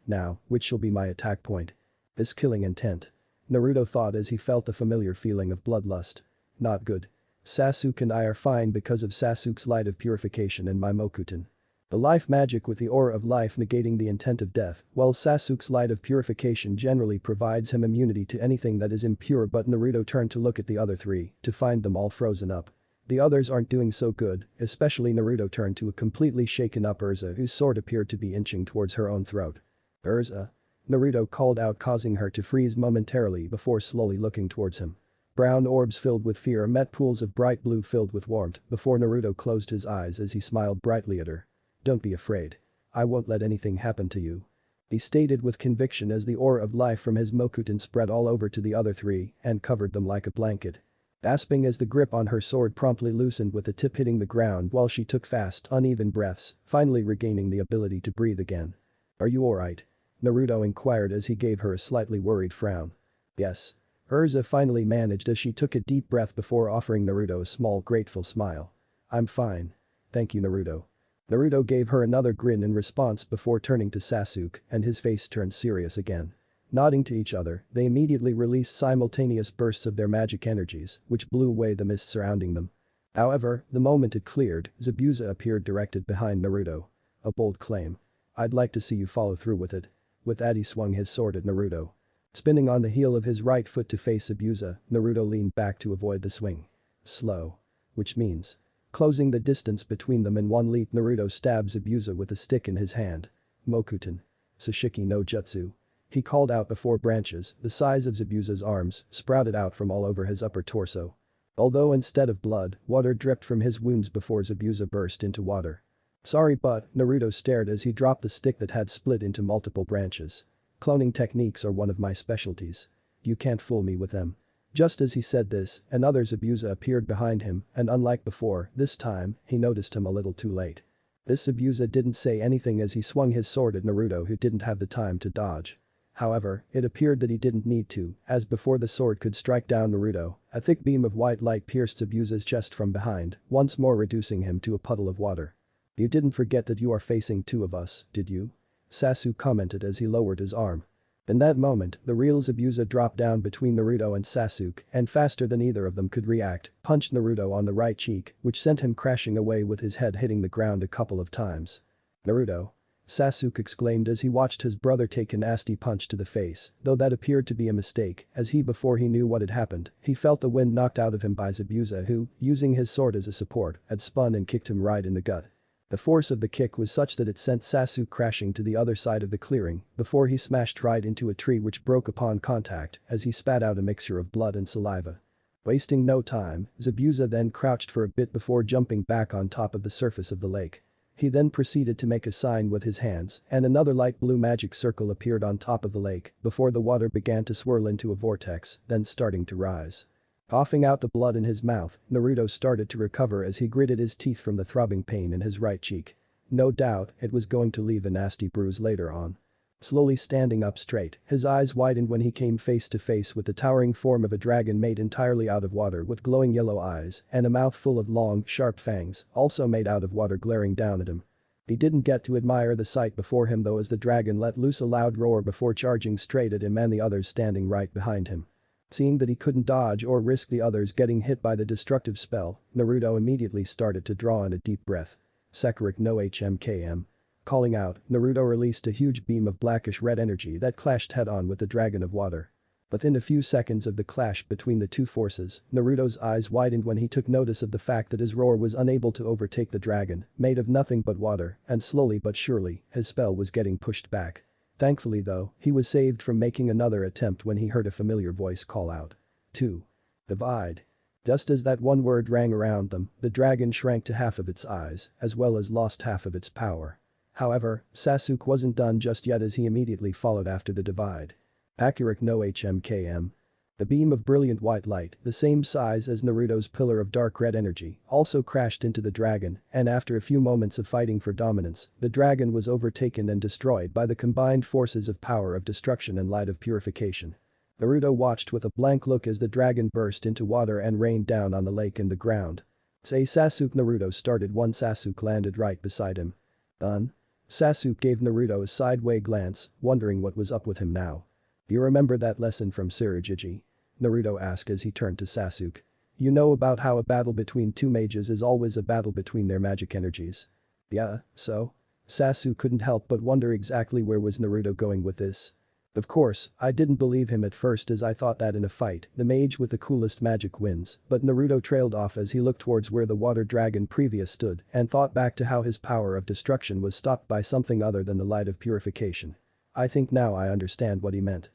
now, which shall be my attack point? This killing intent. Naruto thought as he felt the familiar feeling of bloodlust. Not good. Sasuke and I are fine because of Sasuke's light of purification and my Mokuton. The life magic with the aura of life negating the intent of death, while Sasuke's light of purification generally provides him immunity to anything that is impure but Naruto turned to look at the other three to find them all frozen up. The others aren't doing so good, especially Naruto turned to a completely shaken up Urza whose sword appeared to be inching towards her own throat. "Urza?" Naruto called out causing her to freeze momentarily before slowly looking towards him. Brown orbs filled with fear met pools of bright blue filled with warmth before Naruto closed his eyes as he smiled brightly at her. "Don't be afraid. I won't let anything happen to you," he stated with conviction as the aura of life from his Mokuton spread all over to the other three and covered them like a blanket. Gasping as the grip on her sword promptly loosened with the tip hitting the ground while she took fast, uneven breaths, finally regaining the ability to breathe again. "Are you alright?" Naruto inquired as he gave her a slightly worried frown. "Yes." Urza finally managed as she took a deep breath before offering Naruto a small grateful smile. "I'm fine. Thank you, Naruto." Naruto gave her another grin in response before turning to Sasuke and his face turned serious again. Nodding to each other, they immediately released simultaneous bursts of their magic energies, which blew away the mist surrounding them. However, the moment it cleared, Zabuza appeared directed behind Naruto. A bold claim. I'd like to see you follow through with it. With that he swung his sword at Naruto. Spinning on the heel of his right foot to face Zabuza, Naruto leaned back to avoid the swing. Slow. Which means. Closing the distance between them in one leap, Naruto stabbed Zabuza with a stick in his hand. Mokuten. Sashiki no Jutsu. He called out before branches, the size of Zabuza's arms, sprouted out from all over his upper torso. Although instead of blood, water dripped from his wounds before Zabuza burst into water. Sorry but, Naruto stared as he dropped the stick that had split into multiple branches. Cloning techniques are one of my specialties. You can't fool me with them. Just as he said this, another Zabuza appeared behind him, and unlike before, this time, he noticed him a little too late. This Zabuza didn't say anything as he swung his sword at Naruto, who didn't have the time to dodge. However, it appeared that he didn't need to, as before the sword could strike down Naruto, a thick beam of white light pierced Zabuza's chest from behind, once more reducing him to a puddle of water. You didn't forget that you are facing two of us, did you? Sasuke commented as he lowered his arm. In that moment, the real Zabuza dropped down between Naruto and Sasuke and faster than either of them could react, punched Naruto on the right cheek, which sent him crashing away with his head hitting the ground a couple of times. Naruto. Sasuke exclaimed as he watched his brother take a nasty punch to the face, though that appeared to be a mistake, as before he knew what had happened, he felt the wind knocked out of him by Zabuza who, using his sword as a support, had spun and kicked him right in the gut. The force of the kick was such that it sent Sasuke crashing to the other side of the clearing, before he smashed right into a tree which broke upon contact as he spat out a mixture of blood and saliva. Wasting no time, Zabuza then crouched for a bit before jumping back on top of the surface of the lake. He then proceeded to make a sign with his hands, and another light blue magic circle appeared on top of the lake before the water began to swirl into a vortex, then starting to rise. Coughing out the blood in his mouth, Naruto started to recover as he gritted his teeth from the throbbing pain in his right cheek. No doubt, it was going to leave a nasty bruise later on. Slowly standing up straight, his eyes widened when he came face to face with the towering form of a dragon made entirely out of water with glowing yellow eyes and a mouth full of long, sharp fangs, also made out of water glaring down at him. He didn't get to admire the sight before him though as the dragon let loose a loud roar before charging straight at him and the others standing right behind him. Seeing that he couldn't dodge or risk the others getting hit by the destructive spell, Naruto immediately started to draw in a deep breath. Sekiruk no HMKM. Calling out, Naruto released a huge beam of blackish red energy that clashed head-on with the dragon of water. Within a few seconds of the clash between the two forces, Naruto's eyes widened when he took notice of the fact that his roar was unable to overtake the dragon, made of nothing but water, and slowly but surely, his spell was getting pushed back. Thankfully though, he was saved from making another attempt when he heard a familiar voice call out. 2. Divide. Just as that one word rang around them, the dragon shrank to half of its eyes, as well as lost half of its power. However, Sasuke wasn't done just yet as he immediately followed after the divide. Akiruk no HMKM. The beam of brilliant white light, the same size as Naruto's pillar of dark red energy, also crashed into the dragon, and after a few moments of fighting for dominance, the dragon was overtaken and destroyed by the combined forces of power of destruction and light of purification. Naruto watched with a blank look as the dragon burst into water and rained down on the lake and the ground. Say Sasuke Naruto started one Sasuke landed right beside him. Done? Sasuke gave Naruto a sideway glance, wondering what was up with him now. You remember that lesson from Tsurujiji? Naruto asked as he turned to Sasuke. You know about how a battle between two mages is always a battle between their magic energies. Yeah, so? Sasuke couldn't help but wonder exactly where was Naruto going with this. Of course, I didn't believe him at first as I thought that in a fight, the mage with the coolest magic wins, but Naruto trailed off as he looked towards where the water dragon previous stood and thought back to how his power of destruction was stopped by something other than the light of purification. I think now I understand what he meant.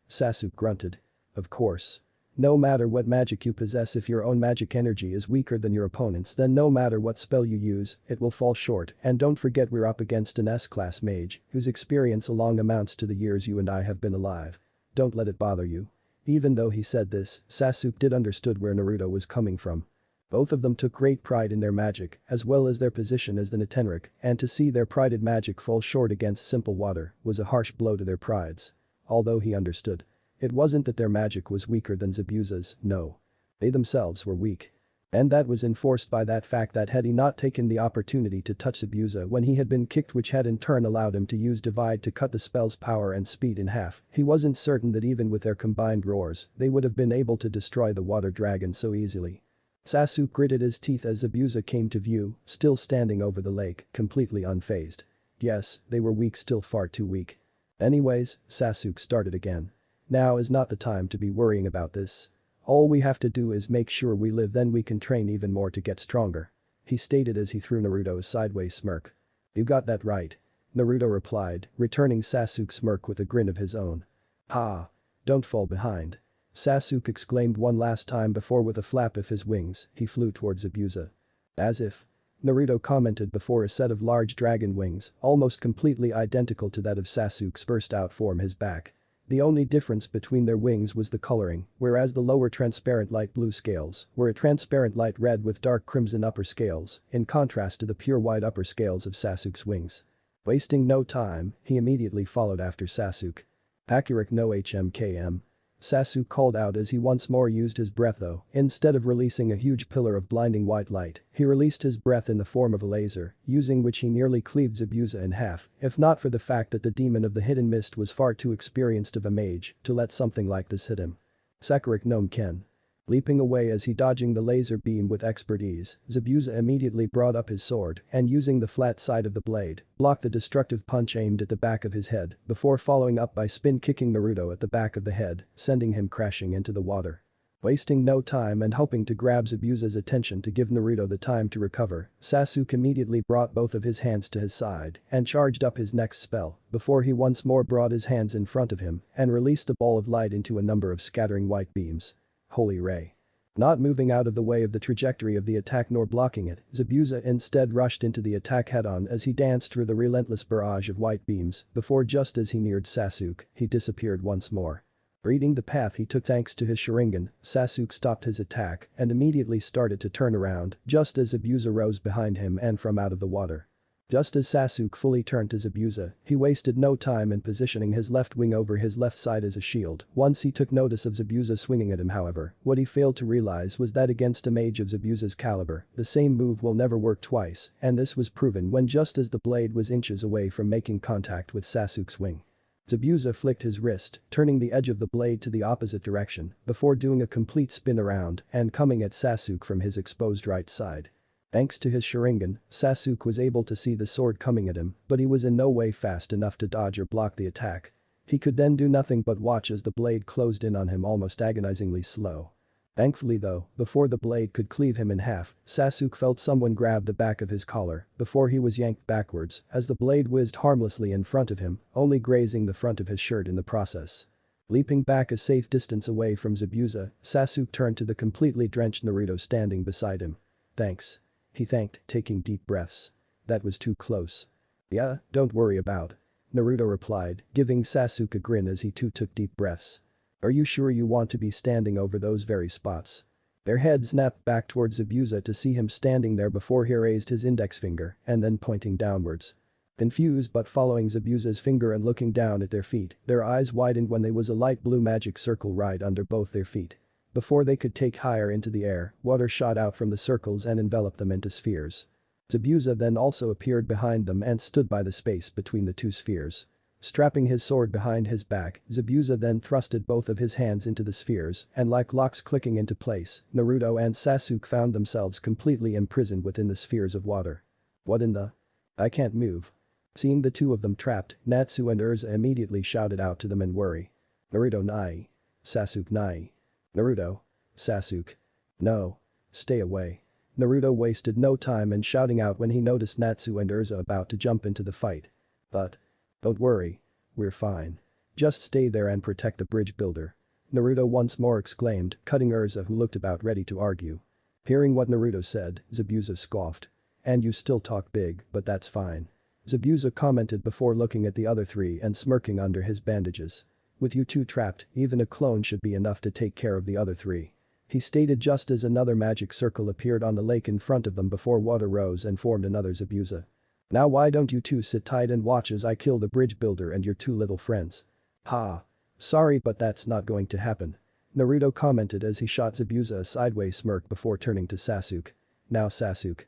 Sasuke grunted. Of course. No matter what magic you possess, if your own magic energy is weaker than your opponent's, then no matter what spell you use, it will fall short, and don't forget we're up against an S-class mage whose experience alone amounts to the years you and I have been alive. Don't let it bother you. Even though he said this, Sasuke did understood where Naruto was coming from. Both of them took great pride in their magic, as well as their position as the Netenrik, and to see their prided magic fall short against simple water was a harsh blow to their prides. Although he understood. It wasn't that their magic was weaker than Zabuza's, no. They themselves were weak. And that was enforced by that fact that had he not taken the opportunity to touch Zabuza when he had been kicked, which had in turn allowed him to use Divide to cut the spell's power and speed in half, he wasn't certain that even with their combined roars, they would have been able to destroy the water dragon so easily. Sasuke gritted his teeth as Zabuza came to view, still standing over the lake, completely unfazed. Yes, they were weak, still far too weak. Anyways, Sasuke started again. Now is not the time to be worrying about this. All we have to do is make sure we live, then we can train even more to get stronger. He stated as he threw Naruto a sideways smirk. You got that right. Naruto replied, returning Sasuke's smirk with a grin of his own. Ha! Don't fall behind. Sasuke exclaimed one last time before with a flap of his wings, he flew towards Zabuza. As if. Naruto commented before a set of large dragon wings, almost completely identical to that of Sasuke's, burst out from his back. The only difference between their wings was the coloring, whereas the lower transparent light blue scales were a transparent light red with dark crimson upper scales, in contrast to the pure white upper scales of Sasuke's wings. Wasting no time, he immediately followed after Sasuke. Accurate no HMKM. Sasuke called out as he once more used his breath, though, instead of releasing a huge pillar of blinding white light, he released his breath in the form of a laser, using which he nearly cleaved Zabuza in half, if not for the fact that the demon of the hidden mist was far too experienced of a mage to let something like this hit him. Sakura Gnome Ken. Leaping away as he dodging the laser beam with expert ease, Zabuza immediately brought up his sword and using the flat side of the blade, blocked the destructive punch aimed at the back of his head before following up by spin-kicking Naruto at the back of the head, sending him crashing into the water. Wasting no time and hoping to grab Zabuza's attention to give Naruto the time to recover, Sasuke immediately brought both of his hands to his side and charged up his next spell before he once more brought his hands in front of him and released a ball of light into a number of scattering white beams. Holy Ray. Not moving out of the way of the trajectory of the attack nor blocking it, Zabuza instead rushed into the attack head-on as he danced through the relentless barrage of white beams before just as he neared Sasuke, he disappeared once more. Reading the path he took thanks to his Sharingan, Sasuke stopped his attack and immediately started to turn around just as Zabuza rose behind him and from out of the water. Just as Sasuke fully turned to Zabuza, he wasted no time in positioning his left wing over his left side as a shield. Once he took notice of Zabuza swinging at him, however, what he failed to realize was that against a mage of Zabuza's caliber, the same move will never work twice, and this was proven when just as the blade was inches away from making contact with Sasuke's wing. Zabuza flicked his wrist, turning the edge of the blade to the opposite direction before doing a complete spin around and coming at Sasuke from his exposed right side. Thanks to his Sharingan, Sasuke was able to see the sword coming at him, but he was in no way fast enough to dodge or block the attack. He could then do nothing but watch as the blade closed in on him almost agonizingly slow. Thankfully though, before the blade could cleave him in half, Sasuke felt someone grab the back of his collar before he was yanked backwards as the blade whizzed harmlessly in front of him, only grazing the front of his shirt in the process. Leaping back a safe distance away from Zabuza, Sasuke turned to the completely drenched Naruto standing beside him. Thanks. He thanked, taking deep breaths. That was too close. Yeah, don't worry about. Naruto replied, giving Sasuke a grin as he too took deep breaths. Are you sure you want to be standing over those very spots? Their head snapped back towards Zabuza to see him standing there before he raised his index finger and then pointing downwards. Confused but following Zabuza's finger and looking down at their feet, their eyes widened when there was a light blue magic circle right under both their feet. Before they could take higher into the air, water shot out from the circles and enveloped them into spheres. Zabuza then also appeared behind them and stood by the space between the two spheres. Strapping his sword behind his back, Zabuza then thrusted both of his hands into the spheres and like locks clicking into place, Naruto and Sasuke found themselves completely imprisoned within the spheres of water. What in the? I can't move. Seeing the two of them trapped, Natsu and Urza immediately shouted out to them in worry. Naruto nai. Sasuke nai. Naruto. Sasuke. No. Stay away. Naruto wasted no time in shouting out when he noticed Natsu and Urza about to jump into the fight. But. Don't worry. We're fine. Just stay there and protect the bridge builder. Naruto once more exclaimed, cutting Urza who looked about ready to argue. Hearing what Naruto said, Zabuza scoffed. And you still talk big, but that's fine. Zabuza commented before looking at the other three and smirking under his bandages. With you two trapped, even a clone should be enough to take care of the other three. He stated just as another magic circle appeared on the lake in front of them before water rose and formed another Zabuza. Now why don't you two sit tight and watch as I kill the bridge builder and your two little friends? Ha. Sorry but that's not going to happen. Naruto commented as he shot Zabuza a sideways smirk before turning to Sasuke. Now Sasuke.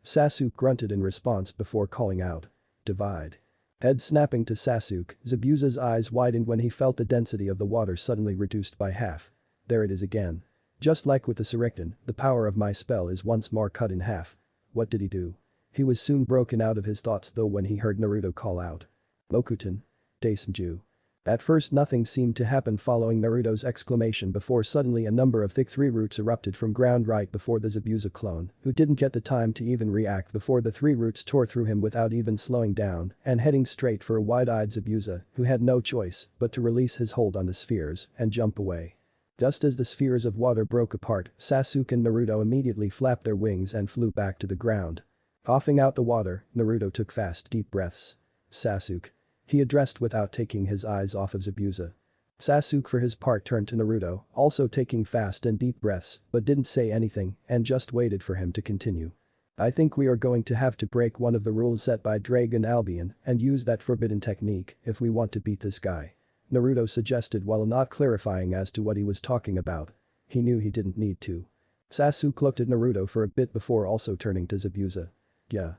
Sasuke grunted in response before calling out. Divide. Head snapping to Sasuke, Zabuza's eyes widened when he felt the density of the water suddenly reduced by half. There it is again. Just like with the Surikten, the power of my spell is once more cut in half. What did he do? He was soon broken out of his thoughts though when he heard Naruto call out. Mokuton. Daisonju. At first nothing seemed to happen following Naruto's exclamation before suddenly a number of thick three roots erupted from ground right before the Zabuza clone, who didn't get the time to even react before the three roots tore through him without even slowing down and heading straight for a wide-eyed Zabuza who had no choice but to release his hold on the spheres and jump away. Just as the spheres of water broke apart, Sasuke and Naruto immediately flapped their wings and flew back to the ground. Coughing out the water, Naruto took fast deep breaths. Sasuke. He addressed without taking his eyes off of Zabuza. Sasuke for his part turned to Naruto, also taking fast and deep breaths, but didn't say anything and just waited for him to continue. I think we are going to have to break one of the rules set by Dragon Albion and use that forbidden technique if we want to beat this guy. Naruto suggested while not clarifying as to what he was talking about. He knew he didn't need to. Sasuke looked at Naruto for a bit before also turning to Zabuza. Yeah.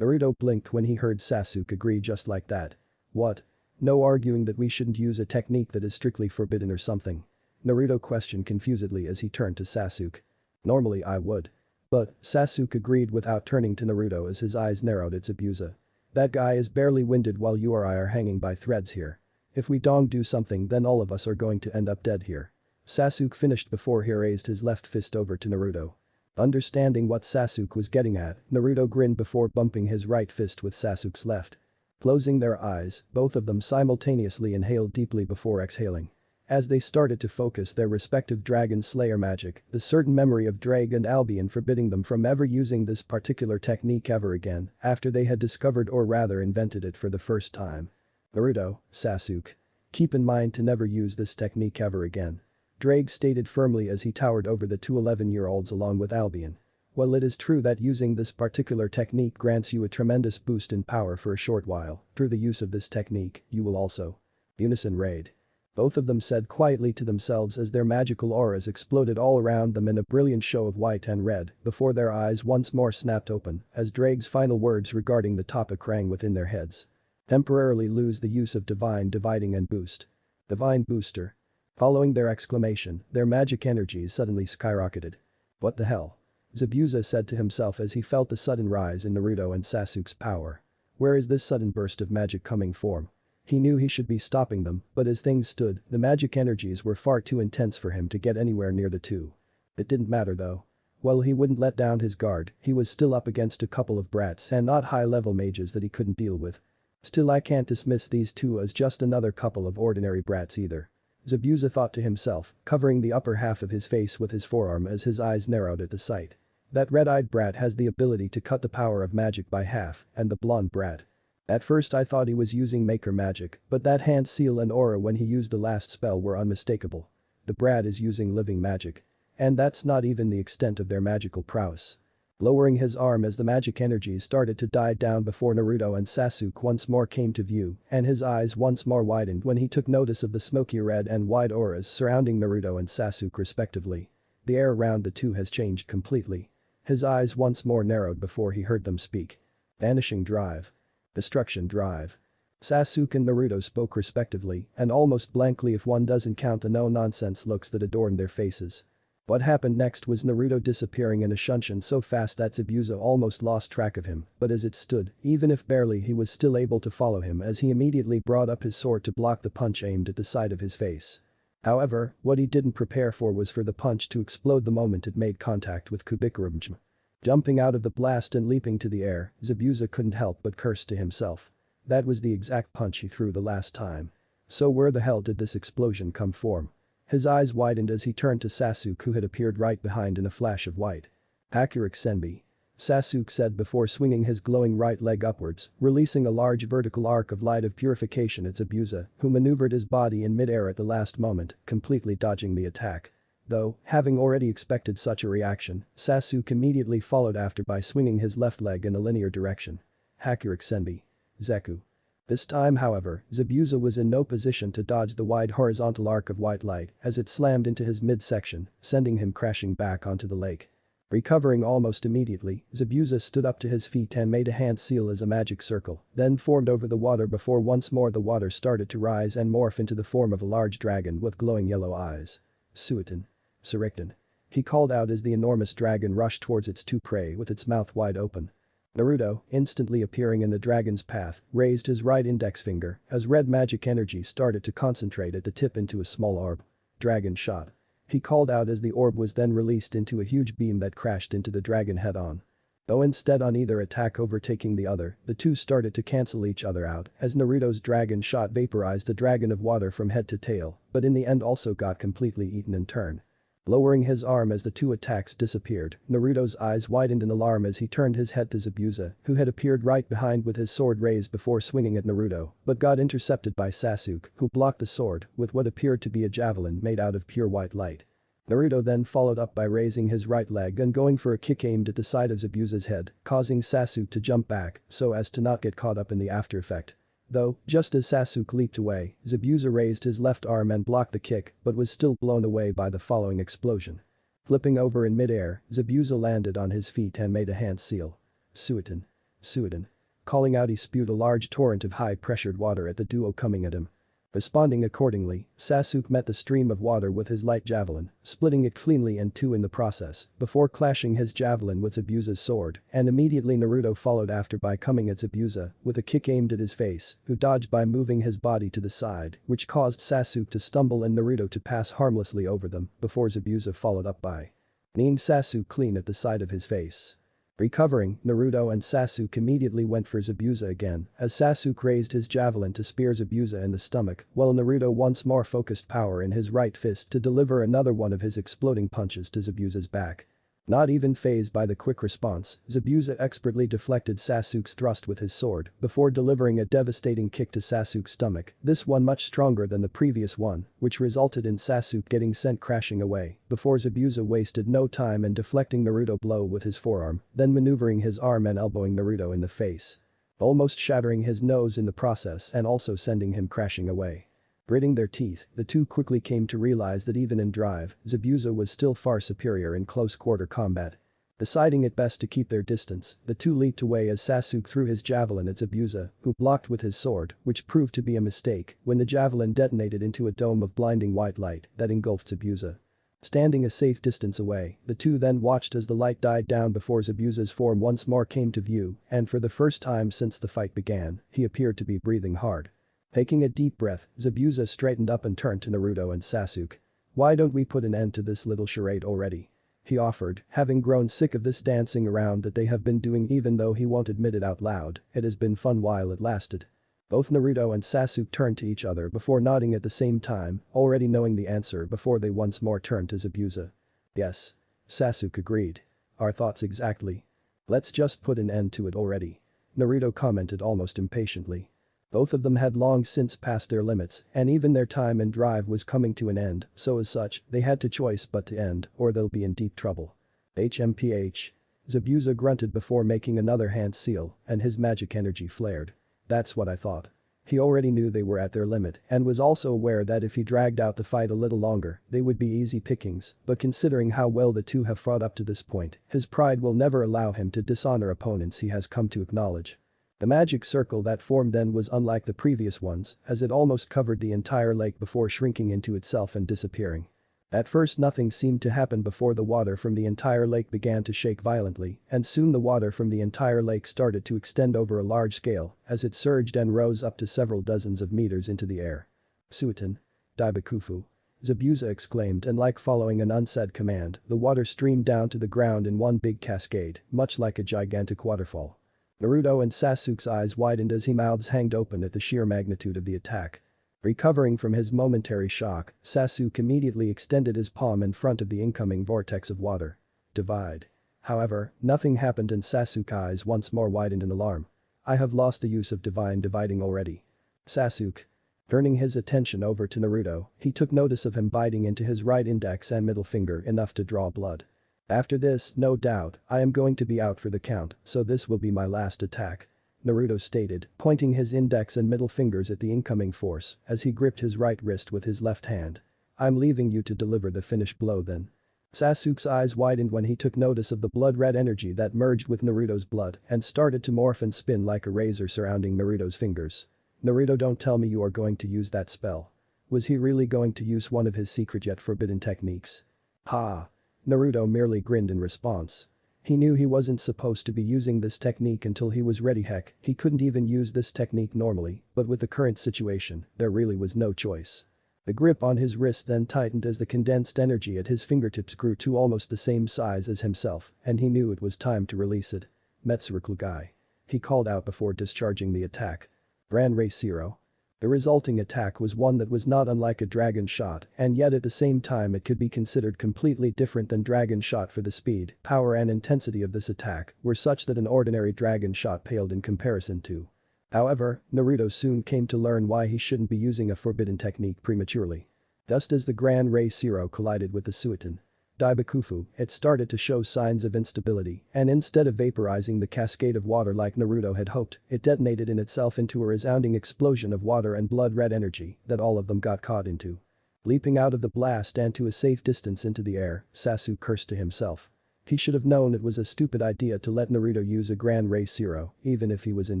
Naruto blinked when he heard Sasuke agree just like that. What? No arguing that we shouldn't use a technique that is strictly forbidden or something? Naruto questioned confusedly as he turned to Sasuke. Normally I would. But, Sasuke agreed without turning to Naruto as his eyes narrowed at Zabuza. That guy is barely winded while you or I are hanging by threads here. If we don't do something then all of us are going to end up dead here. Sasuke finished before he raised his left fist over to Naruto. Understanding what Sasuke was getting at, Naruto grinned before bumping his right fist with Sasuke's left. Closing their eyes, both of them simultaneously inhaled deeply before exhaling. As they started to focus their respective Dragon Slayer magic, the certain memory of Dragon Albion forbidding them from ever using this particular technique ever again after they had discovered or rather invented it for the first time. Naruto, Sasuke. Keep in mind to never use this technique ever again. Drake stated firmly as he towered over the two 11-year-olds along with Albion. While it is true that using this particular technique grants you a tremendous boost in power for a short while, through the use of this technique, you will also. Unison raid. Both of them said quietly to themselves as their magical auras exploded all around them in a brilliant show of white and red before their eyes once more snapped open as Drake's final words regarding the topic rang within their heads. Temporarily lose the use of divine dividing and boost. Divine booster. Following their exclamation, their magic energies suddenly skyrocketed. What the hell? Zabuza said to himself as he felt the sudden rise in Naruto and Sasuke's power. Where is this sudden burst of magic coming from? He knew he should be stopping them, but as things stood, the magic energies were far too intense for him to get anywhere near the two. It didn't matter though. While he wouldn't let down his guard, he was still up against a couple of brats and not high-level mages that he couldn't deal with. Still I can't dismiss these two as just another couple of ordinary brats either. Zabuza thought to himself, covering the upper half of his face with his forearm as his eyes narrowed at the sight. That red-eyed brat has the ability to cut the power of magic by half, and the blonde brat. At first I thought he was using maker magic, but that hand seal and aura when he used the last spell were unmistakable. The brat is using living magic. And that's not even the extent of their magical prowess. Lowering his arm as the magic energies started to die down before Naruto and Sasuke once more came to view and his eyes once more widened when he took notice of the smoky red and white auras surrounding Naruto and Sasuke respectively. The air around the two has changed completely. His eyes once more narrowed before he heard them speak. Vanishing drive. Destruction drive. Sasuke and Naruto spoke respectively and almost blankly if one doesn't count the no-nonsense looks that adorned their faces. What happened next was Naruto disappearing in a shunshin so fast that Zabuza almost lost track of him, but as it stood, even if barely he was still able to follow him as he immediately brought up his sword to block the punch aimed at the side of his face. However, what he didn't prepare for was for the punch to explode the moment it made contact with Kubikurumjima. Jumping out of the blast and leaping to the air, Zabuza couldn't help but curse to himself. That was the exact punch he threw the last time. So where the hell did this explosion come from? His eyes widened as he turned to Sasuke who had appeared right behind in a flash of white. Hakurik Senbi. Sasuke said before swinging his glowing right leg upwards, releasing a large vertical arc of light of purification at Zabuza, who maneuvered his body in mid-air at the last moment, completely dodging the attack. Though, having already expected such a reaction, Sasuke immediately followed after by swinging his left leg in a linear direction. Hakurik Senbi. Zeku. This time however, Zabuza was in no position to dodge the wide horizontal arc of white light as it slammed into his midsection, sending him crashing back onto the lake. Recovering almost immediately, Zabuza stood up to his feet and made a hand seal as a magic circle, then formed over the water before once more the water started to rise and morph into the form of a large dragon with glowing yellow eyes. Suiton. Sarikton. He called out as the enormous dragon rushed towards its two prey with its mouth wide open. Naruto, instantly appearing in the dragon's path, raised his right index finger as red magic energy started to concentrate at the tip into a small orb. Dragon shot. He called out as the orb was then released into a huge beam that crashed into the dragon head-on. Though instead on either attack overtaking the other, the two started to cancel each other out as Naruto's dragon shot vaporized the dragon of water from head to tail, but in the end also got completely eaten in turn. Lowering his arm as the two attacks disappeared, Naruto's eyes widened in alarm as he turned his head to Zabuza, who had appeared right behind with his sword raised before swinging at Naruto, but got intercepted by Sasuke, who blocked the sword with what appeared to be a javelin made out of pure white light. Naruto then followed up by raising his right leg and going for a kick aimed at the side of Zabuza's head, causing Sasuke to jump back so as to not get caught up in the after effect. Though, just as Sasuke leaped away, Zabuza raised his left arm and blocked the kick but was still blown away by the following explosion. Flipping over in midair, Zabuza landed on his feet and made a hand seal. Suiton. Suiton. Calling out he spewed a large torrent of high-pressured water at the duo coming at him. Responding accordingly, Sasuke met the stream of water with his light javelin, splitting it cleanly in two in the process, before clashing his javelin with Zabuza's sword, and immediately Naruto followed after by coming at Zabuza with a kick aimed at his face, who dodged by moving his body to the side, which caused Sasuke to stumble and Naruto to pass harmlessly over them before Zabuza followed up by kneeing Sasuke clean at the side of his face. Recovering, Naruto and Sasuke immediately went for Zabuza again, as Sasuke raised his javelin to spear Zabuza in the stomach, while Naruto once more focused power in his right fist to deliver another one of his exploding punches to Zabuza's back. Not even fazed by the quick response, Zabuza expertly deflected Sasuke's thrust with his sword before delivering a devastating kick to Sasuke's stomach, this one much stronger than the previous one, which resulted in Sasuke getting sent crashing away before Zabuza wasted no time in deflecting Naruto blow with his forearm, then maneuvering his arm and elbowing Naruto in the face, almost shattering his nose in the process and also sending him crashing away. Gritting their teeth, the two quickly came to realize that even in drive, Zabuza was still far superior in close-quarter combat. Deciding it best to keep their distance, the two leaped away as Sasuke threw his javelin at Zabuza, who blocked with his sword, which proved to be a mistake when the javelin detonated into a dome of blinding white light that engulfed Zabuza. Standing a safe distance away, the two then watched as the light died down before Zabuza's form once more came to view, and for the first time since the fight began, he appeared to be breathing hard. Taking a deep breath, Zabuza straightened up and turned to Naruto and Sasuke. "Why don't we put an end to this little charade already?" he offered, having grown sick of this dancing around that they have been doing even though he won't admit it out loud, it has been fun while it lasted. Both Naruto and Sasuke turned to each other before nodding at the same time, already knowing the answer before they once more turned to Zabuza. "Yes." Sasuke agreed. "Our thoughts exactly. Let's just put an end to it already," Naruto commented almost impatiently. Both of them had long since passed their limits, and even their time and drive was coming to an end, so as such, they had to choice but to end, or they'll be in deep trouble. HMPH. Zabuza grunted before making another hand seal, and his magic energy flared. "That's what I thought." He already knew they were at their limit, and was also aware that if he dragged out the fight a little longer, they would be easy pickings, but considering how well the two have fought up to this point, his pride will never allow him to dishonor opponents he has come to acknowledge. The magic circle that formed then was unlike the previous ones, as it almost covered the entire lake before shrinking into itself and disappearing. At first nothing seemed to happen before the water from the entire lake began to shake violently, and soon the water from the entire lake started to extend over a large scale as it surged and rose up to several dozens of meters into the air. "Suiton. Daibakufu." Zabuza exclaimed, and like following an unsaid command, the water streamed down to the ground in one big cascade, much like a gigantic waterfall. Naruto and Sasuke's eyes widened as his mouths hanged open at the sheer magnitude of the attack. Recovering from his momentary shock, Sasuke immediately extended his palm in front of the incoming vortex of water. "Divide." However, nothing happened and Sasuke's eyes once more widened in alarm. "I have lost the use of divine dividing already." Sasuke. Turning his attention over to Naruto, he took notice of him biting into his right index and middle finger enough to draw blood. "After this, no doubt, I am going to be out for the count, so this will be my last attack." Naruto stated, pointing his index and middle fingers at the incoming force as he gripped his right wrist with his left hand. I'm leaving you to deliver the finish blow then. Sasuke's eyes widened when he took notice of the blood-red energy that merged with Naruto's blood and started to morph and spin like a razor surrounding Naruto's fingers. Naruto, don't tell me you are going to use that spell. Was he really going to use one of his secret yet forbidden techniques? Ha! Naruto merely grinned in response. He knew he wasn't supposed to be using this technique until he was ready. Heck, he couldn't even use this technique normally, but with the current situation, there really was no choice. The grip on his wrist then tightened as the condensed energy at his fingertips grew to almost the same size as himself, and he knew it was time to release it. Metsurukugai. He called out before discharging the attack. Gran Ray Zero. The resulting attack was one that was not unlike a dragon shot, and yet at the same time it could be considered completely different than dragon shot, for the speed, power and intensity of this attack were such that an ordinary dragon shot paled in comparison to. However, Naruto soon came to learn why he shouldn't be using a forbidden technique prematurely. Just as the Gran Ray Zero collided with the Suiton Daibakufu, it started to show signs of instability, and instead of vaporizing the cascade of water like Naruto had hoped, it detonated in itself into a resounding explosion of water and blood-red energy that all of them got caught into. Leaping out of the blast and to a safe distance into the air, Sasuke cursed to himself. He should have known it was a stupid idea to let Naruto use a Gran Ray Zero, even if he was in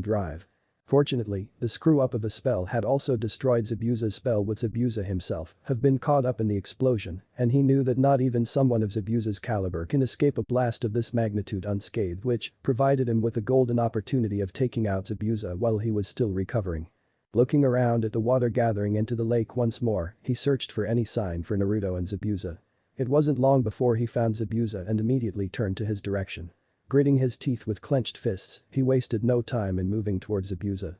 drive. Fortunately, the screw-up of a spell had also destroyed Zabuza's spell, with Zabuza himself have been caught up in the explosion, and he knew that not even someone of Zabuza's caliber can escape a blast of this magnitude unscathed, which provided him with a golden opportunity of taking out Zabuza while he was still recovering. Looking around at the water gathering into the lake once more, he searched for any sign for Naruto and Zabuza. It wasn't long before he found Zabuza and immediately turned to his direction. Gritting his teeth with clenched fists, he wasted no time in moving towards Zabuza.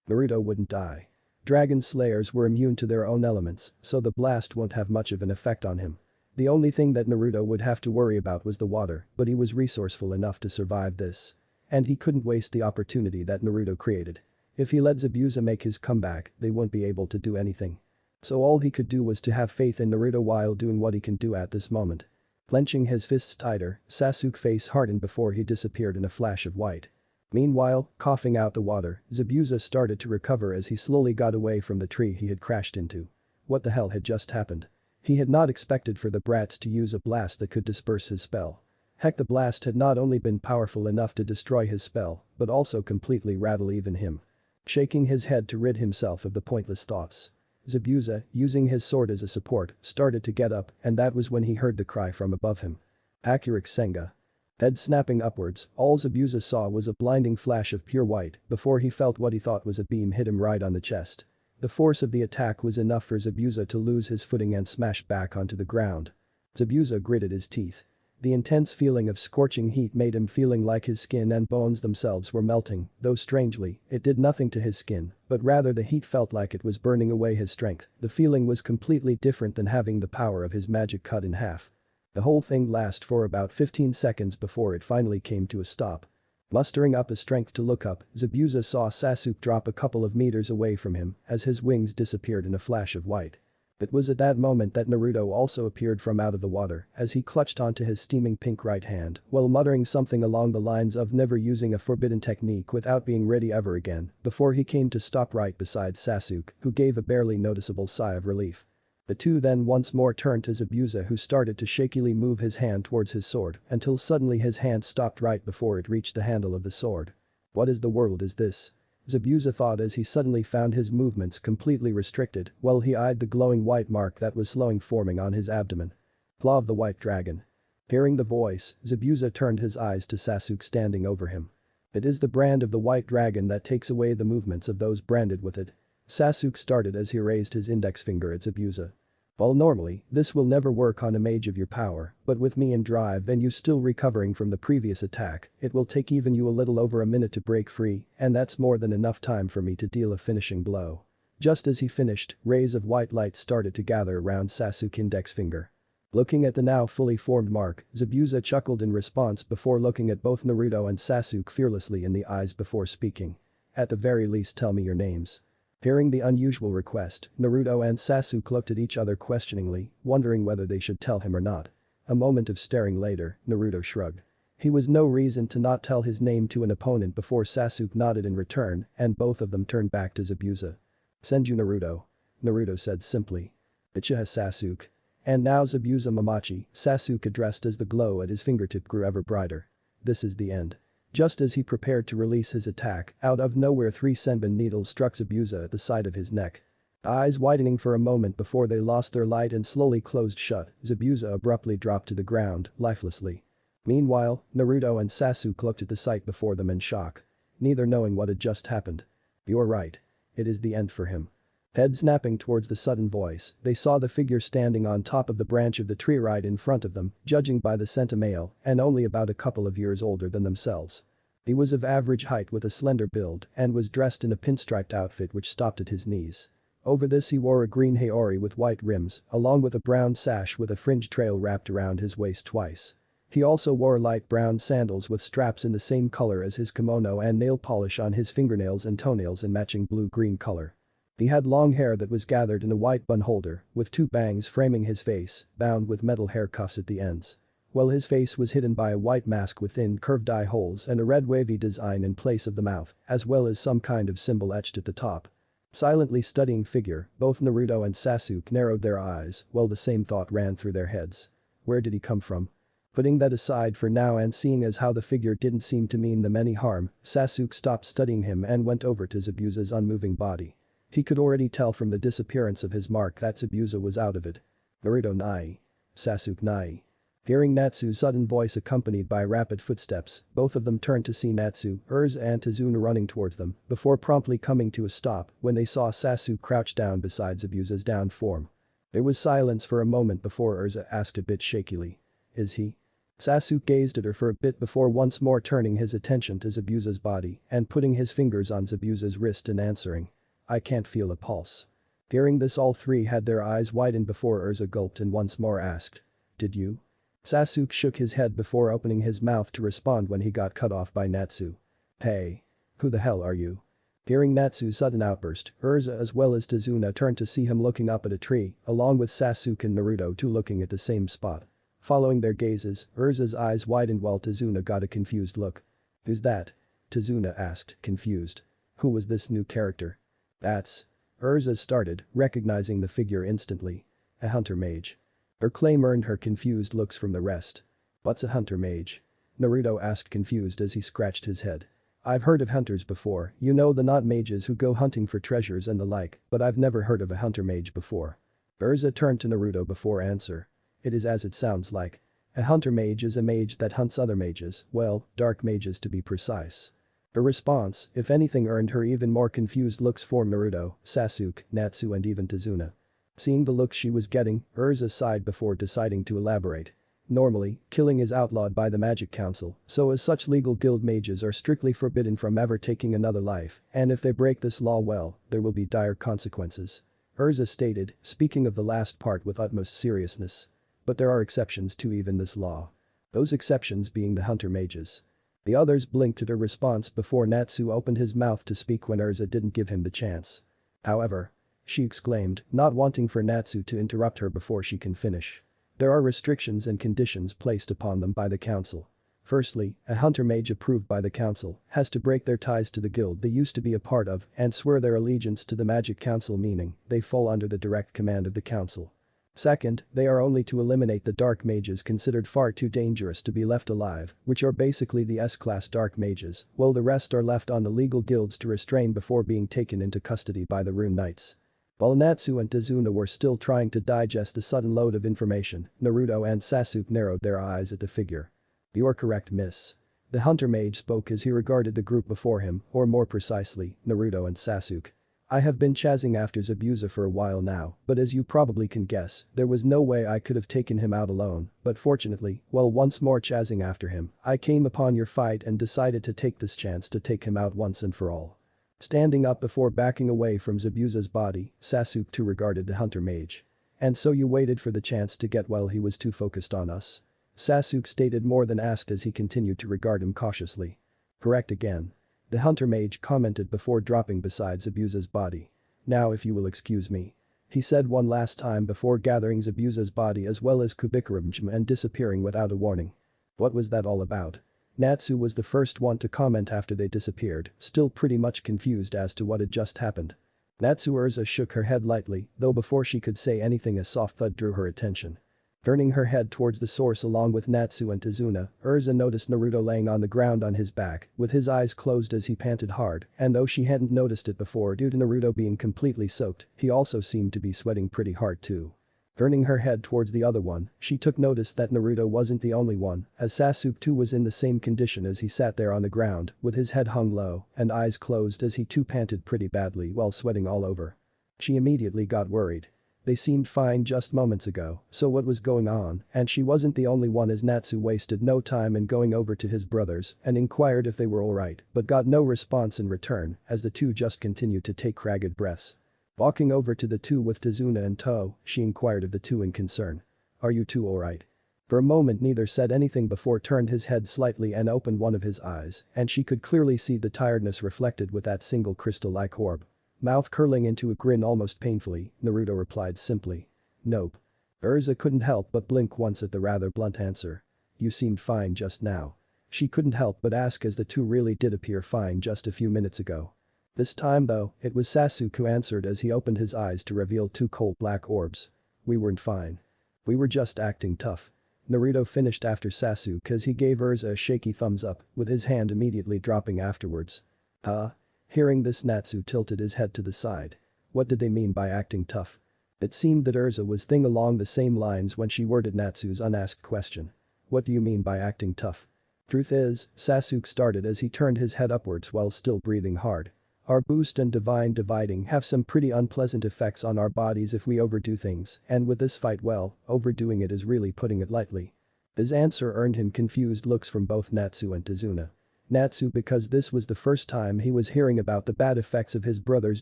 Naruto wouldn't die. Dragon Slayers were immune to their own elements, so the blast won't have much of an effect on him. The only thing that Naruto would have to worry about was the water, but he was resourceful enough to survive this. And he couldn't waste the opportunity that Naruto created. If he let Zabuza make his comeback, they won't be able to do anything. So all he could do was to have faith in Naruto while doing what he can do at this moment. Clenching his fists tighter, Sasuke's face hardened before he disappeared in a flash of white. Meanwhile, coughing out the water, Zabuza started to recover as he slowly got away from the tree he had crashed into. What the hell had just happened? He had not expected for the brats to use a blast that could disperse his spell. Heck, the blast had not only been powerful enough to destroy his spell, but also completely rattle even him. Shaking his head to rid himself of the pointless thoughts, Zabuza, using his sword as a support, started to get up, and that was when he heard the cry from above him. Akira Senga. Head snapping upwards, all Zabuza saw was a blinding flash of pure white before he felt what he thought was a beam hit him right on the chest. The force of the attack was enough for Zabuza to lose his footing and smash back onto the ground. Zabuza gritted his teeth. The intense feeling of scorching heat made him feeling like his skin and bones themselves were melting, though strangely, it did nothing to his skin, but rather the heat felt like it was burning away his strength. The feeling was completely different than having the power of his magic cut in half. The whole thing lasted for about 15 seconds before it finally came to a stop. Mustering up his strength to look up, Zabuza saw Sasuke drop a couple of meters away from him as his wings disappeared in a flash of white. It was at that moment that Naruto also appeared from out of the water as he clutched onto his steaming pink right hand while muttering something along the lines of never using a forbidden technique without being ready ever again before he came to stop right beside Sasuke, who gave a barely noticeable sigh of relief. The two then once more turned to Zabuza, who started to shakily move his hand towards his sword until suddenly his hand stopped right before it reached the handle of the sword. What is the world is this? Zabuza thought as he suddenly found his movements completely restricted while he eyed the glowing white mark that was slowly forming on his abdomen. Claw of the White Dragon. Hearing the voice, Zabuza turned his eyes to Sasuke standing over him. It is the brand of the White Dragon that takes away the movements of those branded with it. Sasuke started as he raised his index finger at Zabuza. Well, normally, this will never work on a mage of your power, but with me in drive and you still recovering from the previous attack, it will take even you a little over a minute to break free, and that's more than enough time for me to deal a finishing blow. Just as he finished, rays of white light started to gather around Sasuke's index finger. Looking at the now fully formed mark, Zabuza chuckled in response before looking at both Naruto and Sasuke fearlessly in the eyes before speaking. At the very least, tell me your names. Hearing the unusual request, Naruto and Sasuke looked at each other questioningly, wondering whether they should tell him or not. A moment of staring later, Naruto shrugged. He was no reason to not tell his name to an opponent before Sasuke nodded in return and both of them turned back to Zabuza. "Senju Naruto," Naruto said simply. "Uchiha Sasuke." And now Zabuza Mamachi, Sasuke addressed as the glow at his fingertip grew ever brighter. "This is the end." Just as he prepared to release his attack, out of nowhere 3 senbon needles struck Zabuza at the side of his neck. Eyes widening for a moment before they lost their light and slowly closed shut, Zabuza abruptly dropped to the ground, lifelessly. Meanwhile, Naruto and Sasuke looked at the sight before them in shock. Neither knowing what had just happened. "You're right. It is the end for him." Head snapping towards the sudden voice, they saw the figure standing on top of the branch of the tree right in front of them, judging by the scent a male and only about a couple of years older than themselves. He was of average height with a slender build and was dressed in a pinstriped outfit which stopped at his knees. Over this he wore a green haori with white rims, along with a brown sash with a fringe trail wrapped around his waist twice. He also wore light brown sandals with straps in the same color as his kimono and nail polish on his fingernails and toenails in matching blue-green color. He had long hair that was gathered in a white bun holder, with 2 bangs framing his face, bound with metal hair cuffs at the ends. While his face was hidden by a white mask with thin curved eye holes and a red wavy design in place of the mouth, as well as some kind of symbol etched at the top. Silently studying figure, both Naruto and Sasuke narrowed their eyes while the same thought ran through their heads. Where did he come from? Putting that aside for now and seeing as how the figure didn't seem to mean them any harm, Sasuke stopped studying him and went over to Zabuza's unmoving body. He could already tell from the disappearance of his mark that Zabuza was out of it. "Naruto Nai. Sasuke Nai." Hearing Natsu's sudden voice accompanied by rapid footsteps, both of them turned to see Natsu, Urza and Tazuna running towards them, before promptly coming to a stop when they saw Sasuke crouch down beside Zabuza's downed form. There was silence for a moment before Urza asked a bit shakily. "Is he?" Sasuke gazed at her for a bit before once more turning his attention to Zabuza's body and putting his fingers on Zabuza's wrist and answering. "I can't feel a pulse." Hearing this, all 3 had their eyes widened before Urza gulped and once more asked. "Did you?" Sasuke shook his head before opening his mouth to respond when he got cut off by Natsu. "Hey. Who the hell are you?" Hearing Natsu's sudden outburst, Urza as well as Tazuna turned to see him looking up at a tree, along with Sasuke and Naruto too looking at the same spot. Following their gazes, Urza's eyes widened while Tazuna got a confused look. "Who's that?" Tazuna asked, confused. "Who was this new character?" "That's..." Urza started, recognizing the figure instantly. "A hunter mage." Her claim earned her confused looks from the rest. "What's a hunter mage?" Naruto asked confused as he scratched his head. "I've heard of hunters before, you know, the not mages who go hunting for treasures and the like, but I've never heard of a hunter mage before." Urza turned to Naruto before answer. "It is as it sounds like. A hunter mage is a mage that hunts other mages, well, dark mages to be precise." Her response, if anything, earned her even more confused looks from Naruto, Sasuke, Natsu and even Tazuna. Seeing the looks she was getting, Urza sighed before deciding to elaborate. "Normally, killing is outlawed by the Magic Council, so as such legal guild mages are strictly forbidden from ever taking another life, and if they break this law, well, there will be dire consequences." Urza stated, speaking of the last part with utmost seriousness. "But there are exceptions to even this law. Those exceptions being the hunter mages." The others blinked at her response before Natsu opened his mouth to speak when Urza didn't give him the chance. "However," she exclaimed, not wanting for Natsu to interrupt her before she can finish. "There are restrictions and conditions placed upon them by the council. Firstly, a hunter mage approved by the council has to break their ties to the guild they used to be a part of and swear their allegiance to the Magic Council, meaning they fall under the direct command of the council. Second, they are only to eliminate the dark mages considered far too dangerous to be left alive, which are basically the S-class dark mages, while the rest are left on the legal guilds to restrain before being taken into custody by the Rune Knights." While Natsu and Tazuna were still trying to digest the sudden load of information, Naruto and Sasuke narrowed their eyes at the figure. "You're correct, miss." The hunter mage spoke as he regarded the group before him, or more precisely, Naruto and Sasuke. "I have been chasing after Zabuza for a while now, but as you probably can guess, there was no way I could have taken him out alone, but fortunately, while once more chasing after him, I came upon your fight and decided to take this chance to take him out once and for all." Standing up before backing away from Zabuza's body, Sasuke too regarded the hunter mage. "And so you waited for the chance to get while he was too focused on us?" Sasuke stated more than asked as he continued to regard him cautiously. "Correct again." The hunter mage commented before dropping beside Zabuza's body. "Now if you will excuse me," he said one last time before gathering Zabuza's body as well as Kubikurimjim and disappearing without a warning. "What was that all about?" Natsu was the first one to comment after they disappeared, still pretty much confused as to what had just happened. Natsu Urza shook her head lightly, though before she could say anything a soft thud drew her attention. Turning her head towards the source along with Natsu and Tazuna, Urza noticed Naruto laying on the ground on his back, with his eyes closed as he panted hard, and though she hadn't noticed it before due to Naruto being completely soaked, he also seemed to be sweating pretty hard too. Turning her head towards the other one, she took notice that Naruto wasn't the only one, as Sasuke too was in the same condition as he sat there on the ground, with his head hung low and eyes closed as he too panted pretty badly while sweating all over. She immediately got worried. They seemed fine just moments ago, so what was going on? And she wasn't the only one as Natsu wasted no time in going over to his brothers and inquired if they were alright, but got no response in return as the two just continued to take ragged breaths. Walking over to the two with Tazuna in tow, she inquired of the two in concern. "Are you two alright?" For a moment neither said anything before turned his head slightly and opened one of his eyes, and she could clearly see the tiredness reflected with that single crystal-like orb. Mouth curling into a grin almost painfully, Naruto replied simply. "Nope." Urza couldn't help but blink once at the rather blunt answer. "You seemed fine just now." She couldn't help but ask as the two really did appear fine just a few minutes ago. This time though, it was Sasuke who answered as he opened his eyes to reveal two cold black orbs. "We weren't fine. We were just acting tough." Naruto finished after Sasuke as he gave Urza a shaky thumbs up, with his hand immediately dropping afterwards. Huh? Hearing this Natsu tilted his head to the side. What did they mean by acting tough? It seemed that Urza was thinking along the same lines when she worded Natsu's unasked question. "What do you mean by acting tough?" "Truth is," Sasuke started as he turned his head upwards while still breathing hard. "Our boost and divine dividing have some pretty unpleasant effects on our bodies if we overdo things, and with this fight well, overdoing it is really putting it lightly." His answer earned him confused looks from both Natsu and Tazuna. Natsu because this was the first time he was hearing about the bad effects of his brother's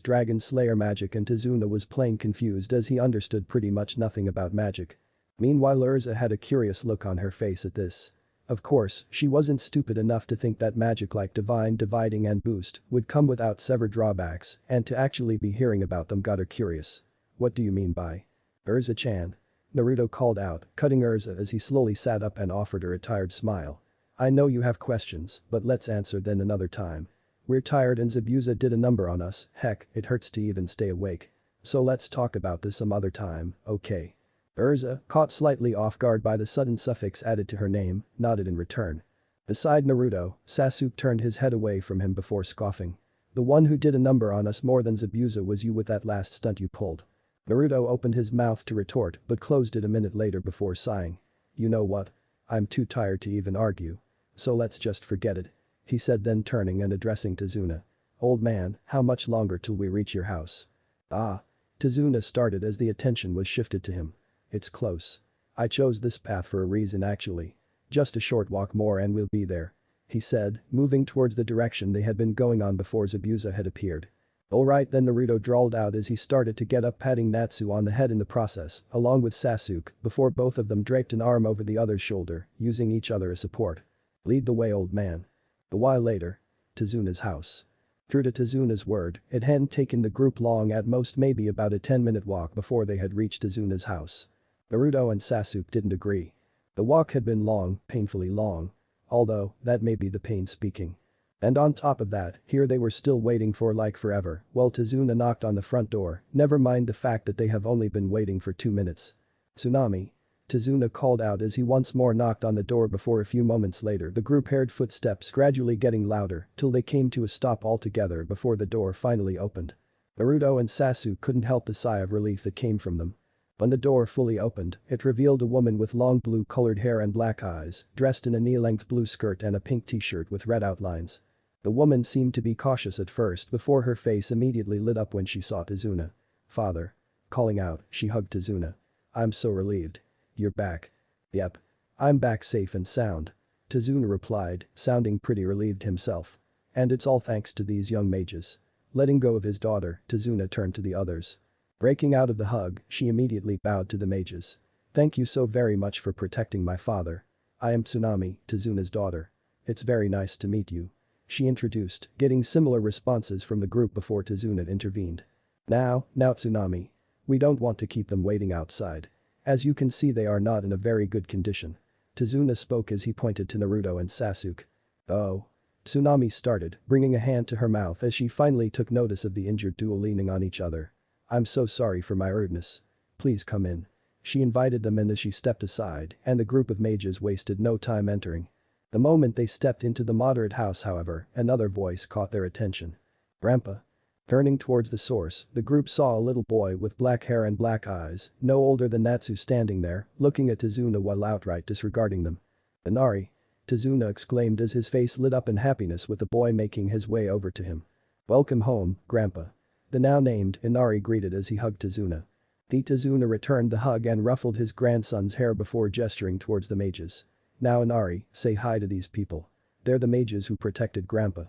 Dragon Slayer magic, and Tazuna was plain confused as he understood pretty much nothing about magic. Meanwhile Urza had a curious look on her face at this. Of course, she wasn't stupid enough to think that magic like divine dividing and boost would come without severe drawbacks, and to actually be hearing about them got her curious. "What do you mean by Urza-chan?" Naruto called out, cutting Urza as he slowly sat up and offered her a tired smile. "I know you have questions, but let's answer them another time. We're tired and Zabuza did a number on us, heck, it hurts to even stay awake. So let's talk about this some other time, okay?" Urza, caught slightly off guard by the sudden suffix added to her name, nodded in return. Beside Naruto, Sasuke turned his head away from him before scoffing. "The one who did a number on us more than Zabuza was you with that last stunt you pulled." Naruto opened his mouth to retort but closed it a minute later before sighing. "You know what? I'm too tired to even argue. So let's just forget it," he said, then turning and addressing Tazuna. "Old man, how much longer till we reach your house?" "Ah." Tazuna started as the attention was shifted to him. "It's close. I chose this path for a reason actually. Just a short walk more and we'll be there," he said, moving towards the direction they had been going on before Zabuza had appeared. "Alright then," Naruto drawled out as he started to get up, patting Natsu on the head in the process, along with Sasuke, before both of them draped an arm over the other's shoulder, using each other as support. "Lead the way, old man." A while later. Tazuna's house. True to Tazuna's word, it hadn't taken the group long, at most maybe about a 10-minute walk before they had reached Tazuna's house. Naruto and Sasuke didn't agree. The walk had been long, painfully long. Although, that may be the pain speaking. And on top of that, here they were still waiting for like forever, while Tazuna knocked on the front door, never mind the fact that they have only been waiting for 2 minutes. "Tsunami?" Tazuna called out as he once more knocked on the door before a few moments later the group heard footsteps gradually getting louder till they came to a stop altogether before the door finally opened. Naruto and Sasuke couldn't help the sigh of relief that came from them. When the door fully opened, it revealed a woman with long blue-colored hair and black eyes, dressed in a knee-length blue skirt and a pink t-shirt with red outlines. The woman seemed to be cautious at first before her face immediately lit up when she saw Tazuna. "Father." Calling out, she hugged Tazuna. "I'm so relieved. You're back." "Yep. I'm back safe and sound," Tazuna replied, sounding pretty relieved himself. "And it's all thanks to these young mages." Letting go of his daughter, Tazuna turned to the others. Breaking out of the hug, she immediately bowed to the mages. "Thank you so very much for protecting my father. I am Tsunami, Tazuna's daughter. It's very nice to meet you," she introduced, getting similar responses from the group before Tazuna intervened. Now Tsunami. We don't want to keep them waiting outside. As you can see, they are not in a very good condition." Tazuna spoke as he pointed to Naruto and Sasuke. Oh. Tsunami started, bringing a hand to her mouth as she finally took notice of the injured duo leaning on each other. I'm so sorry for my rudeness. Please come in. She invited them in as she stepped aside, and the group of mages wasted no time entering. The moment they stepped into the moderate house, however, another voice caught their attention. Grandpa. Turning towards the source, the group saw a little boy with black hair and black eyes, no older than Natsu, standing there, looking at Tazuna while outright disregarding them. Inari. Tazuna exclaimed as his face lit up in happiness with the boy making his way over to him. Welcome home, Grandpa. The now named Inari greeted as he hugged Tazuna. The Tazuna returned the hug and ruffled his grandson's hair before gesturing towards the mages. Now Inari, say hi to these people. They're the mages who protected Grandpa.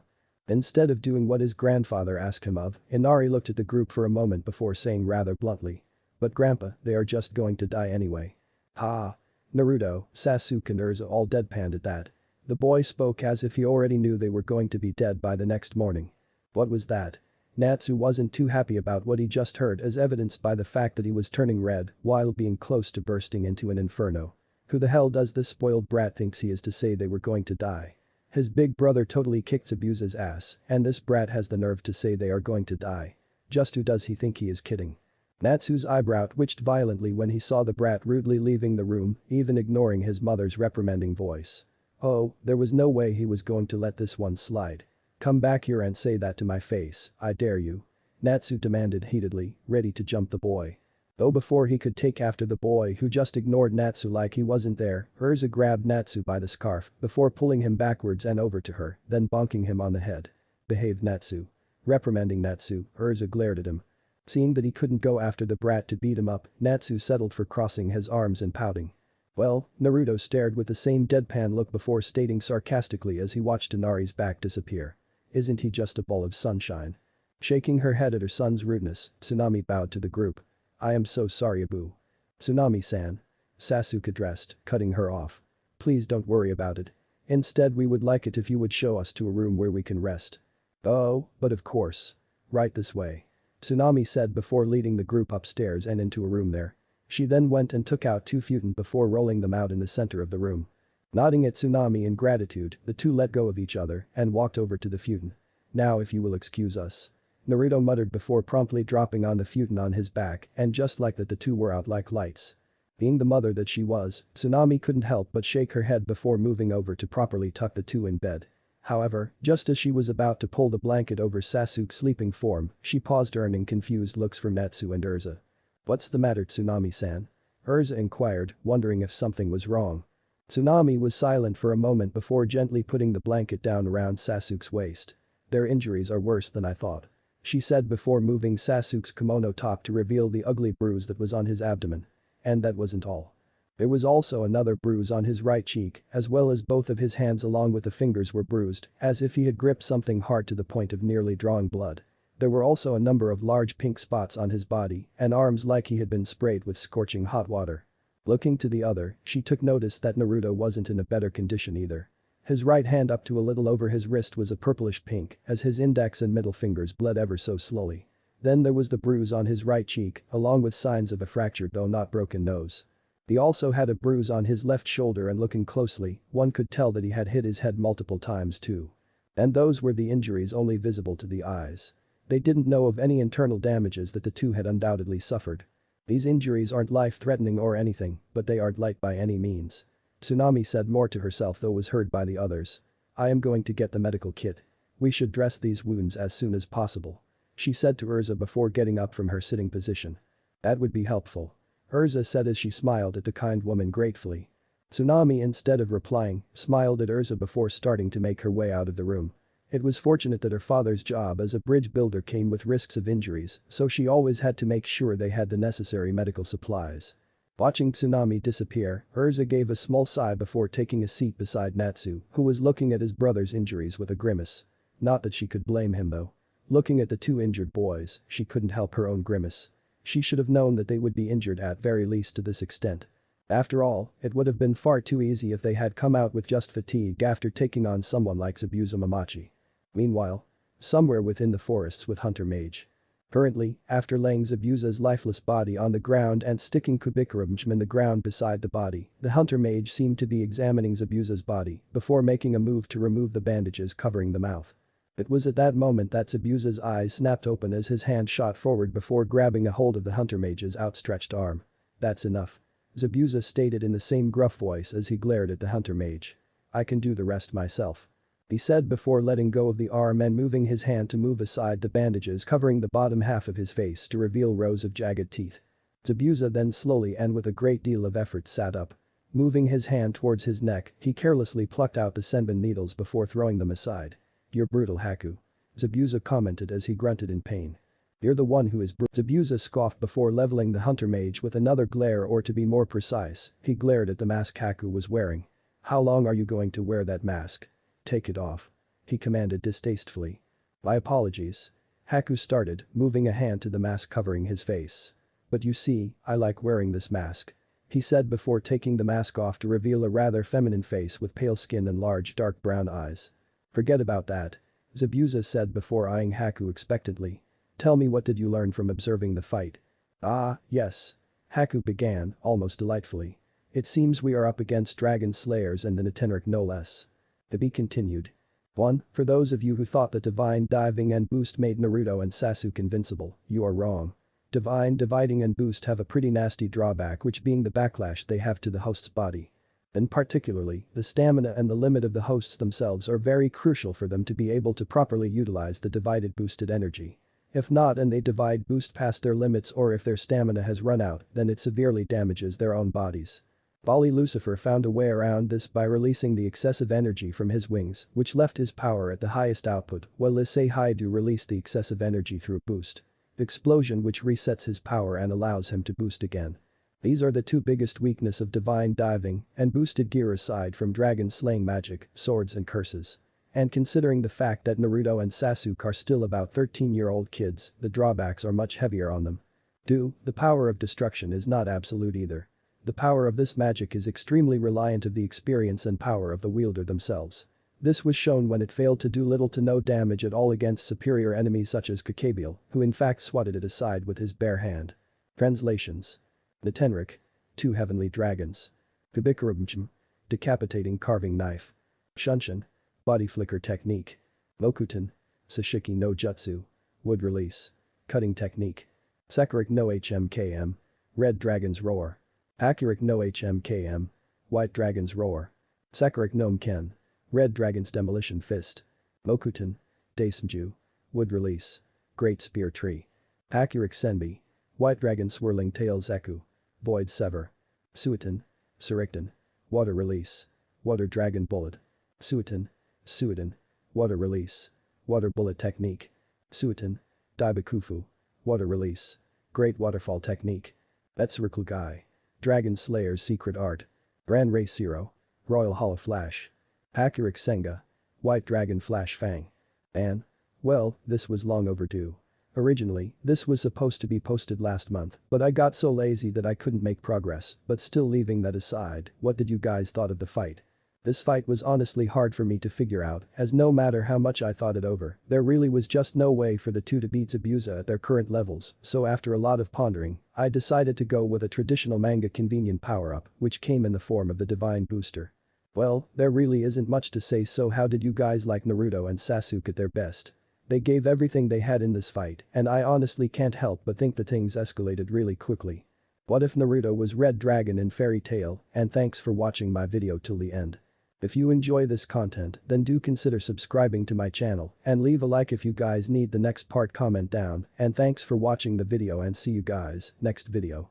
Instead of doing what his grandfather asked him of, Inari looked at the group for a moment before saying rather bluntly. But Grandpa, they are just going to die anyway. Ha. Naruto, Sasuke and Urza all deadpanned at that. The boy spoke as if he already knew they were going to be dead by the next morning. What was that? Natsu wasn't too happy about what he just heard, as evidenced by the fact that he was turning red while being close to bursting into an inferno. Who the hell does this spoiled brat thinks he is to say they were going to die? His big brother totally kicked Sabusa's ass, and this brat has the nerve to say they are going to die. Just who does he think he is kidding? Natsu's eyebrow twitched violently when he saw the brat rudely leaving the room, even ignoring his mother's reprimanding voice. Oh, there was no way he was going to let this one slide. Come back here and say that to my face, I dare you. Natsu demanded heatedly, ready to jump the boy. Though before he could take after the boy who just ignored Natsu like he wasn't there, Urza grabbed Natsu by the scarf before pulling him backwards and over to her, then bonking him on the head. Behave, Natsu. Reprimanding Natsu, Urza glared at him. Seeing that he couldn't go after the brat to beat him up, Natsu settled for crossing his arms and pouting. Well, Naruto stared with the same deadpan look before stating sarcastically as he watched Inari's back disappear. Isn't he just a ball of sunshine? Shaking her head at her son's rudeness, Tsunami bowed to the group. I am so sorry, Abu. Tsunami-san. Sasuke addressed, cutting her off. Please don't worry about it. Instead, we would like it if you would show us to a room where we can rest. Oh, but of course. Right this way. Tsunami said before leading the group upstairs and into a room there. She then went and took out 2 futon before rolling them out in the center of the room. Nodding at Tsunami in gratitude, the two let go of each other and walked over to the futon. Now if you will excuse us. Naruto muttered before promptly dropping on the futon on his back, and just like that the two were out like lights. Being the mother that she was, Tsunami couldn't help but shake her head before moving over to properly tuck the two in bed. However, just as she was about to pull the blanket over Sasuke's sleeping form, she paused, earning confused looks from Natsu and Urza. What's the matter, Tsunami-san? Urza inquired, wondering if something was wrong. Tsunami was silent for a moment before gently putting the blanket down around Sasuke's waist. Their injuries are worse than I thought. She said before moving Sasuke's kimono top to reveal the ugly bruise that was on his abdomen. And that wasn't all. There was also another bruise on his right cheek, as well as both of his hands along with the fingers were bruised, as if he had gripped something hard to the point of nearly drawing blood. There were also a number of large pink spots on his body and arms like he had been sprayed with scorching hot water. Looking to the other, she took notice that Naruto wasn't in a better condition either. His right hand up to a little over his wrist was a purplish pink as his index and middle fingers bled ever so slowly. Then there was the bruise on his right cheek, along with signs of a fractured though not broken nose. He also had a bruise on his left shoulder, and looking closely, one could tell that he had hit his head multiple times too. And those were the injuries only visible to the eyes. They didn't know of any internal damages that the two had undoubtedly suffered. These injuries aren't life-threatening or anything, but they aren't light by any means. Tsunami said more to herself though was heard by the others. I am going to get the medical kit. We should dress these wounds as soon as possible. She said to Urza before getting up from her sitting position. That would be helpful. Urza said as she smiled at the kind woman gratefully. Tsunami, instead of replying, smiled at Urza before starting to make her way out of the room. It was fortunate that her father's job as a bridge builder came with risks of injuries, so she always had to make sure they had the necessary medical supplies. Watching Tsunami disappear, Urza gave a small sigh before taking a seat beside Natsu, who was looking at his brother's injuries with a grimace. Not that she could blame him though. Looking at the two injured boys, she couldn't help her own grimace. She should have known that they would be injured at very least to this extent. After all, it would have been far too easy if they had come out with just fatigue after taking on someone like Zabuza Mamachi. Meanwhile, somewhere within the forests with Hunter Mage. Currently, after laying Zabuza's lifeless body on the ground and sticking Kubikarumchim in the ground beside the body, the hunter mage seemed to be examining Zabuza's body before making a move to remove the bandages covering the mouth. It was at that moment that Zabuza's eyes snapped open as his hand shot forward before grabbing a hold of the hunter mage's outstretched arm. "That's enough," Zabuza stated in the same gruff voice as he glared at the hunter mage. "I can do the rest myself," he said before letting go of the arm and moving his hand to move aside the bandages covering the bottom half of his face to reveal rows of jagged teeth. Zabuza then slowly and with a great deal of effort sat up. Moving his hand towards his neck, he carelessly plucked out the senbon needles before throwing them aside. "You're brutal, Haku," Zabuza commented as he grunted in pain. "You're the one who is brutal," Zabuza scoffed before leveling the hunter mage with another glare, or to be more precise, he glared at the mask Haku was wearing. "How long are you going to wear that mask? Take it off," he commanded distastefully. "My apologies," Haku started, moving a hand to the mask covering his face. "But you see, I like wearing this mask," he said before taking the mask off to reveal a rather feminine face with pale skin and large dark brown eyes. "Forget about that," Zabuza said before eyeing Haku expectantly. "Tell me, what did you learn from observing the fight?" "Ah, yes," Haku began, almost delightfully. "It seems we are up against dragon slayers and the Natenrik no less." To be continued. 1. For those of you who thought that Divine Diving and Boost made Naruto and Sasuke invincible, you are wrong. Divine Dividing and Boost have a pretty nasty drawback, which being the backlash they have to the host's body. And particularly, the stamina and the limit of the hosts themselves are very crucial for them to be able to properly utilize the divided boosted energy. If not, and they divide boost past their limits, or if their stamina has run out, then it severely damages their own bodies. Bali Lucifer found a way around this by releasing the excessive energy from his wings, which left his power at the highest output, while Issei Haidu released the excessive energy through boost. Explosion, which resets his power and allows him to boost again. These are the two biggest weaknesses of Divine Diving and boosted gear aside from dragon slaying magic, swords and curses. And considering the fact that Naruto and Sasuke are still about 13-year-old kids, the drawbacks are much heavier on them. 2. The power of destruction is not absolute either. The power of this magic is extremely reliant of the experience and power of the wielder themselves. This was shown when it failed to do little to no damage at all against superior enemies such as Kakabiel, who in fact swatted it aside with his bare hand. Translations. Natenrik. 2 heavenly dragons. Kubikarumchim. Decapitating carving knife. Shunshin. Body flicker technique. Mokuton. Sashiki no jutsu. Wood release. Cutting technique. Sekurik no HMKM. Red dragon's roar. Akurik no HMKM. White dragon's roar. Sekurik no Mken. Red dragon's demolition fist. Mokuton. Daismju. Wood release. Great spear tree. Akurik Senbi. White dragon swirling tail Zeku. Void sever. Suiton. Surikton. Water release. Water dragon bullet. Suiton. Suiton. Water release. Water bullet technique. Suiton. Daibakufu. Water release. Great waterfall technique. Etsurukugai. Dragon Slayer's secret art. Grand Race Zero. Royal Hollow Flash. Akurik Senga. White Dragon Flash Fang. And? Well, this was long overdue. Originally, this was supposed to be posted last month, but I got so lazy that I couldn't make progress. But still, leaving that aside, what did you guys thought of the fight? This fight was honestly hard for me to figure out, as no matter how much I thought it over, there really was just no way for the two to beat Zabuza at their current levels, so after a lot of pondering, I decided to go with a traditional manga convenient power-up, which came in the form of the Divine Booster. Well, there really isn't much to say, so how did you guys like Naruto and Sasuke at their best? They gave everything they had in this fight, and I honestly can't help but think that things escalated really quickly. What if Naruto was Red Dragon in Fairy Tail? And thanks for watching my video till the end. If you enjoy this content, then do consider subscribing to my channel and leave a like if you guys need the next part. Comment down, and thanks for watching the video and see you guys next video.